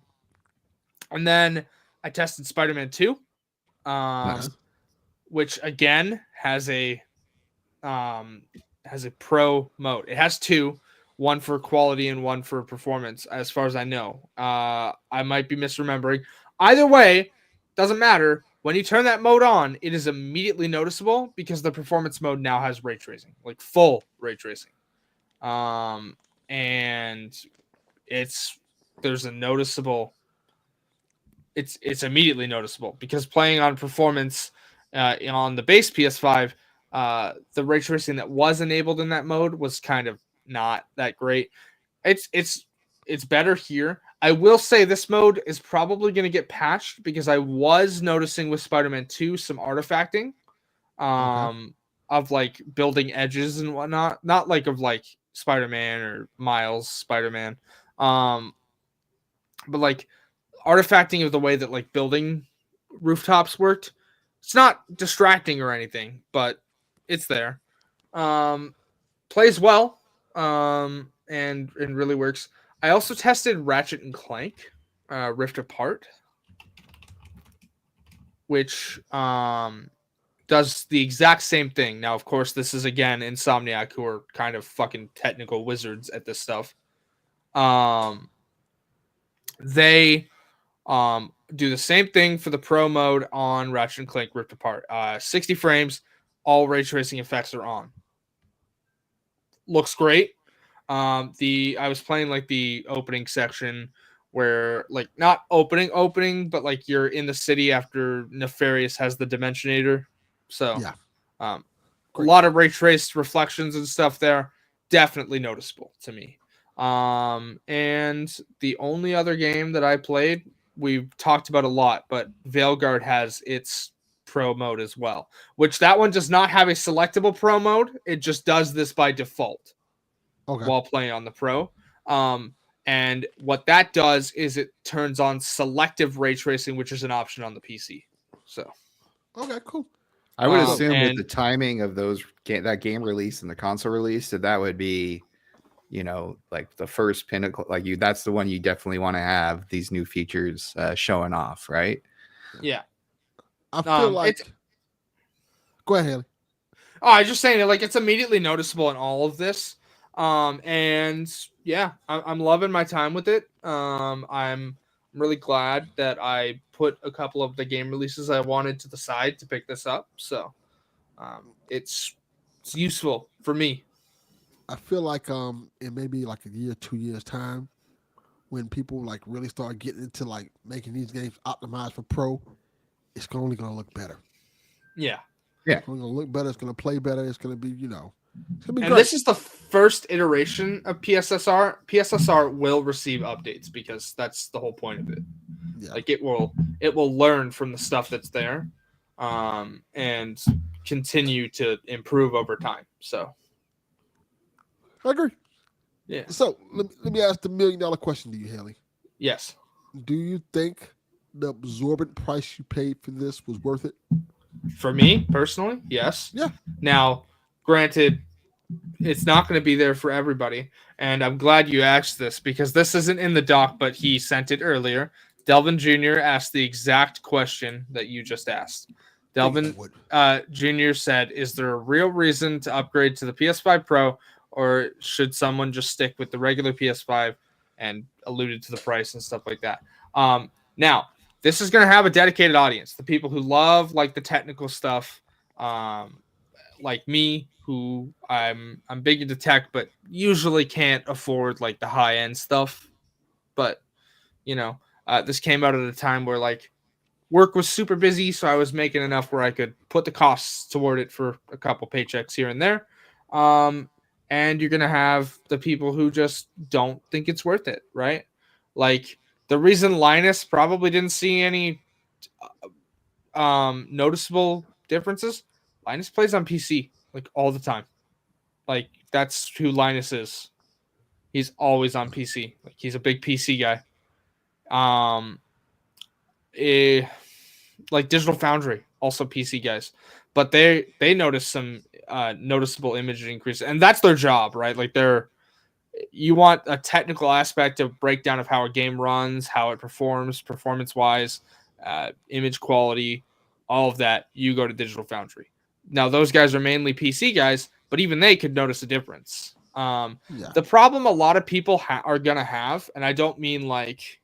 then I tested Spider-Man 2, which again has a pro mode. It has 2, one for quality and one for performance, as far as I know. I might be misremembering. Either way, doesn't matter. When you turn that mode on, it is immediately noticeable because the performance mode now has ray tracing, like full ray tracing. And there's a noticeable, it's immediately noticeable because playing on performance on the base PS5, the ray tracing that was enabled in that mode was kind of not that great. It's better here. I will say this mode is probably going to get patched because I was noticing with Spider-Man 2 some artifacting of like building edges and whatnot. Not like of like Spider-Man or Miles Spider-Man. But like artifacting of the way that like building rooftops worked. It's not distracting or anything, but it's there. Plays well and really works. I also tested Ratchet and Clank Rift Apart, which does the exact same thing. Now, of course, this is, again, Insomniac, who are kind of fucking technical wizards at this stuff. They do the same thing for the pro mode on Ratchet and Clank Rift Apart. 60 frames, all ray tracing effects are on. Looks great. I was playing like the opening section where like not opening, but like you're in the city after Nefarious has the Dimensionator. So a lot of ray traced reflections and stuff there. Definitely noticeable to me. And the only other game that I played, we've talked about a lot, but Veilguard has its pro mode as well, which that one does not have a selectable pro mode. It just does this by default. While playing on the Pro. And what that does is it turns on selective ray tracing, which is an option on the PC. So, okay, cool. I would assume with the timing of that game release and the console release, that would be, like the first pinnacle. Like that's the one you definitely want to have these new features showing off, right? Yeah. I feel like. Go ahead, Haley. Oh, I was just saying, like it's immediately noticeable in all of this. And yeah, I'm loving my time with it. I'm really glad that I put a couple of the game releases I wanted to the side to pick this up. So, it's useful for me. I feel like it may be like a year, 2 years time when people like really start getting into like making these games optimized for pro. It's only going to look better. Yeah. It's going to look better. It's going to play better. It's going to be, And this is the first iteration of PSSR. PSSR will receive updates because that's the whole point of it. Yeah. Like it will learn from the stuff that's there, and continue to improve over time. So I agree. Yeah. So let me ask the $1 million question to you, Hayley. Yes. Do you think the absorbent price you paid for this was worth it? For me personally, yes. Yeah. Now, granted, it's not going to be there for everybody, and I'm glad you asked this because this isn't in the doc, but he sent it earlier. Delvin Jr. asked the exact question that you just asked. Delvin Jr. said, "Is there a real reason to upgrade to the PS5 Pro, or should someone just stick with the regular PS5?" And alluded to the price and stuff like that. Now, this is going to have a dedicated audience. The people who love like the technical stuff, like me, who I'm big into tech, but usually can't afford like the high end stuff. But this came out at a time where like work was super busy, so I was making enough where I could put the costs toward it for a couple paychecks here and there. And you're gonna have the people who just don't think it's worth it, right? Like the reason Linus probably didn't see any noticeable differences. Linus plays on PC like all the time. Like that's who Linus is. He's always on PC. Like he's a big PC guy. Like Digital Foundry, also PC guys, but they notice some noticeable image increase, and that's their job, right? Like you want a technical aspect of breakdown of how a game runs, how it performs, performance wise, image quality, all of that. You go to Digital Foundry. Now those guys are mainly PC guys, but even they could notice a difference. The problem a lot of people are gonna have, and I don't mean like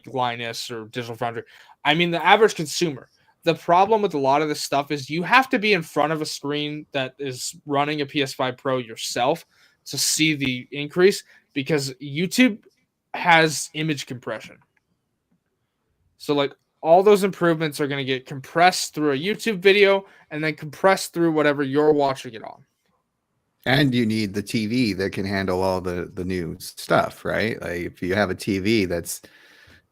Linus or Digital Foundry. I mean the average consumer. The problem with a lot of this stuff is you have to be in front of a screen that is running a PS5 Pro yourself to see the increase because YouTube has image compression. So like all those improvements are going to get compressed through a YouTube video and then compressed through whatever you're watching it on. And you need the TV that can handle all the new stuff, right? Like if you have a TV that's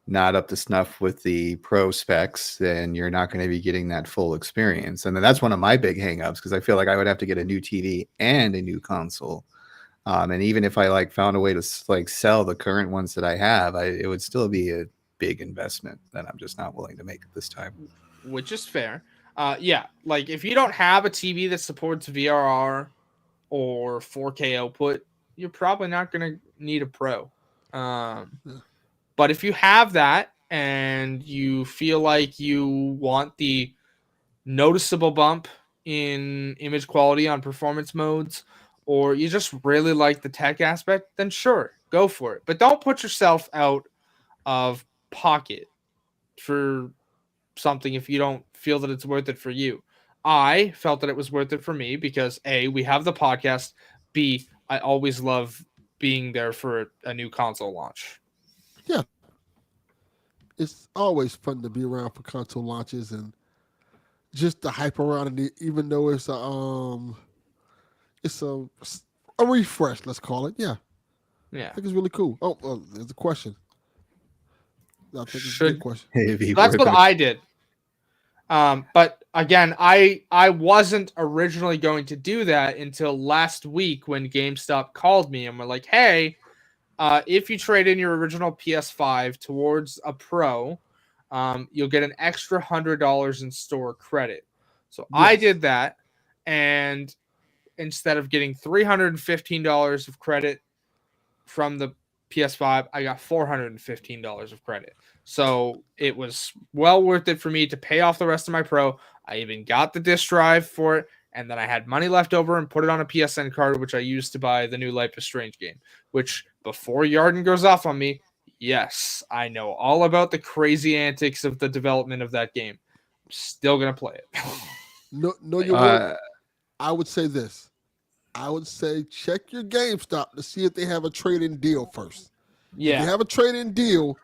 not up to snuff with the pro specs, then you're not going to be getting that full experience. And then that's one of my big hangups because I feel like I would have to get a new TV and a new console. And even if I found a way to sell the current ones that I have, it would still be a big investment that I'm just not willing to make at this time. Which is fair. Yeah, like if you don't have a TV that supports VRR or 4K output, you're probably not going to need a Pro. But if you have that and you feel like you want the noticeable bump in image quality on performance modes, or you just really like the tech aspect, then sure, go for it. But don't put yourself out of pocket for something if you don't feel that it's worth it for you. I felt that it was worth it for me because A, we have the podcast. B, I always love being there for a new console launch. Yeah. It's always fun to be around for console launches and just the hype around it, even though it's a refresh, let's call it. Yeah. Yeah. I think it's really cool. Oh, there's a question. I think it's a good question. That's what I did. But again, I wasn't originally going to do that until last week when GameStop called me and were like, hey, if you trade in your original PS5 towards a Pro, you'll get an extra $100 in store credit. So yes. I did that, and instead of getting $315 of credit from the PS5, I got $415 of credit. So it was well worth it for me to pay off the rest of my Pro. I even got the disc drive for it, and then I had money left over and put it on a PSN card, which I used to buy the new Life is Strange game, which before Yarden goes off on me, yes, I know all about the crazy antics of the development of that game. I'm still going to play it. No, you won't. I would say this. I would say check your GameStop to see if they have a trade-in deal first. Yeah. If they have a trade-in deal,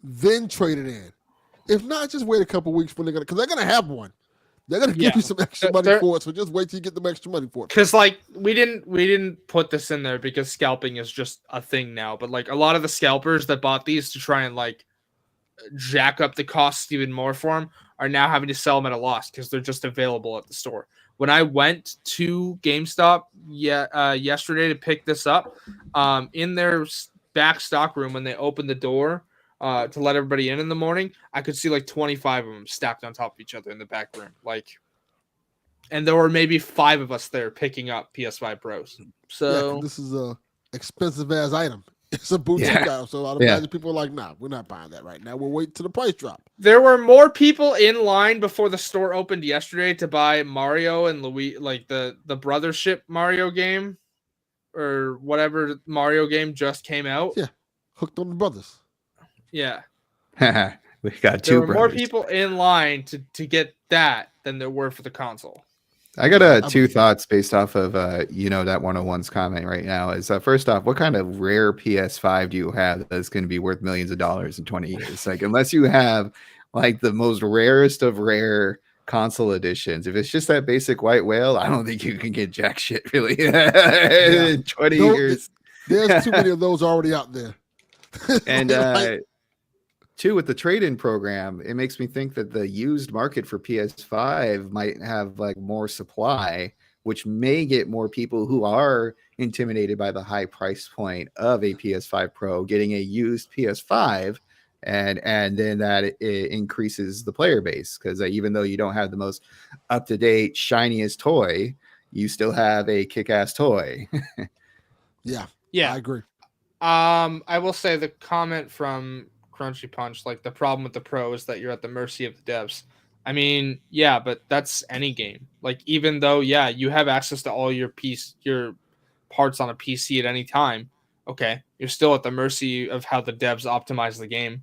then trade it in. If not, just wait a couple weeks when because they're gonna have one. They're gonna give you some extra money for it, so just wait till you get the extra money for it. Because like we didn't put this in there because scalping is just a thing now. But like a lot of the scalpers that bought these to try and like jack up the costs even more for them are now having to sell them at a loss because they're just available at the store. When I went to GameStop yesterday to pick this up, in their back stock room when they opened the door to let everybody in the morning, I could see like 25 of them stacked on top of each other in the back room. Like, and there were maybe 5 of us there picking up PS5 Pros. So this is a expensive ass item. It's a boutique item, so I'd imagine people are like, "Nah, we're not buying that right now. We'll wait till the price drop." There were more people in line before the store opened yesterday to buy Mario and Luigi, like the Brothership Mario game, or whatever Mario game just came out. Yeah, Hooked on the Brothers. Yeah, we got 2 there were brothers. more people in line to get that than there were for the console. I got 2 thoughts based off of that 101's comment right now. Is first off, what kind of rare PS5 do you have that's going to be worth millions of dollars in 20 years? Like, unless you have like the most rarest of rare console editions, if it's just that basic white whale, I don't think you can get jack shit really in 20 years. There's too many of those already out there. And 2, with the trade-in program, it makes me think that the used market for PS5 might have like more supply, which may get more people who are intimidated by the high price point of a PS5 Pro getting a used PS5, and then that it increases the player base, because even though you don't have the most up-to-date shiniest toy, you still have a kick-ass toy. yeah, I agree. I will say the comment from Crunchy Punch, like the problem with the Pro is that you're at the mercy of the devs. I mean, yeah, but that's any game. Like, even though, yeah, you have access to all your parts on a PC at any time, okay, you're still at the mercy of how the devs optimize the game.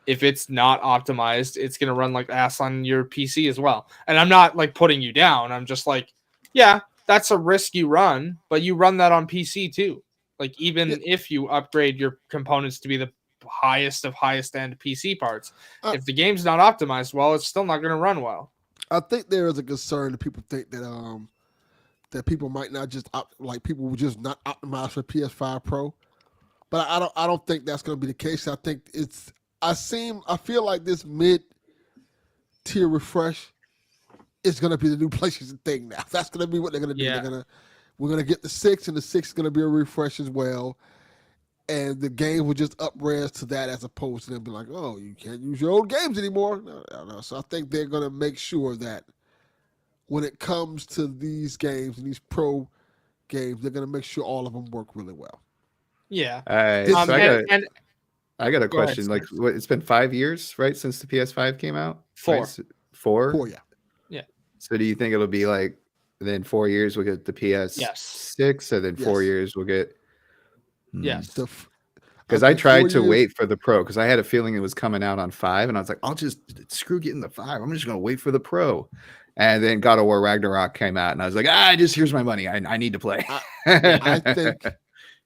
If it's not optimized, it's going to run like ass on your PC as well. And I'm not like putting you down. I'm just like, yeah, that's a risk you run, but you run that on PC too. Like, even if you upgrade your components to be the highest end PC parts, if the game's not optimized well, it's still not going to run well. I think there is a concern that people think that that people might not just people will just not optimize for PS5 Pro, but I don't think that's going to be the case. I think I feel like this mid-tier refresh is going to be the new PlayStation thing now. That's going to be what they're going to do. Yeah. We're going to get the 6, and the 6 is going to be a refresh as well. And the game will just up-res to that, as opposed to them being like, oh, you can't use your old games anymore. No. So I think they're going to make sure that when it comes to these games and these pro games, they're going to make sure all of them work really well. Yeah. I got a question. Like, it's been 5 years, right, since the PS5 came out? 4. Right? 4? Yeah. So do you think it'll be like, then 4 years we'll get the PS6, and then 4 years we'll get... Yes. Because I tried to wait for the Pro, because I had a feeling it was coming out on 5, and I was like, I'll just screw getting the 5. I'm just going to wait for the Pro. And then God of War Ragnarok came out, and I was like, here's my money. I need to play. I think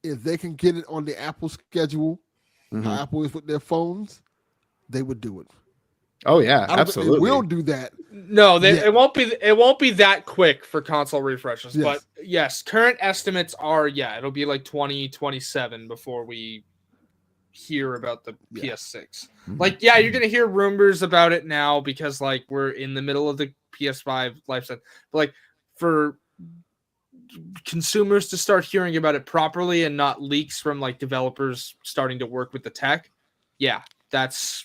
if they can get it on the Apple schedule, how Apple is with their phones, they would do it. Oh yeah, absolutely. They will do that. No, it won't be that quick for console refreshes. Yes. But yes, current estimates are it'll be like 2027 before we hear about the PS6. Like, you're gonna hear rumors about it now because like we're in the middle of the PS5 lifecycle. But like for consumers to start hearing about it properly and not leaks from like developers starting to work with the tech, that's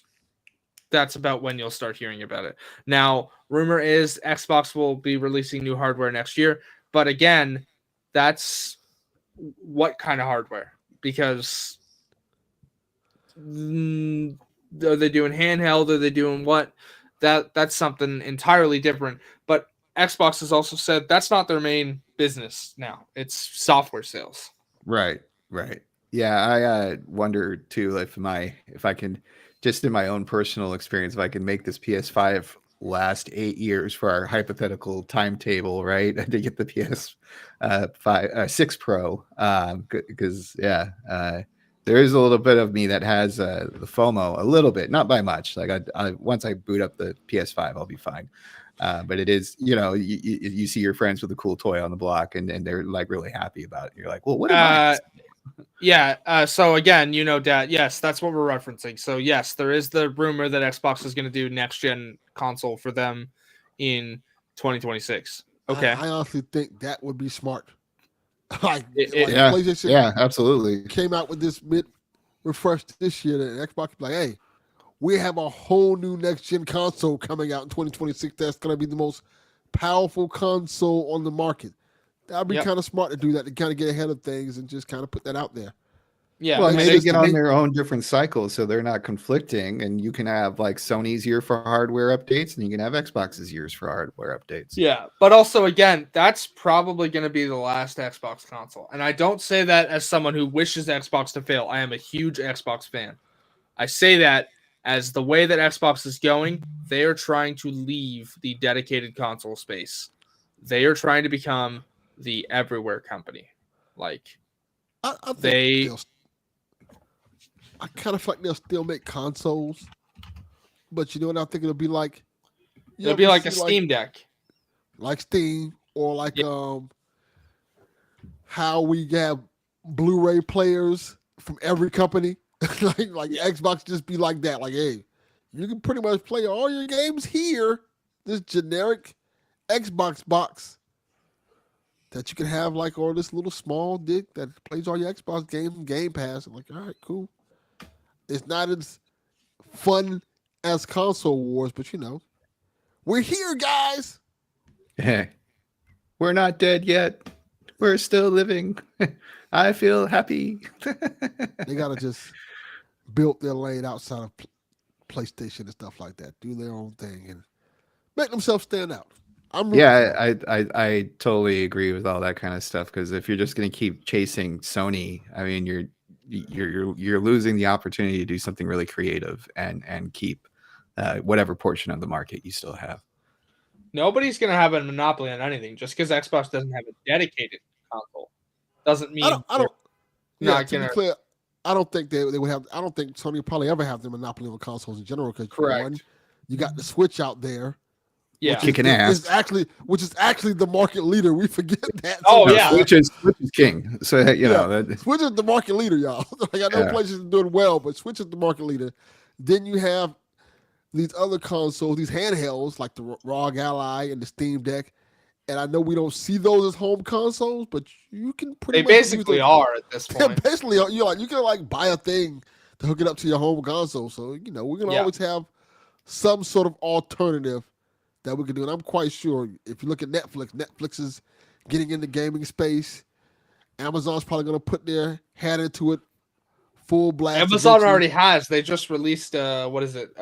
about when you'll start hearing about it. Now, rumor is Xbox will be releasing new hardware next year, but again, that's what kind of hardware? Because are they doing handheld? Are they doing what? That's something entirely different. But Xbox has also said that's not their main business now. It's software sales. Right. Yeah, I wonder too if I can, just in my own personal experience, if I can make this PS5 last 8 years for our hypothetical timetable, right, to get the PS6 Pro, because there is a little bit of me that has the FOMO a little bit, not by much. Like I once I boot up the PS5, I'll be fine. But it is, you see your friends with a cool toy on the block, and they're like really happy about it. You're like, well, what am I? Yeah. So again, Dad. Yes, that's what we're referencing. So yes, there is the rumor that Xbox is going to do next gen console for them in 2026. Okay. I honestly think that would be smart. PlayStation, yeah, absolutely. Came out with this mid refresh this year, and Xbox like, hey, we have a whole new next gen console coming out in 2026. That's going to be the most powerful console on the market. That'd be kind of smart to do that, to kind of get ahead of things and just kind of put that out there. Yeah, well, they get on their own different cycles, so they're not conflicting. And you can have like Sony's year for hardware updates, and you can have Xbox's years for hardware updates. Yeah, but also again, that's probably going to be the last Xbox console. And I don't say that as someone who wishes Xbox to fail. I am a huge Xbox fan. I say that as the way that Xbox is going, they are trying to leave the dedicated console space. They are trying to become the everywhere company. Like, I kind of feel like they'll still make consoles, but you know what I think it'll be like? It'll be like a Steam Deck, like Steam, or like how we have Blu-ray players from every company. like Xbox just be like that. Like, hey, you can pretty much play all your games here. This generic Xbox box that you can have, like, or this little small dick that plays all your Xbox games and Game Pass. I'm like, all right, cool. It's not as fun as console wars, but we're here, guys. We're not dead yet. We're still living. I feel happy. They gotta just build their lane outside of PlayStation and stuff like that. Do their own thing and make themselves stand out. I totally agree with all that kind of stuff, because if you're just going to keep chasing Sony, I mean, you're losing the opportunity to do something really creative and keep whatever portion of the market you still have. Nobody's going to have a monopoly on anything. Just because Xbox doesn't have a dedicated console doesn't mean to be clear, I don't think they would have. I don't think Sony will probably ever have the monopoly on consoles in general, because one, you got the Switch out there. Yeah, kicking ass. Which is actually the market leader. We forget that. Switch is king. So Switch is the market leader, y'all. Like, I know PlayStation is doing well, but Switch is the market leader. Then you have these other consoles, these handhelds like the ROG Ally and the Steam Deck. And I know we don't see those as home consoles, but you can pretty much. They basically are at this point. Basically, you can buy a thing to hook it up to your home console. So we're gonna always have some sort of alternative that we can do. And I'm quite sure if you look at Netflix is getting into gaming space. Amazon's probably going to put their hand into it full blast. Amazon already has. They just released, what is it?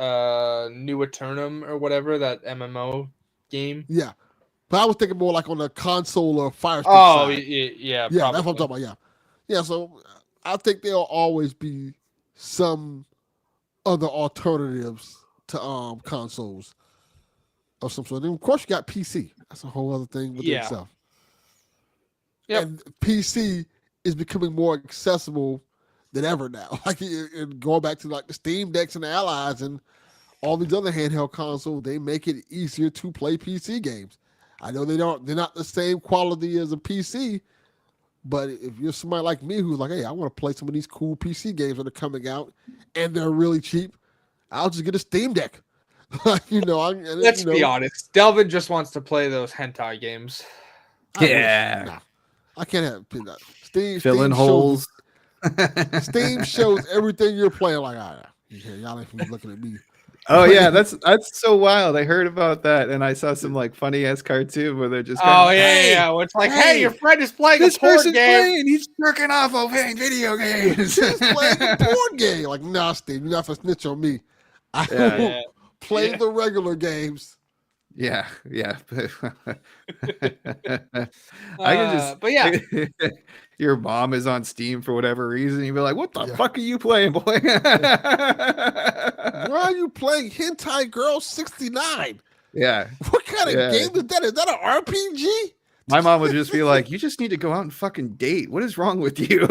New Eternum or whatever, that MMO game. Yeah. But I was thinking more like on the console or Fire Stick side. Yeah, probably. That's what I'm talking about, Yeah, so I think there'll always be some other alternatives to consoles of some sort. And of course, you got PC. That's a whole other thing within itself. Yep. And PC is becoming more accessible than ever now. Like, going back to like the Steam Decks and the Allies and all these other handheld consoles, they make it easier to play PC games. I know they're not the same quality as a PC, but if you're somebody like me who's like, hey, I want to play some of these cool PC games that are coming out and they're really cheap, I'll just get a Steam Deck. Let's be honest. Delvin just wants to play those hentai games. I can't have that. Filling holes. Steam shows everything you're playing. Like, y'all ain't even looking at me. Oh yeah, that's so wild. I heard about that, and I saw some like funny ass cartoon where they're just Where it's like, hey, your friend is playing this a porn person's game. Playing, he's jerking off while playing video games. He's playing a porn game. Like, nah, Steve, you're not gonna snitch on me. I will play the regular games. Yeah. I can just, but yeah, your mom is on Steam for whatever reason. You'd be like, "What the fuck are you playing, boy? Why are you playing Hentai Girl 69? Yeah. What kind of game is that? Is that an RPG? My mom would just be like, "You just need to go out and fucking date. What is wrong with you?"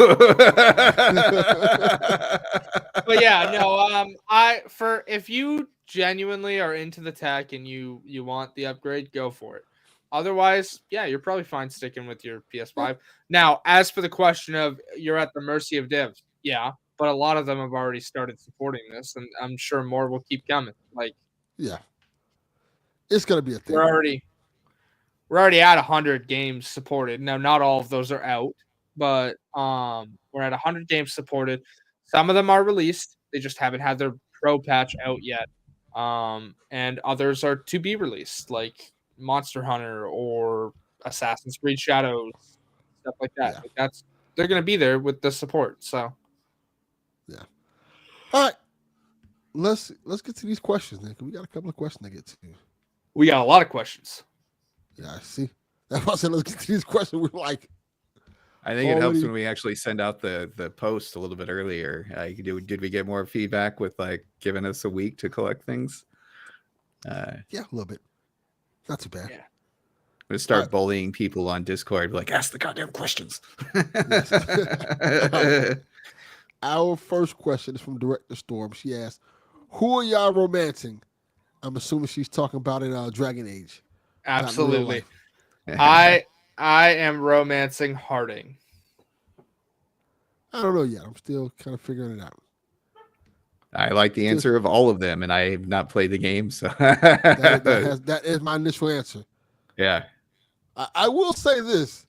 But yeah, no. If you genuinely are into the tech and you want the upgrade, go for it. Otherwise, yeah, you're probably fine sticking with your PS5. Now, as for the question of you're at the mercy of devs, yeah, but a lot of them have already started supporting this, and I'm sure more will keep coming. Like, yeah, it's gonna be a thing. we're already at 100 games supported. Now, not all of those are out, but we're at 100 games supported. Some of them are released; they just haven't had their pro patch out yet. And others are to be released, like Monster Hunter or Assassin's Creed Shadows, stuff like that. Yeah. Like they're gonna be there with the support. So, yeah. All right, let's get to these questions, then. We got a couple of questions to get to. we got a lot of questions. Yeah, I see. That's why I said let's get to these questions. We're like, I think it helps when we actually send out the post a little bit earlier. Did we get more feedback with like giving us a week to collect things? Yeah, a little bit. Not too bad. Yeah. I'm gonna start bullying people on Discord, like ask the goddamn questions. Our first question is from Director Storm. She asked, "Who are y'all romancing?" I'm assuming she's talking about in Dragon Age. Absolutely. I am romancing Harding. I don't know yet. I'm still kind of figuring it out. I like the answer of all of them, and I have not played the game, so that is my initial answer. Yeah. I will say this.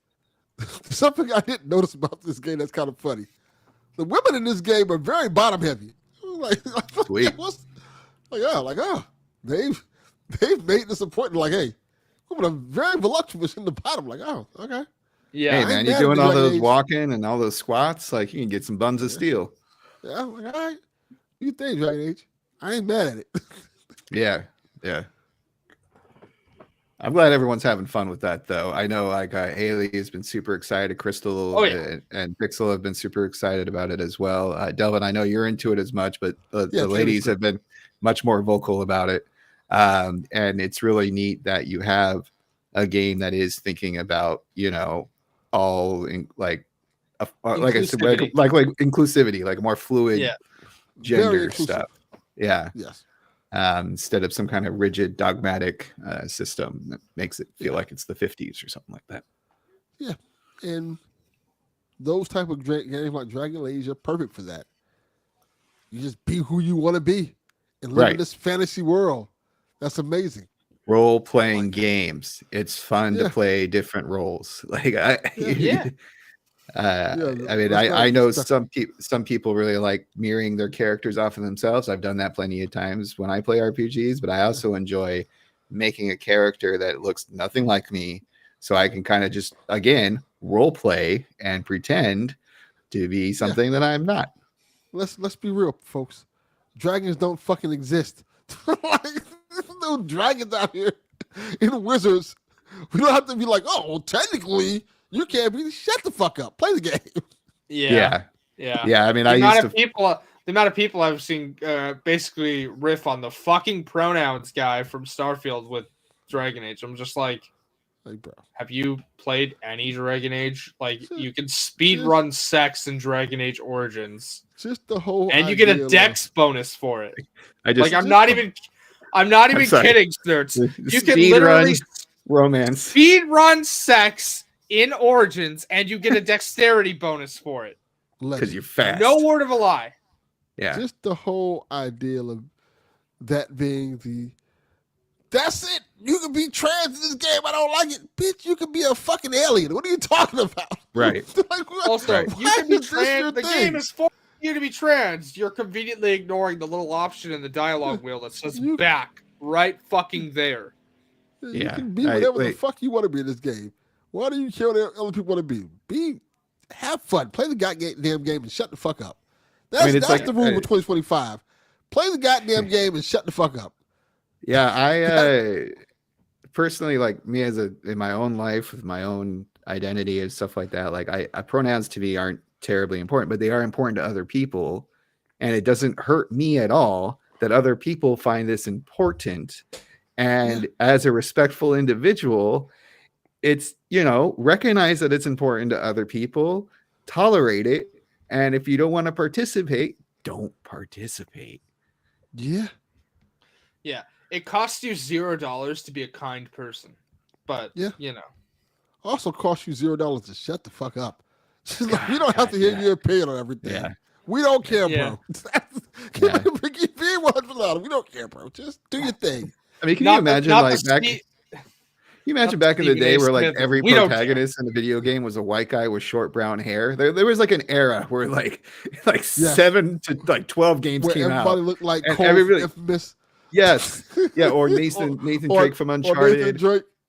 Something I didn't notice about this game that's kind of funny. The women in this game are very bottom heavy. Sweet. They've made this important. Like, hey, women are very voluptuous in the bottom. Like, oh, okay. Yeah. Hey man, you're doing all those walking and all those squats. Like, you can get some buns of steel. Yeah, I'm like, all right. You think, Dragon Age? I ain't mad at it. Yeah. I'm glad everyone's having fun with that, though. I know, like, Hayley has been super excited. Crystal and Pixel have been super excited about it as well. Delvin, I know you're into it as much, but the ladies have been much more vocal about it. And it's really neat that you have a game that is thinking about, all like I said, like inclusivity, like more fluid gender stuff. Yeah. Yes. Instead of some kind of rigid dogmatic system that makes it feel like it's the 50s or something like that. Yeah. And those type of games like Dragon Age are perfect for that. You just be who you want to be and live in this fantasy world. That's amazing. Role-playing games. It's fun to play different roles. Like I know some people really like mirroring their characters off of themselves. I've done that plenty of times when I play RPGs, but I also enjoy making a character that looks nothing like me, so I can kind of just again role play and pretend to be something that I'm not. Let's be real, folks. Dragons don't fucking exist. Like, no dragons out here and wizards. We don't have to be like, oh, well, technically you can't be. Shut the fuck up. Play the game. Yeah. I mean, the amount of people I've seen basically riff on the fucking pronouns guy from Starfield with Dragon Age. I'm just like, bro, have you played any Dragon Age? Like, you can speed run sex in Dragon Age Origins. Just the whole, and you get a dex bonus for it. I'm not even kidding, Snerts. You can literally romance speed run sex in Origins, and you get a dexterity bonus for it. Because you're fast. No word of a lie. Yeah. Just the whole idea of that being that's it. You can be trans in this game. I don't like it. Bitch, you can be a fucking alien. What are you talking about? Right. Also, you can be trans. The game is for you to be trans. You're conveniently ignoring the little option in the dialogue wheel that says back right fucking there. You can be whatever the fuck you want to be in this game. Why do you care what other people want to be? Have fun. Play the goddamn game and shut the fuck up. That's the rule for 2025. Play the goddamn game and shut the fuck up. Yeah, I personally, like me in my own life with my own identity and stuff like that. Like pronouns to me aren't terribly important, but they are important to other people, and it doesn't hurt me at all that other people find this important. And as a respectful individual, it's, recognize that it's important to other people, tolerate it. And if you don't want to participate, don't participate. Yeah. Yeah. It costs you $0 to be a kind person. But, you know. Also costs you $0 to shut the fuck up. Like, we don't have to hear your opinion on everything. Yeah. We don't care, Yeah. bro. Keep being 100. We don't care, bro. Just do your thing. I mean, can you imagine back? You imagine back in the day where like every protagonist in a video game was a white guy with short brown hair. There was like an era where like 7 to like 12 games where came out. Everybody looked like Cole Infamous. Yes. Yeah. Or Nathan Drake from Uncharted.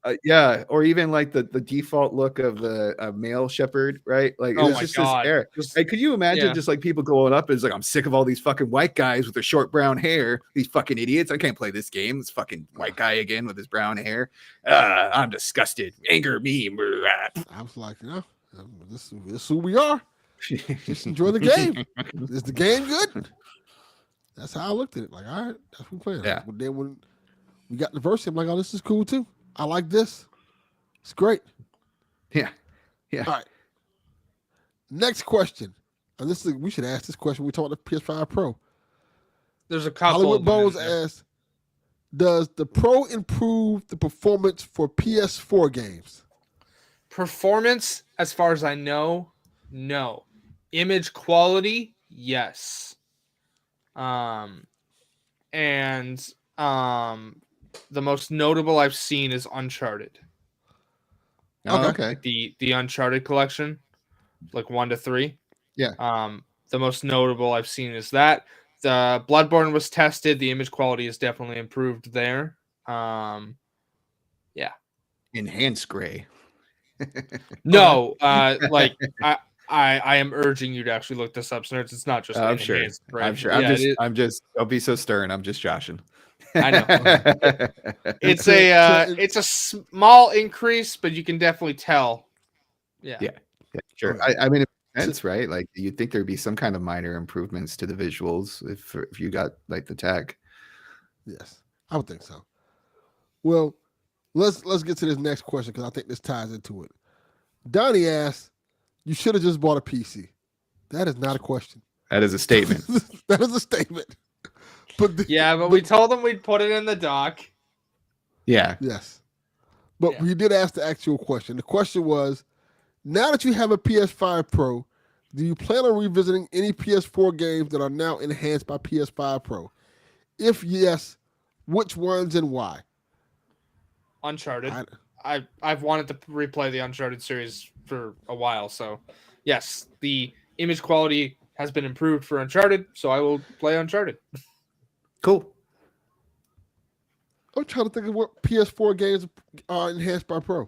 Or even like the default look of the male shepherd, right? Like it was just this era. Like, could you imagine just like people going up and it's like, I'm sick of all these fucking white guys with their short brown hair, these fucking idiots. I can't play this game. This fucking white guy again with his brown hair. I'm disgusted. Anger me. I was like, this is who we are. Just enjoy the game. Is the game good? That's how I looked at it. Like, all right, that's what we're playing. Yeah. But then when we got the verse, I'm like, oh, this is cool too. I like this. It's great. Yeah. Yeah. All right. Next question. And we should ask this question. We talked about the PS5 Pro. There's a couple. Hollywood Bones asked, does the Pro improve the performance for PS4 games? Performance, as far as I know, no. Image quality, yes. The most notable I've seen is Uncharted. Okay. The Uncharted collection, like 1 to 3. Yeah. The most notable I've seen is that. The Bloodborne was tested. The image quality is definitely improved there. Yeah. Enhanced gray. No, like I am urging you to actually look this up, Snerts. It's not just I'm sure. Gray. I'm sure. I'm just. Don't be so stern. I'm just joshing. I know. It's a small increase, but you can definitely tell. Yeah. Sure. I mean, it makes sense, right? Like you'd think there'd be some kind of minor improvements to the visuals if you got like the tech. Yes, I would think so. Well, let's get to this next question because I think this ties into it. Donnie asked, "You should have just bought a PC." That is not a question. That is a statement. That is a statement. But we told them we'd put it in the doc. Yeah. Yes. But we did ask the actual question. The question was, now that you have a PS5 Pro, do you plan on revisiting any PS4 games that are now enhanced by PS5 Pro? If yes, which ones and why? Uncharted. I've wanted to replay the Uncharted series for a while, so yes, the image quality has been improved for Uncharted, so I will play Uncharted. Cool. I'm trying to think of what PS4 games are enhanced by Pro.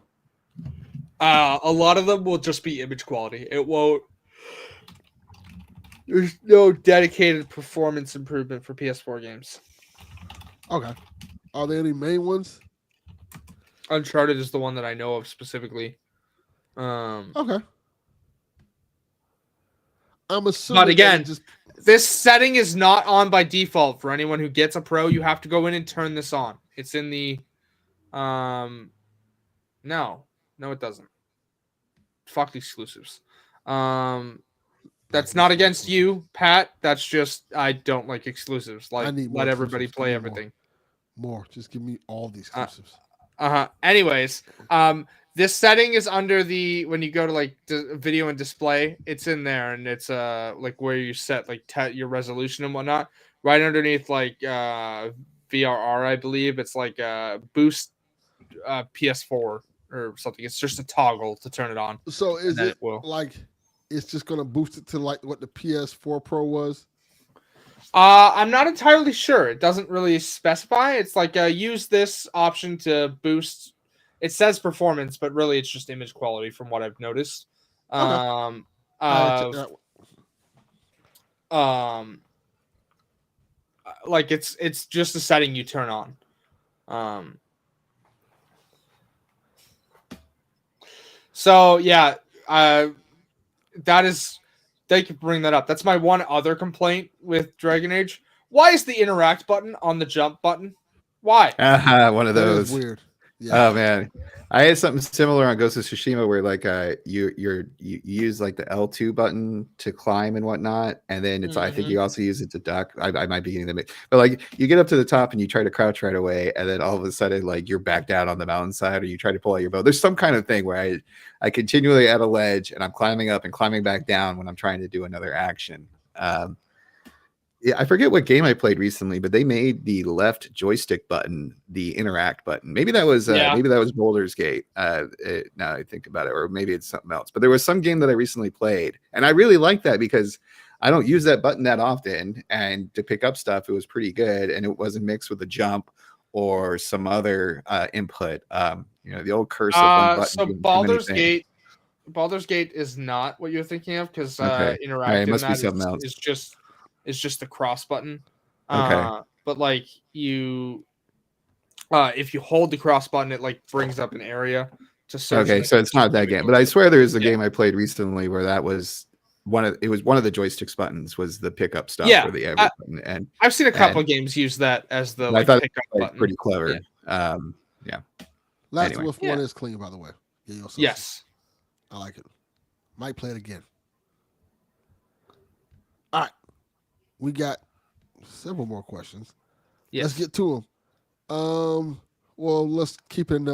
A lot of them will just be image quality. It won't. There's no dedicated performance improvement for PS4 games. Okay. Are there any main ones? Uncharted is the one that I know of specifically. Okay. I'm assuming. But again, this setting is not on by default for anyone who gets a Pro. You have to go in and turn this on. It's in the. No, it doesn't. Fuck exclusives. That's not against you, Pat. That's just I don't like exclusives. Like let everybody play everything. More. Just give me all the exclusives. Anyways, this setting is under the when you go to like video and display, it's in there, and it's like where you set like your resolution and whatnot. Right underneath like VRR, I believe it's like boost PS4 or something. It's just a toggle to turn it on. So is it like it's just gonna boost it to like what the PS4 Pro was? I'm not entirely sure. It doesn't really specify. It's like use this option to boost. It says performance, but really it's just image quality from what I've noticed. Okay. Like it's just a setting you turn on. So yeah, that is. Thank you for bringing that up. That's my one other complaint with Dragon Age. Why is the interact button on the jump button? Why? One of those. That is weird. Yeah. Oh man, I had something similar on Ghost of Tsushima where like you use like the L2 button to climb and whatnot, and then I think you also use it to duck. I might be getting them, but like you get up to the top and you try to crouch right away, and then all of a sudden like you're back down on the mountainside, or you try to pull out your bow. There's some kind of thing where I continually at a ledge and I'm climbing up and climbing back down when I'm trying to do another action. Yeah, I forget what game I played recently, but they made the left joystick button the interact button. Maybe that was Baldur's Gate. Now I think about it, or maybe it's something else. But there was some game that I recently played, and I really liked that because I don't use that button that often, and to pick up stuff, it was pretty good, and it wasn't mixed with a jump or some other input. The old curse of one button. So Baldur's Gate is not what you're thinking of because interact it must be something else. Is just the cross button. Okay. But like you, if you hold the cross button, it like brings up an area to search. Okay, so it's not that game, but I swear there is a game I played recently where that was one of the joysticks buttons was the pickup stuff for the every button. And I've seen a couple of games use that as the I thought pickup it was button. pretty clever. Last Wolf 1 is clean, by the way. Yes. I like it. Might play it again. All right. We got several more questions. Yes. Let's get to them. Well, let's keep in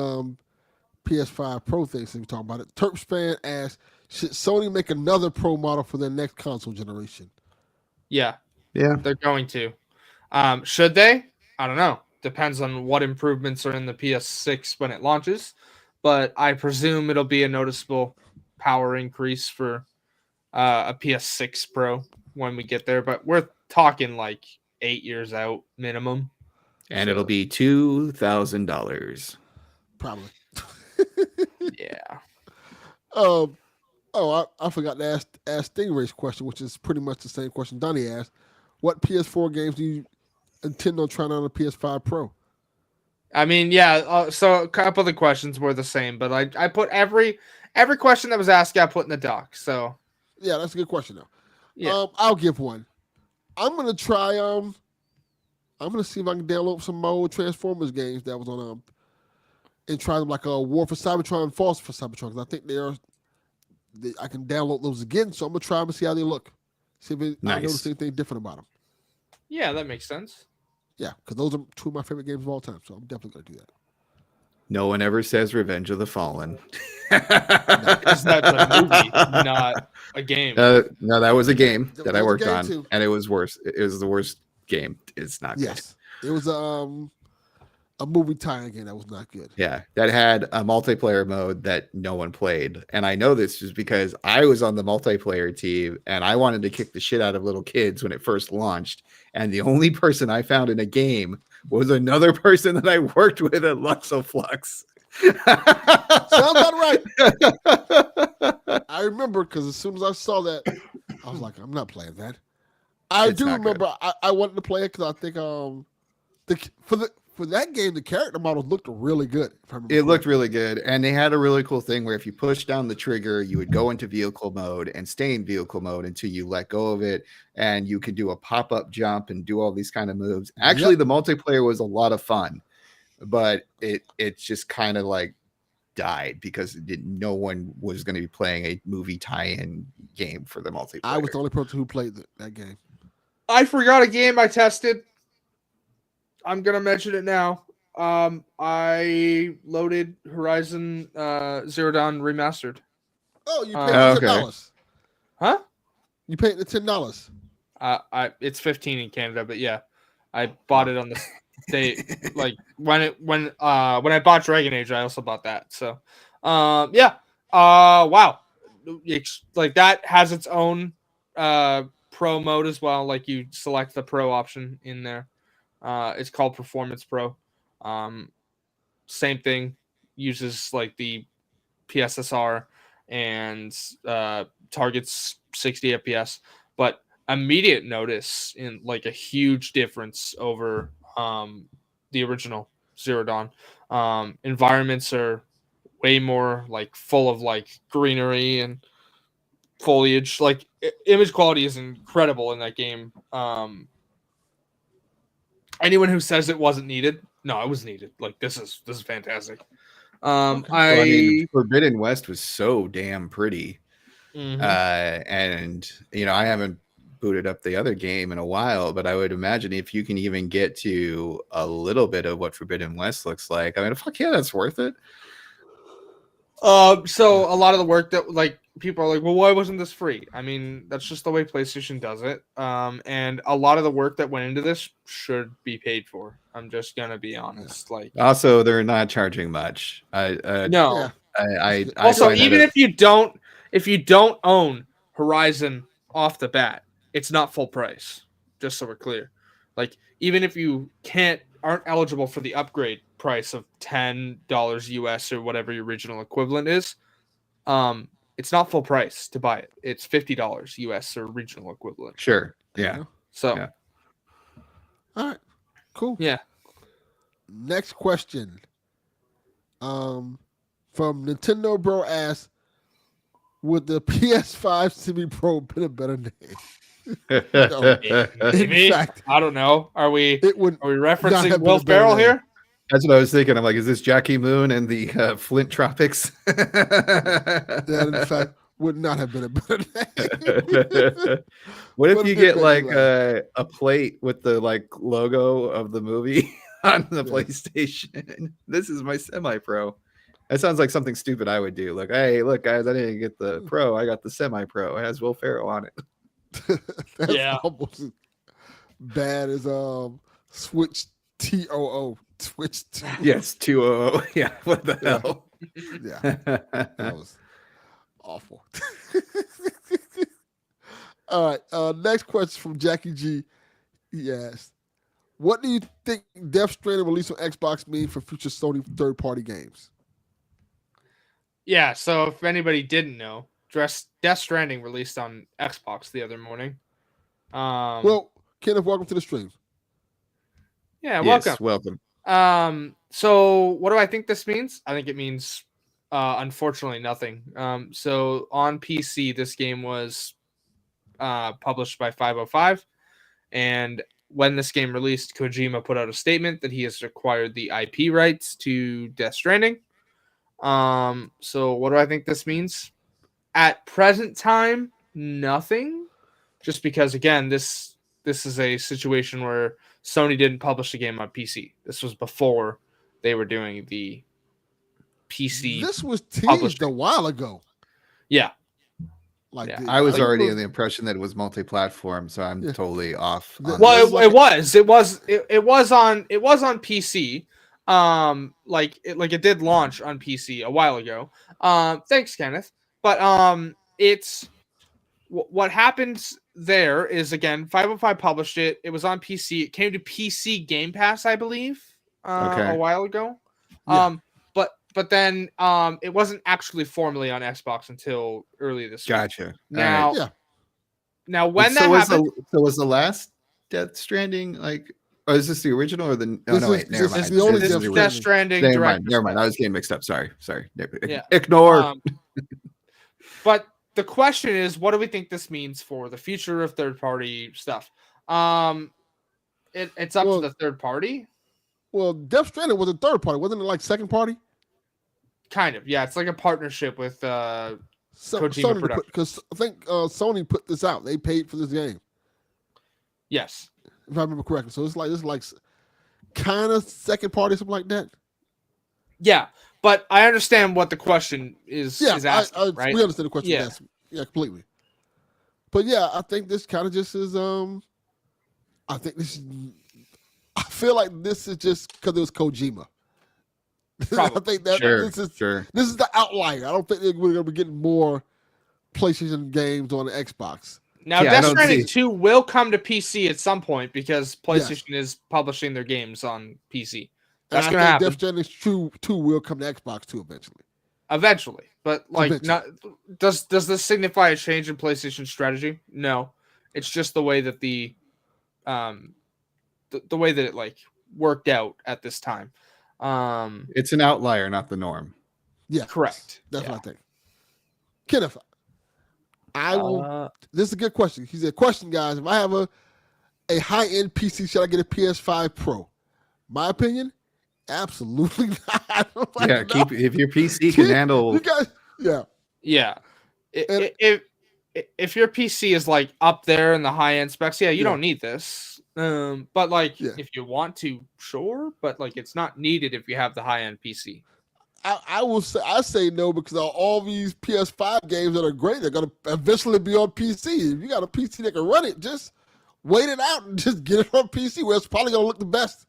PS5 Pro things since we talk about it. Terpspan asks, should Sony make another Pro model for their next console generation? Yeah. Yeah. They're going to. Should they? I don't know. Depends on what improvements are in the PS6 when it launches. But I presume it'll be a noticeable power increase for a PS6 Pro when we get there. But we're talking like 8 years out minimum. And it'll be $2,000. Probably. Yeah. I forgot to ask Stingray's question, which is pretty much the same question Donnie asked. What PS4 games do you intend on trying on a PS5 Pro? I mean, yeah. So a couple of the questions were the same, but I put every question that was asked, I put in the doc. So yeah, that's a good question though. Yeah. I'll give one. I'm gonna try. I'm gonna see if I can download some old Transformers games that was on and try them like a War for Cybertron, False for Cybertron. 'Cause I think I can download those again. So I'm gonna try them and see how they look. See if I notice anything different about them. Yeah, that makes sense. Yeah, because those are two of my favorite games of all time. So I'm definitely gonna do that. No one ever says Revenge of the Fallen. That's a movie, not a game. No, that was a game that I worked on, too. and it was worse. It was the worst game. It's not good. Yes, it was a movie tie-in game that was not good. Yeah, that had a multiplayer mode that no one played, and I know this just because I was on the multiplayer team, and I wanted to kick the shit out of little kids when it first launched, and the only person I found in a game was another person that I worked with at Luxoflux. Sounds about right. I remember because as soon as I saw that, I was like, I'm not playing that. I do remember I wanted to play it because I think for that game the character models looked really good. It looked really good, and they had a really cool thing where if you push down the trigger, you would go into vehicle mode and stay in vehicle mode until you let go of it, and you could do a pop-up jump and do all these kind of moves. Actually, the multiplayer was a lot of fun, but it just kind of like died because no one was going to be playing a movie tie-in game for the multiplayer. I was the only person who played that game. I forgot a game I tested. I'm gonna mention it now. I loaded Horizon Zero Dawn Remastered. Oh, you paid $10. Okay. Huh? You paid the $10. It's $15 in Canada, but yeah, I bought it on the day like when I bought Dragon Age, I also bought that. So, yeah. Wow. Like that has its own Pro mode as well. Like you select the Pro option in there. It's called Performance Pro. Same thing, uses like the PSSR and targets 60 FPS, but immediate notice in like a huge difference over the original Zero Dawn. Environments are way more like full of like greenery and foliage. Like image quality is incredible in that game. Anyone who says it wasn't needed, no, it was needed. Like this is fantastic. I mean, Forbidden West was so damn pretty. Mm-hmm. And I haven't booted up the other game in a while, but I would imagine if you can even get to a little bit of what Forbidden West looks like, I mean, fuck yeah, that's worth it. So a lot of the work that like people are like, well, why wasn't this free? I mean, that's just the way PlayStation does it. And a lot of the work that went into this should be paid for. I'm just gonna be honest. Like, also, they're not charging much. No. I also, even if you don't own Horizon off the bat, it's not full price. Just so we're clear. Like, even if you aren't eligible for the upgrade price of $10 US or whatever your original equivalent is, it's not full price to buy it. It's $50 US or regional equivalent. Sure. Yeah. So. Yeah. All right. Cool. Yeah. Next question. From Nintendo Bro asks, would the PS5 Semi Pro been a better name? Maybe. In fact, I don't know. Are we referencing Will Ferrell here? That's what I was thinking. I'm like, is this Jackie Moon and the Flint Tropics? That, in fact, would not have been a better name. What if you get like a plate with the like logo of the movie on the PlayStation? This is my Semi-Pro. That sounds like something stupid I would do. Like, hey, look, guys, I didn't get the Pro. I got the Semi-Pro. It has Will Ferrell on it. That's almost as bad as Switch TOO. Switch. Yes, 200. Yeah, what the hell? Yeah, that was awful. All right, next question from Jackie G. He asked, what do you think Death Stranding release on Xbox mean for future Sony third-party games? Yeah, so if anybody didn't know, Death Stranding released on Xbox the other morning. Well, Kenneth, welcome to the stream. Yeah, yes, welcome. So what do I think this means? I think it means, unfortunately, nothing. So on PC, this game was published by 505, and when this game released, Kojima put out a statement that he has acquired the IP rights to Death Stranding. So what do I think this means? At present time, nothing. Just because, again, this is a situation where Sony didn't publish the game on PC. This was before they were doing the PC. This was teased a while ago. Yeah. I was already in the impression that it was multi-platform, so I'm totally off. Well, it was on PC. It did launch on PC a while ago. Thanks, Kenneth. But it's what happens there is, again, 505 published it. It was on PC. It came to PC Game Pass, I believe, a while ago. Yeah. But then it wasn't actually formally on Xbox until early this week. Gotcha. Now, now when that happened, was the last Death Stranding like? Oh, is this the original or the? Never mind. This is Death Stranding. Never mind. I was getting mixed up. Sorry. Yeah. Ignore. But the question is, what do we think this means for the future of third-party stuff? It's up to the third party. Well, Death Stranding was a third party, wasn't it? Like second party? Kind of, yeah. It's like a partnership with Kojima Sony, because I think Sony put this out. They paid for this game. Yes, if I remember correctly. So it's like kind of second party, something like that. Yeah, but I understand what the question is. Yeah, is asking, right? We understand the question. Yeah. Yeah, completely. But yeah, I think this kind of just is. I feel like this is just because it was Kojima. I think that this is the outlier. I don't think we're going to be getting more PlayStation games on the Xbox. Now, Death Stranding 2 will come to PC at some point because PlayStation is publishing their games on PC. That's going to happen. Death Stranding 2 will come to Xbox too eventually. Eventually, but does this signify a change in PlayStation strategy? No, it's just the way that the way that it like worked out at this time. It's an outlier, not the norm. Yeah, correct. That's what I think. Kenneth, I will. This is a good question. He said, "Question, guys. If I have a high-end PC, should I get a PS5 Pro?" My opinion, Absolutely not. Like, yeah, no. If your PC can handle. You guys, yeah. If your PC is like up there in the high end specs, you don't need this. But like if you want to, sure. But like it's not needed if you have the high end PC. I say no because all these PS5 games that are great, they're gonna eventually be on PC. If you got a PC that can run it, just wait it out and just get it on PC where it's probably gonna look the best.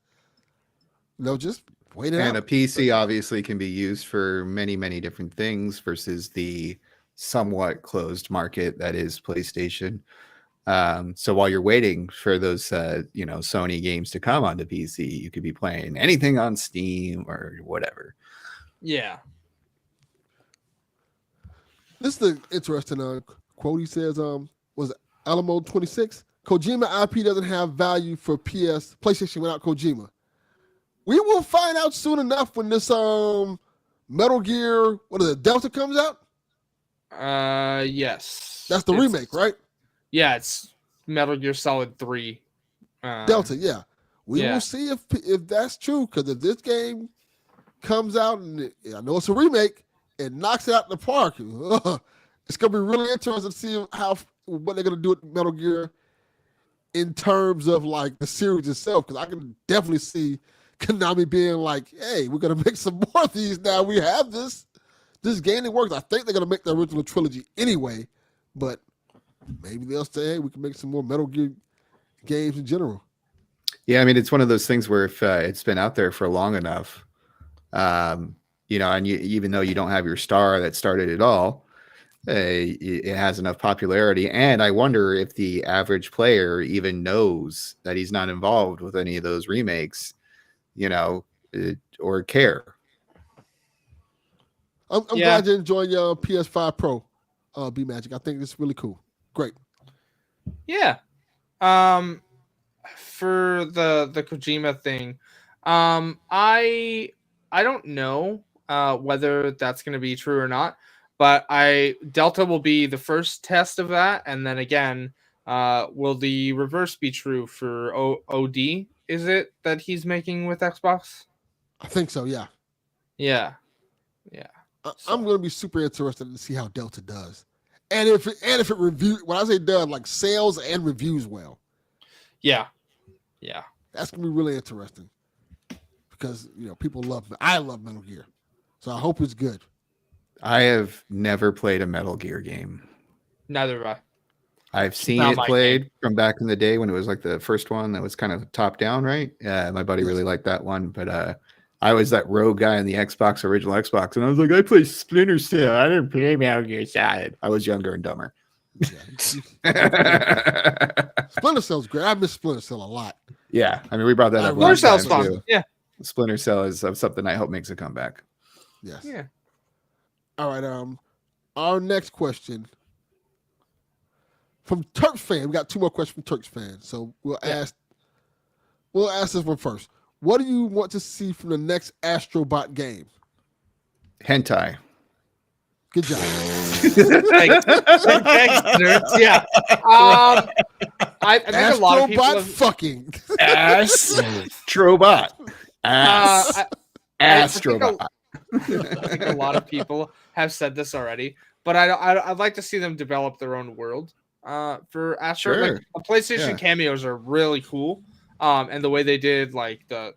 Just wait it out. And a PC obviously can be used for many, many different things versus the somewhat closed market that is PlayStation. So while you're waiting for those Sony games to come onto PC, you could be playing anything on Steam or whatever. Yeah. This is an interesting quote. He says, was it Alamo 26? Kojima IP doesn't have value for PlayStation without Kojima. We will find out soon enough when this Metal Gear, Delta comes out? Yes. That's the remake, right? Yeah, it's Metal Gear Solid 3. Delta, yeah. We will see if that's true, because if this game comes out, and I know it's a remake, and knocks it out in the park, it's going to be really interesting to see what they're going to do with Metal Gear in terms of like the series itself, because I can definitely see Konami being like, hey, we're going to make some more of these now. We have this game that works. I think they're going to make the original trilogy anyway, but maybe they'll say, hey, we can make some more Metal Gear games in general. Yeah, I mean, it's one of those things where if it's been out there for long enough, and even though you don't have your star that started it all, it has enough popularity. And I wonder if the average player even knows that he's not involved with any of those remakes, or care. I'm glad you're enjoying your PS5 Pro, B Magic. I think it's really cool. Great. Yeah. For the Kojima thing, I don't know whether that's going to be true or not, but Delta will be the first test of that, and then again, will the reverse be true for OD? Is it that he's making with Xbox? I think so. Yeah. Yeah. I'm going to be super interested to see how Delta does, and if it reviews. When I say does, like sales and reviews well. Yeah. That's going to be really interesting. Because people I love Metal Gear, so I hope it's good. I have never played a Metal Gear game. Neither have I. I've seen it played from back in the day when it was like the first one that was kind of top down, right? Yeah, my buddy really liked that one, but I was that rogue guy in the original Xbox, and I was like, I play Splinter Cell. I didn't play Metal Gear Solid. I was younger and dumber. Splinter Cell's great. I miss Splinter Cell a lot. Yeah, I mean, we brought that up. Splinter Cell's fun. Too. Yeah. Splinter Cell is something I hope makes a comeback. Yes. Yeah. All right. Our next question from Turks fan. We got two more questions from Turks fan. So we'll ask this one first. What do you want to see from the next Astrobot game? Hentai. Good job. Thanks, nerds. Yeah. I think a lot of people have... fucking Astrobot. Astrobot. I think a lot of people have said this already, but I'd like to see them develop their own world for Astro. Sure. Like, the PlayStation cameos are really cool, and the way they did like the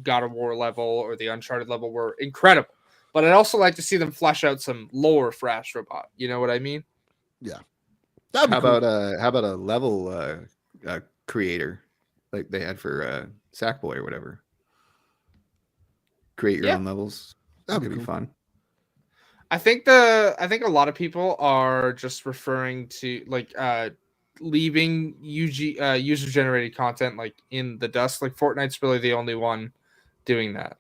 God of War level or the Uncharted level were incredible. But I'd also like to see them flesh out some lore for Astrobot. You know what I mean? Yeah. How about a level creator like they had for Sackboy or whatever? Create your own levels. That could be fun. I think a lot of people are just referring to like leaving user generated content like in the dust. Like Fortnite's really the only one doing that.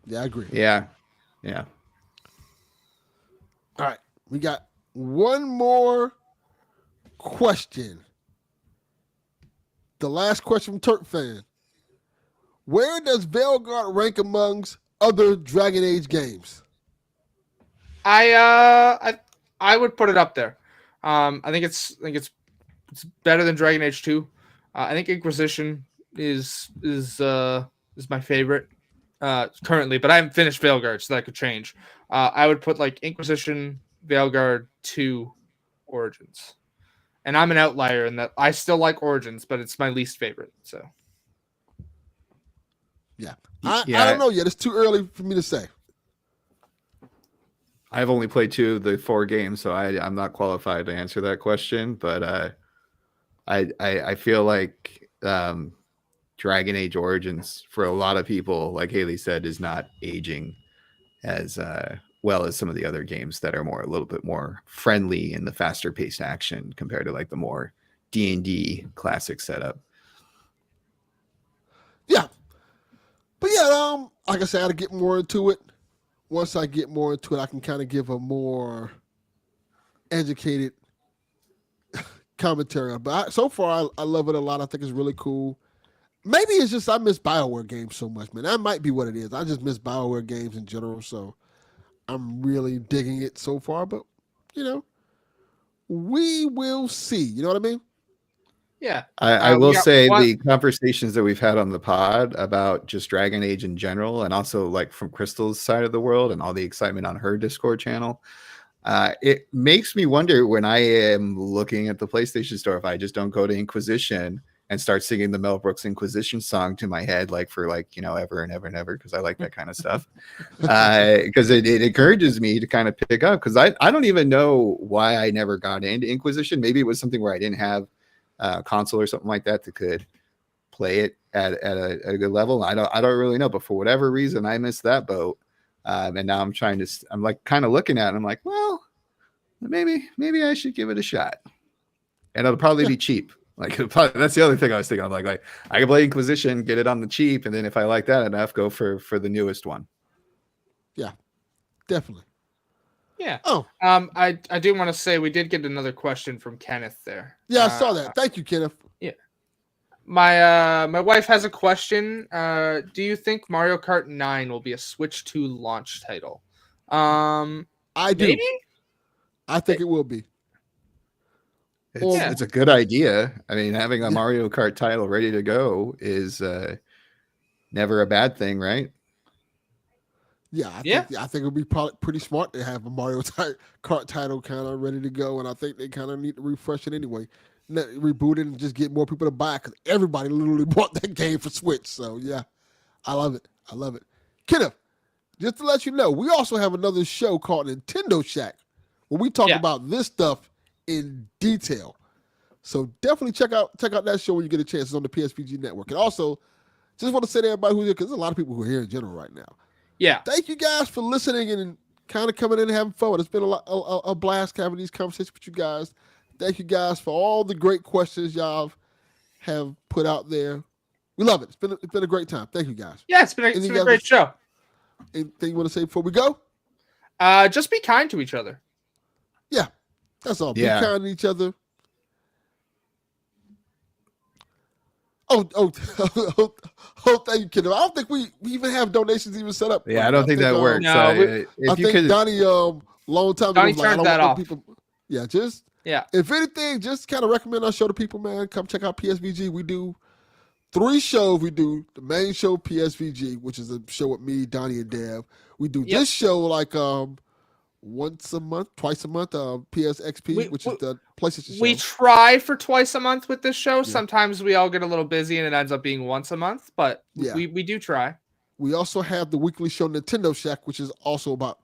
Yeah, I agree. Yeah. All right. We got one more question. The last question from Turk fan. Where does Veilguard rank amongst other Dragon Age games? I would put it up there. I think it's better than Dragon Age 2. I think Inquisition is is my favorite currently, but I haven't finished Veilguard, so that could change. I would put like Inquisition, Veilguard, 2, Origins. And I'm an outlier in that I still like Origins, but it's my least favorite. So yeah. I don't know yet. It's too early for me to say. I've only played 2 of the 4 games, so I'm not qualified to answer that question. But I feel like Dragon Age Origins, for a lot of people, like Hayley said, is not aging as well as some of the other games that are a little bit more friendly in the faster paced action compared to like the more D&D classic setup. Yeah. But yeah, like I said, I got to get more into it. Once I get more into it, I can kind of give a more educated commentary on it. But so far, I love it a lot. I think it's really cool. Maybe it's just I miss BioWare games so much, man. That might be what it is. I just miss BioWare games in general, so I'm really digging it so far. But, we will see. You know what I mean? Yeah. I will say the conversations that we've had on the pod about just Dragon Age in general, and also like from Crystal's side of the world and all the excitement on her Discord channel, it makes me wonder when I am looking at the PlayStation Store, if I just don't go to Inquisition and start singing the Mel Brooks Inquisition song to my head, ever and ever and ever, because I like that kind of stuff. Because it encourages me to kind of pick up, because I don't even know why I never got into Inquisition. Maybe it was something where I didn't have console or something like that could play it at a good level. I don't really know, but for whatever reason I missed that boat, and now I'm like kind of looking at it, I'm like, well, maybe I should give it a shot, and it'll probably be cheap. Like that's the other thing I was thinking. I'm like I can play Inquisition, get it on the cheap, and then if I like that enough, go for the newest one. Yeah, definitely. Yeah. Oh, I do want to say we did get another question from Kenneth there. Yeah, I saw that. Thank you, Kenneth. Yeah. My wife has a question. Do you think Mario Kart 9 will be a Switch 2 launch title? I do. Maybe? I think it will be. It's a good idea. I mean, having a Mario Kart title ready to go is never a bad thing, right? Yeah, I think it would be probably pretty smart to have a Mario Kart title kind of ready to go, and I think they kind of need to refresh it anyway, reboot it, and just get more people to buy it, because everybody literally bought that game for Switch. So yeah, I love it. Kenneth, just to let you know, we also have another show called Nintendo Shack, where we talk about this stuff in detail. So definitely check out that show when you get a chance. It's on the PSVG network. And also, just want to say to everybody who's here, because there's a lot of people who are here in general right now. Yeah. Thank you guys for listening and kind of coming in and having fun. It's been a blast having these conversations with you guys. Thank you guys for all the great questions y'all have put out there. We love it. It's been a great time. Thank you guys. Yeah, it's been a great show. Anything you want to say before we go? Just be kind to each other. Yeah, that's all. Yeah. Be kind to each other. Oh, thank you, Kenneth. I don't think we even have donations even set up. Yeah, I don't think that works. No, I think Donnie, long time ago, Donnie turned that off. People, if anything, just kind of recommend our show to people, man. Come check out PSVG. We do 3 shows. We do the main show, PSVG, which is a show with me, Donnie, and Dev. We do this show like once a month, twice a month, PSXP, which is the PlayStation show. We try for twice a month with this show. Yeah. Sometimes we all get a little busy and it ends up being once a month, but we do try. We also have the weekly show Nintendo Shack, which is also about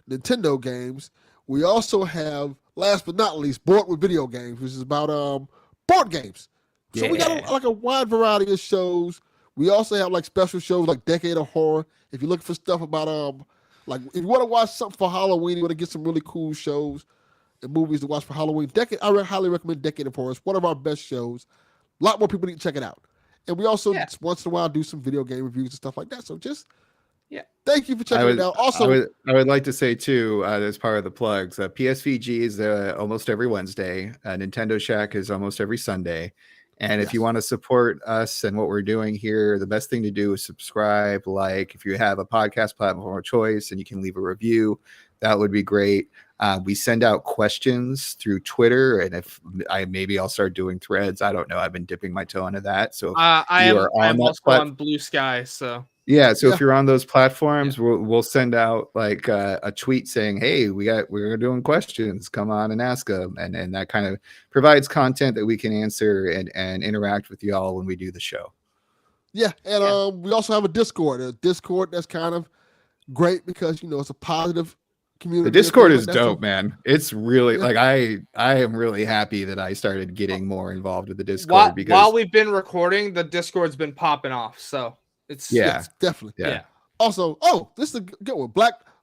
Nintendo games. We also have, last but not least, Board with Video Games, which is about board games. So we got a wide variety of shows. We also have like special shows like Decade of Horror. If you're looking for stuff about like, if you want to watch something for Halloween, you want to get some really cool shows and movies to watch for Halloween. I highly recommend Decade of Horror. It's one of our best shows. A lot more people need to check it out. And we also, once in a while, do some video game reviews and stuff like that. So just, thank you for checking it out. Also, I would like to say, too, as part of the plugs, PSVG is almost every Wednesday. Nintendo Shack is almost every Sunday. And if you want to support us and what we're doing here, the best thing to do is subscribe. Like, if you have a podcast platform of choice and you can leave a review, that would be great. We send out questions through Twitter, and if maybe I'll start doing threads. I don't know. I've been dipping my toe into that. So I am also on Blue Sky. So yeah. So if you're on those platforms, we'll send out like a tweet saying, "Hey, we're doing questions. Come on and ask them," and that kind of provides content that we can answer and interact with y'all when we do the show. Yeah, and we also have a Discord that's kind of great because it's a positive community. The Discord is dope, man. It's really like I am really happy that I started getting more involved with the Discord because while we've been recording, the Discord's been popping off. So it's definitely. Yeah. Also, this is a good one.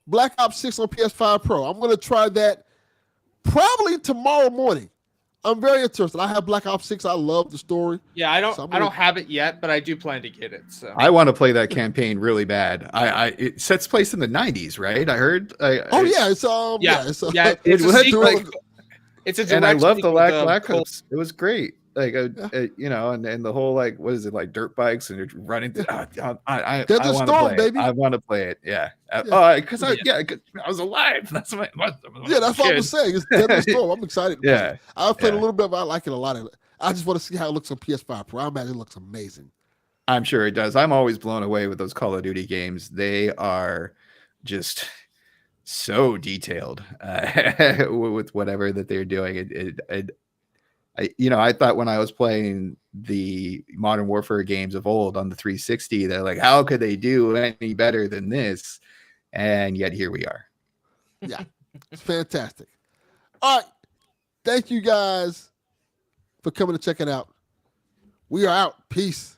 Black Ops 6 on PS5 Pro. I'm gonna try that probably tomorrow morning. I'm very interested. I have Black Ops 6. I love the story. Yeah, I don't have it yet, but I do plan to get it. So I want to play that campaign really bad. It sets place in the 90s, right? I heard. It's it's a and I love the Black Ops. It was great. Like and the whole like what is it like dirt bikes and you're running. I want to play it. I want to play it. Yeah. Because I was alive. That's what. That's what I was saying. It's Deadly Storm. I'm excited. Yeah. I've played a little bit, but I like it a lot. I just want to see how it looks on PS5 Pro. I imagine it looks amazing. I'm sure it does. I'm always blown away with those Call of Duty games. They are just so detailed with whatever that they're doing. I thought when I was playing the Modern Warfare games of old on the 360, they're like, how could they do any better than this? And yet here we are. Yeah, it's fantastic. All right. Thank you guys for coming to check it out. We are out. Peace.